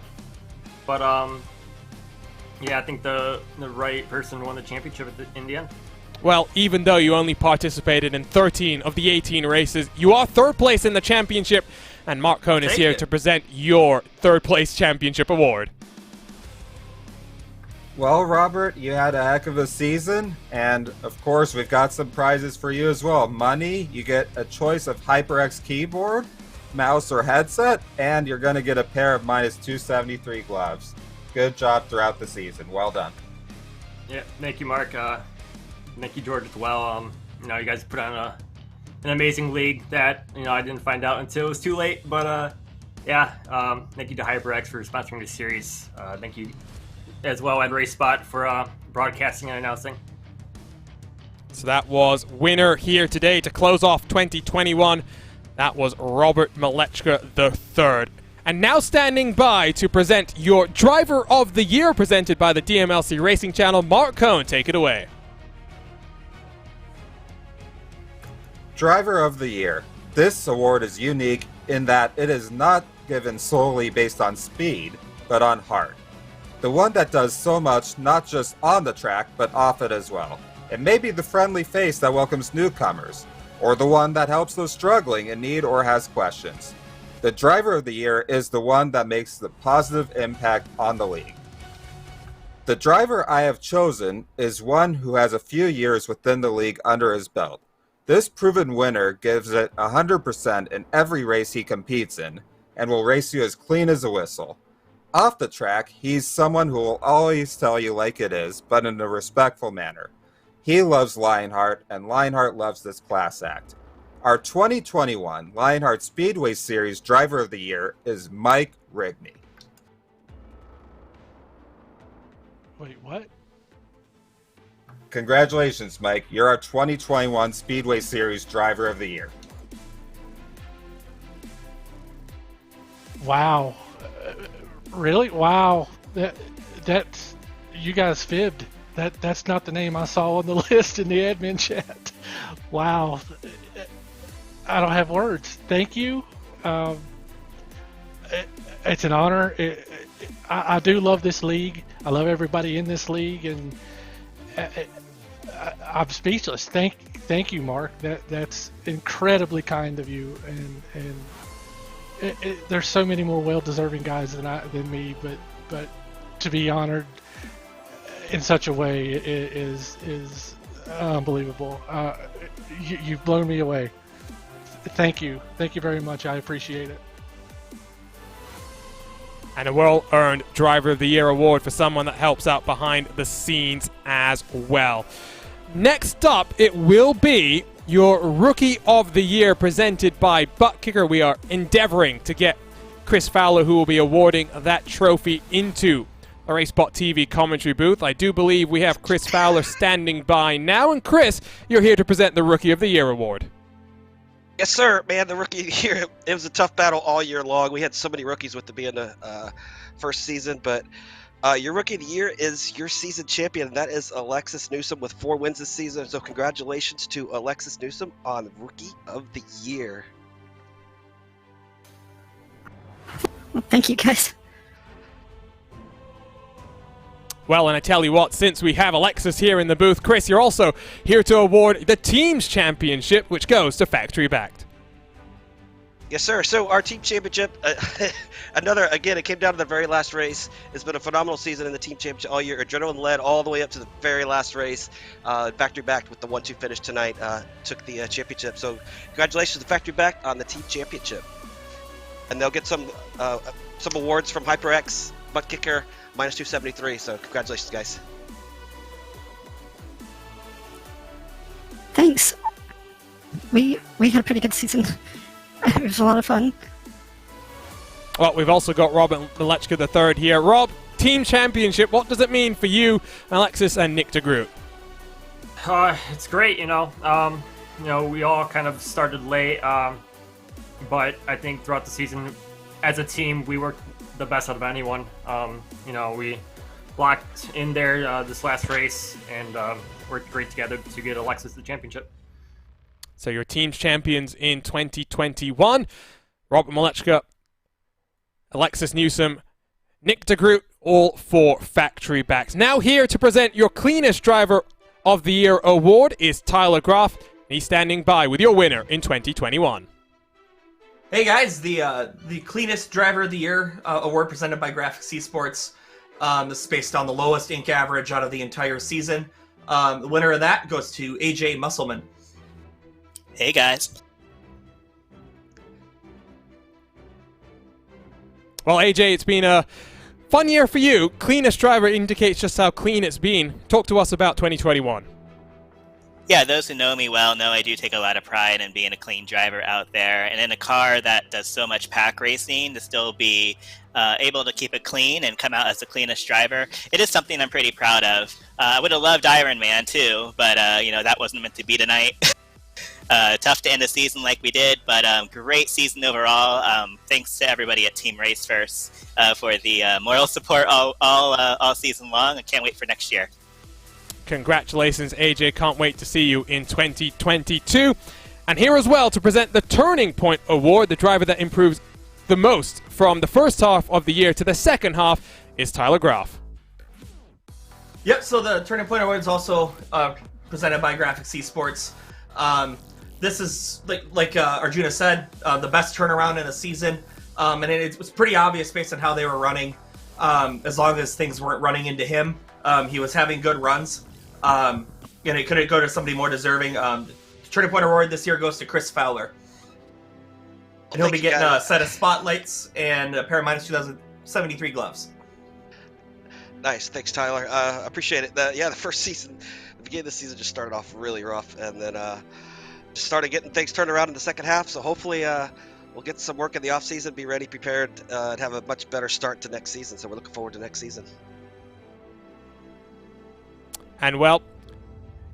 but I think the right person won the championship in the end. Well, even though you only participated in 13 of the 18 races, you are third place in the championship, and Mark Cohn is here to present your third place championship award. Well, Robert, you had a heck of a season, and of course we've got some prizes for you as well. Money, you get a choice of HyperX keyboard, mouse, or headset, and you're going to get a pair of -273 gloves. Good job throughout the season. Well done. Yeah, thank you, Mark. Thank you, George, as well. You guys put on an amazing league that I didn't find out until it was too late. But Yeah, thank you to HyperX for sponsoring this series. Thank you as well at RaceSpot for broadcasting and announcing. So that was winner here today to close off 2021. That was Robert Malechka III. And now standing by to present your Driver of the Year, presented by the DMLC Racing Channel, Mark Cohn, take it away. Driver of the Year. This award is unique in that it is not given solely based on speed, but on heart. The one that does so much not just on the track, but off it as well. It may be the friendly face that welcomes newcomers, or the one that helps those struggling in need or has questions. The Driver of the Year is the one that makes the positive impact on the league. The driver I have chosen is one who has a few years within the league under his belt. This proven winner gives it 100% in every race he competes in, and will race you as clean as a whistle. Off the track, he's someone who will always tell you like it is, but in a respectful manner. He loves Lionheart, and Lionheart loves this class act. Our 2021 Lionheart Speedway Series Driver of the Year is Mike Rigney. Wait, what? Congratulations, Mike. You're our 2021 Speedway Series Driver of the Year. Wow. Really? Wow. That's you guys fibbed. That's not the name I saw on the list in the admin chat. Wow. I don't have words. Thank you. It's an honor. I do love this league. I love everybody in this league, and I'm speechless. Thank you, Mark. That's incredibly kind of you. And there's so many more well-deserving guys than me, but to be honored in such a way is unbelievable. You've blown me away. Thank you very much. I appreciate it. And a well-earned Driver of the Year award for someone that helps out behind the scenes as well. Next up, it will be your Rookie of the Year, presented by Buttkicker. We are endeavoring to get Chris Fowler, who will be awarding that trophy, into the racespottv commentary booth. I do believe we have Chris Fowler standing by now. And Chris, you're here to present the Rookie of the Year award. Yes, sir, man. The Rookie of the Year, it was a tough battle all year long. We had so many rookies with the being the first season, but your Rookie of the Year is your season champion, and that is Alexis Newsom with 4 wins this season. So congratulations to Alexis Newsom on Rookie of the Year. Well, thank you, guys. Well, and I tell you what, since we have Alexis here in the booth, Chris, you're also here to award the Team's Championship, which goes to Factory Backed. Yes, sir. So our team championship, again, it came down to the very last race. It's been a phenomenal season in the team championship all year. Adrenaline led all the way up to the very last race. Factory Backed with the 1-2 finish tonight took the championship. So congratulations to Factory Backed on the team championship. And they'll get some awards from HyperX, buttkicker, -273. So congratulations, guys. Thanks. We had a pretty good season. It was a lot of fun. Well, we've also got Robert Malechka III here. Rob, Team Championship, what does it mean for you, Alexis, and Nick DeGroot? It's great, we all kind of started late, but I think throughout the season, as a team, we worked the best out of anyone. We locked in there this last race and worked great together to get Alexis the championship. So your team's champions in 2021, Robert Malechka, Alexis Newsom, Nick DeGroot, all 4 Factory Backs. Now here to present your Cleanest Driver of the Year award is Tyler Groff. He's standing by with your winner in 2021. Hey guys, the Cleanest Driver of the Year award presented by Graphics Esports. This is based on the lowest ink average out of the entire season. The winner of that goes to AJ Musselman. Hey guys. Well, AJ, it's been a fun year for you. Cleanest Driver indicates just how clean it's been. Talk to us about 2021. Yeah, those who know me well know I do take a lot of pride in being a clean driver out there. And in a car that does so much pack racing, to still be able to keep it clean and come out as the cleanest driver, it is something I'm pretty proud of. I would have loved Iron Man too, but that wasn't meant to be tonight. Tough to end the season like we did, but great season overall. Thanks to everybody at Team Race First for the moral support all season long. I can't wait for next year. Congratulations, AJ. Can't wait to see you in 2022. And here as well to present the Turning Point Award, the driver that improves the most from the first half of the year to the second half, is Tyler Graff. Yep, so the Turning Point Award is also presented by Graphics Esports. This is, like Arjuna said, the best turnaround in a season. And it was pretty obvious based on how they were running. As long as things weren't running into him, he was having good runs. And it couldn't go to somebody more deserving. Turning Point Award this year goes to Chris Fowler. And he'll be getting a set of spotlights and a pair of minus 2073 gloves. Nice, thanks, Tyler. Appreciate it. The first season, the beginning of the season just started off really rough, and then just started getting things turned around in the second half. So hopefully, we'll get some work in the off season, be ready, prepared, and have a much better start to next season. So we're looking forward to next season. And well,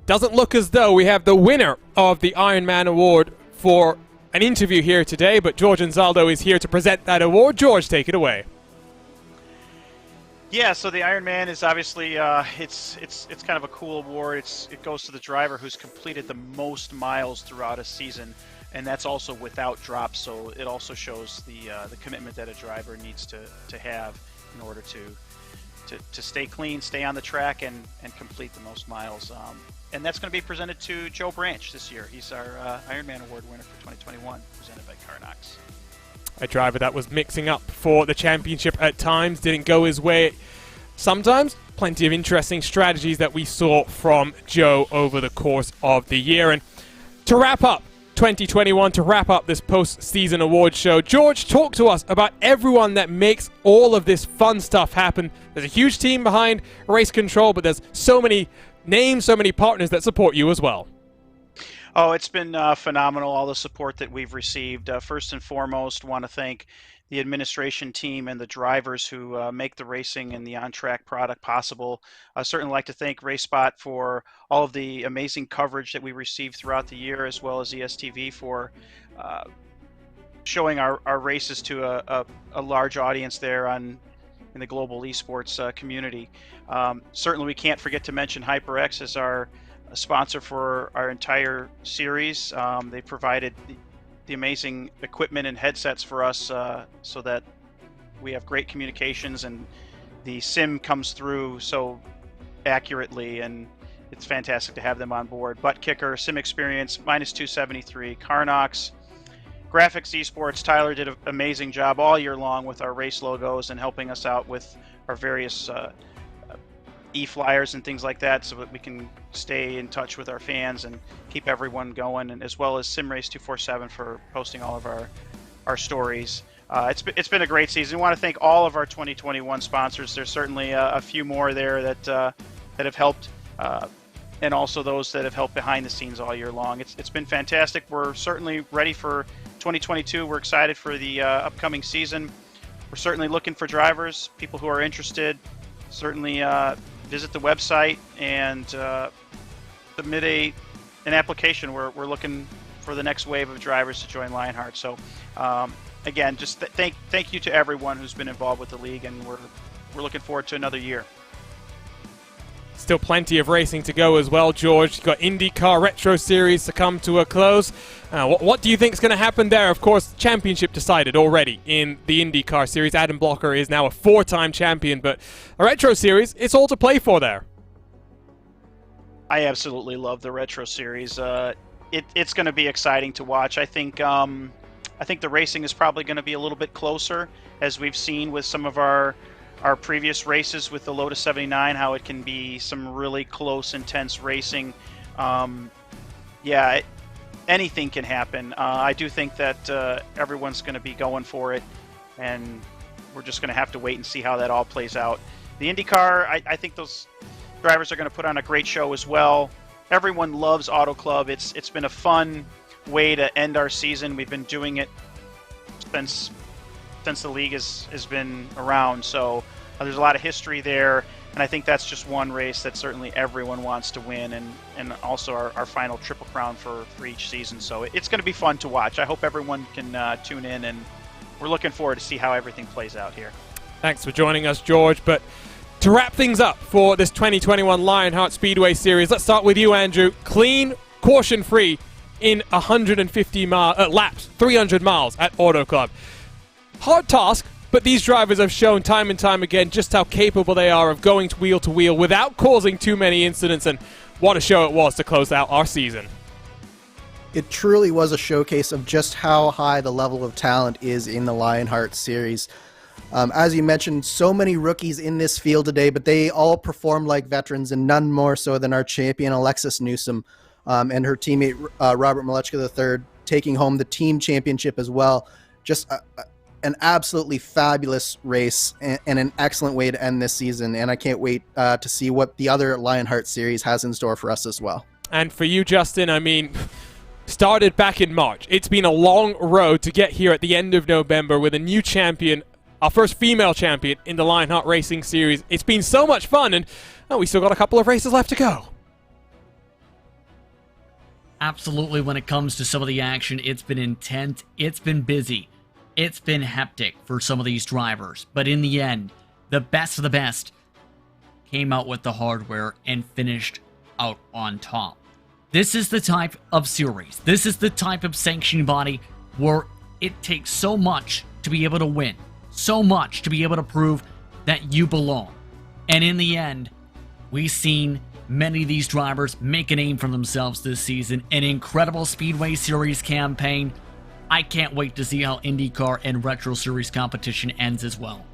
doesn't look as though we have the winner of the Iron Man Award for an interview here today, but George Anzaldo is here to present that award. George, take it away. Yeah, so the Iron Man is obviously it's kind of a cool award. It goes to the driver who's completed the most miles throughout a season, and that's also without drops. So it also shows the commitment that a driver needs to have in order to stay clean, stay on the track, and complete the most miles. And that's going to be presented to Joe Branch this year. He's our Iron Man Award winner for 2021, presented by Carnox. A driver that was mixing up for the championship at times, didn't go his way sometimes. Plenty of interesting strategies that we saw from Joe over the course of the year. And to wrap up 2021, to wrap up this post-season award show, George, talk to us about everyone that makes all of this fun stuff happen. There's a huge team behind Race Control, but there's so many names, so many partners that support you as well. Oh, it's been phenomenal, all the support that we've received. First and foremost, want to thank the administration team and the drivers who make the racing and the on-track product possible. I certainly like to thank RaceSpot for all of the amazing coverage that we received throughout the year, as well as ESTV for showing our races to a large audience there in the global esports community. Certainly we can't forget to mention HyperX as our sponsor for our entire series. They provided the amazing equipment and headsets for us so that we have great communications, and the sim comes through so accurately, and it's fantastic to have them on board. Buttkicker, Sim Experience, minus 273, Carnox, Graphics Esports. Tyler did an amazing job all year long with our race logos and helping us out with our various e-flyers and things like that, so that we can stay in touch with our fans and keep everyone going, and as well as SimRace247 for posting all of our stories. It's been a great season. We want to thank all of our 2021 sponsors. There's certainly a few more there that have helped, and also those that have helped behind the scenes all year long. It's been fantastic. We're certainly ready for 2022. We're excited for the upcoming season. We're certainly looking for drivers, people who are interested. Certainly visit the website and submit an application. We're looking for the next wave of drivers to join Lionheart. So again, just thank you to everyone who's been involved with the league, and we're looking forward to another year. Still plenty of racing to go as well, George. You've got IndyCar Retro Series to come to a close. What do you think is going to happen there? Of course, championship decided already in the IndyCar Series. Adam Blocker is now a 4-time champion, but a Retro Series, it's all to play for there. I absolutely love the Retro Series. It's going to be exciting to watch. I think the racing is probably going to be a little bit closer, as we've seen with some of our previous races with the Lotus 79, how it can be some really close, intense racing. Anything can happen. I do think that everyone's going to be going for it, and we're just going to have to wait and see how that all plays out. The IndyCar, I think those drivers are going to put on a great show as well. everyone loves Auto Club. It's been a fun way to end our season. We've been doing it since the league has been around, so there's a lot of history there, and I think that's just one race that certainly everyone wants to win, and also our final Triple Crown for each season. So it's going to be fun to watch. I hope everyone can tune in, and we're looking forward to see how everything plays out here. Thanks for joining us, George. But to wrap things up for this 2021 Lionheart Speedway Series, let's start with you, Andrew. Clean, caution-free in 150 laps, 300 miles at Auto Club. Hard task, but these drivers have shown time and time again just how capable they are of going wheel to wheel without causing too many incidents, and what a show it was to close out our season. It truly was a showcase of just how high the level of talent is in the Lionheart series. As you mentioned, so many rookies in this field today, but they all performed like veterans, and none more so than our champion Alexis Newsom and her teammate Robert Malechka III taking home the team championship as well. Just an absolutely fabulous race and an excellent way to end this season, and I can't wait to see what the other Lionheart series has in store for us as well. And for you, Justin, I mean, started back in March. It's been a long road to get here at the end of November with a new champion, our first female champion in the Lionheart Racing Series. It's been so much fun, and we still got a couple of races left to go. Absolutely, when it comes to some of the action, it's been intense, it's been busy, it's been hectic for some of these drivers. But in the end, the best of the best came out with the hardware and finished out on top. This is the type of series, this is the type of sanctioning body where it takes so much to be able to win, so much to be able to prove that you belong. And in the end, we've seen many of these drivers make a name for themselves this season. An incredible Speedway Series campaign. I can't wait to see how IndyCar and Retro Series competition ends as well.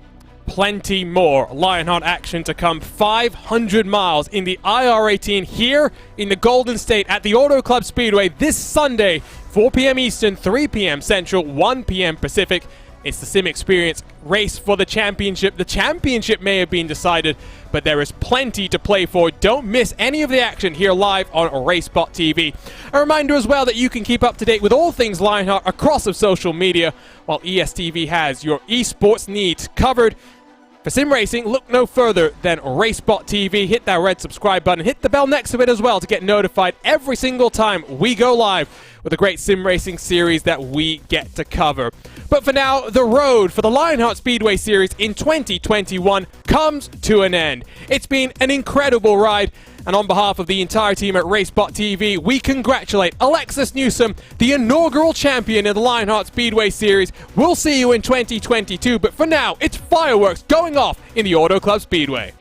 Plenty more Lionheart action to come. 500 miles in the IR18 here in the Golden State at the Auto Club Speedway this Sunday, 4 p.m. Eastern, 3 p.m. Central, 1 p.m. Pacific. It's the Sim Experience race for the championship. The championship may have been decided, but there is plenty to play for. Don't miss any of the action here live on racespottv. A reminder as well that you can keep up to date with all things Lionheart across of social media, while ESTV has your esports needs covered. For sim racing, look no further than racespottv. Hit that red subscribe button. Hit the bell next to it as well to get notified every single time we go live with a great sim racing series that we get to cover. But for now, the road for the Lionheart Speedway Series in 2021 comes to an end. It's been an incredible ride, and on behalf of the entire team at racespottv, we congratulate Alexis Newsom, the inaugural champion in the Lionheart Speedway Series. We'll see you in 2022, but for now, it's fireworks going off in the Auto Club Speedway.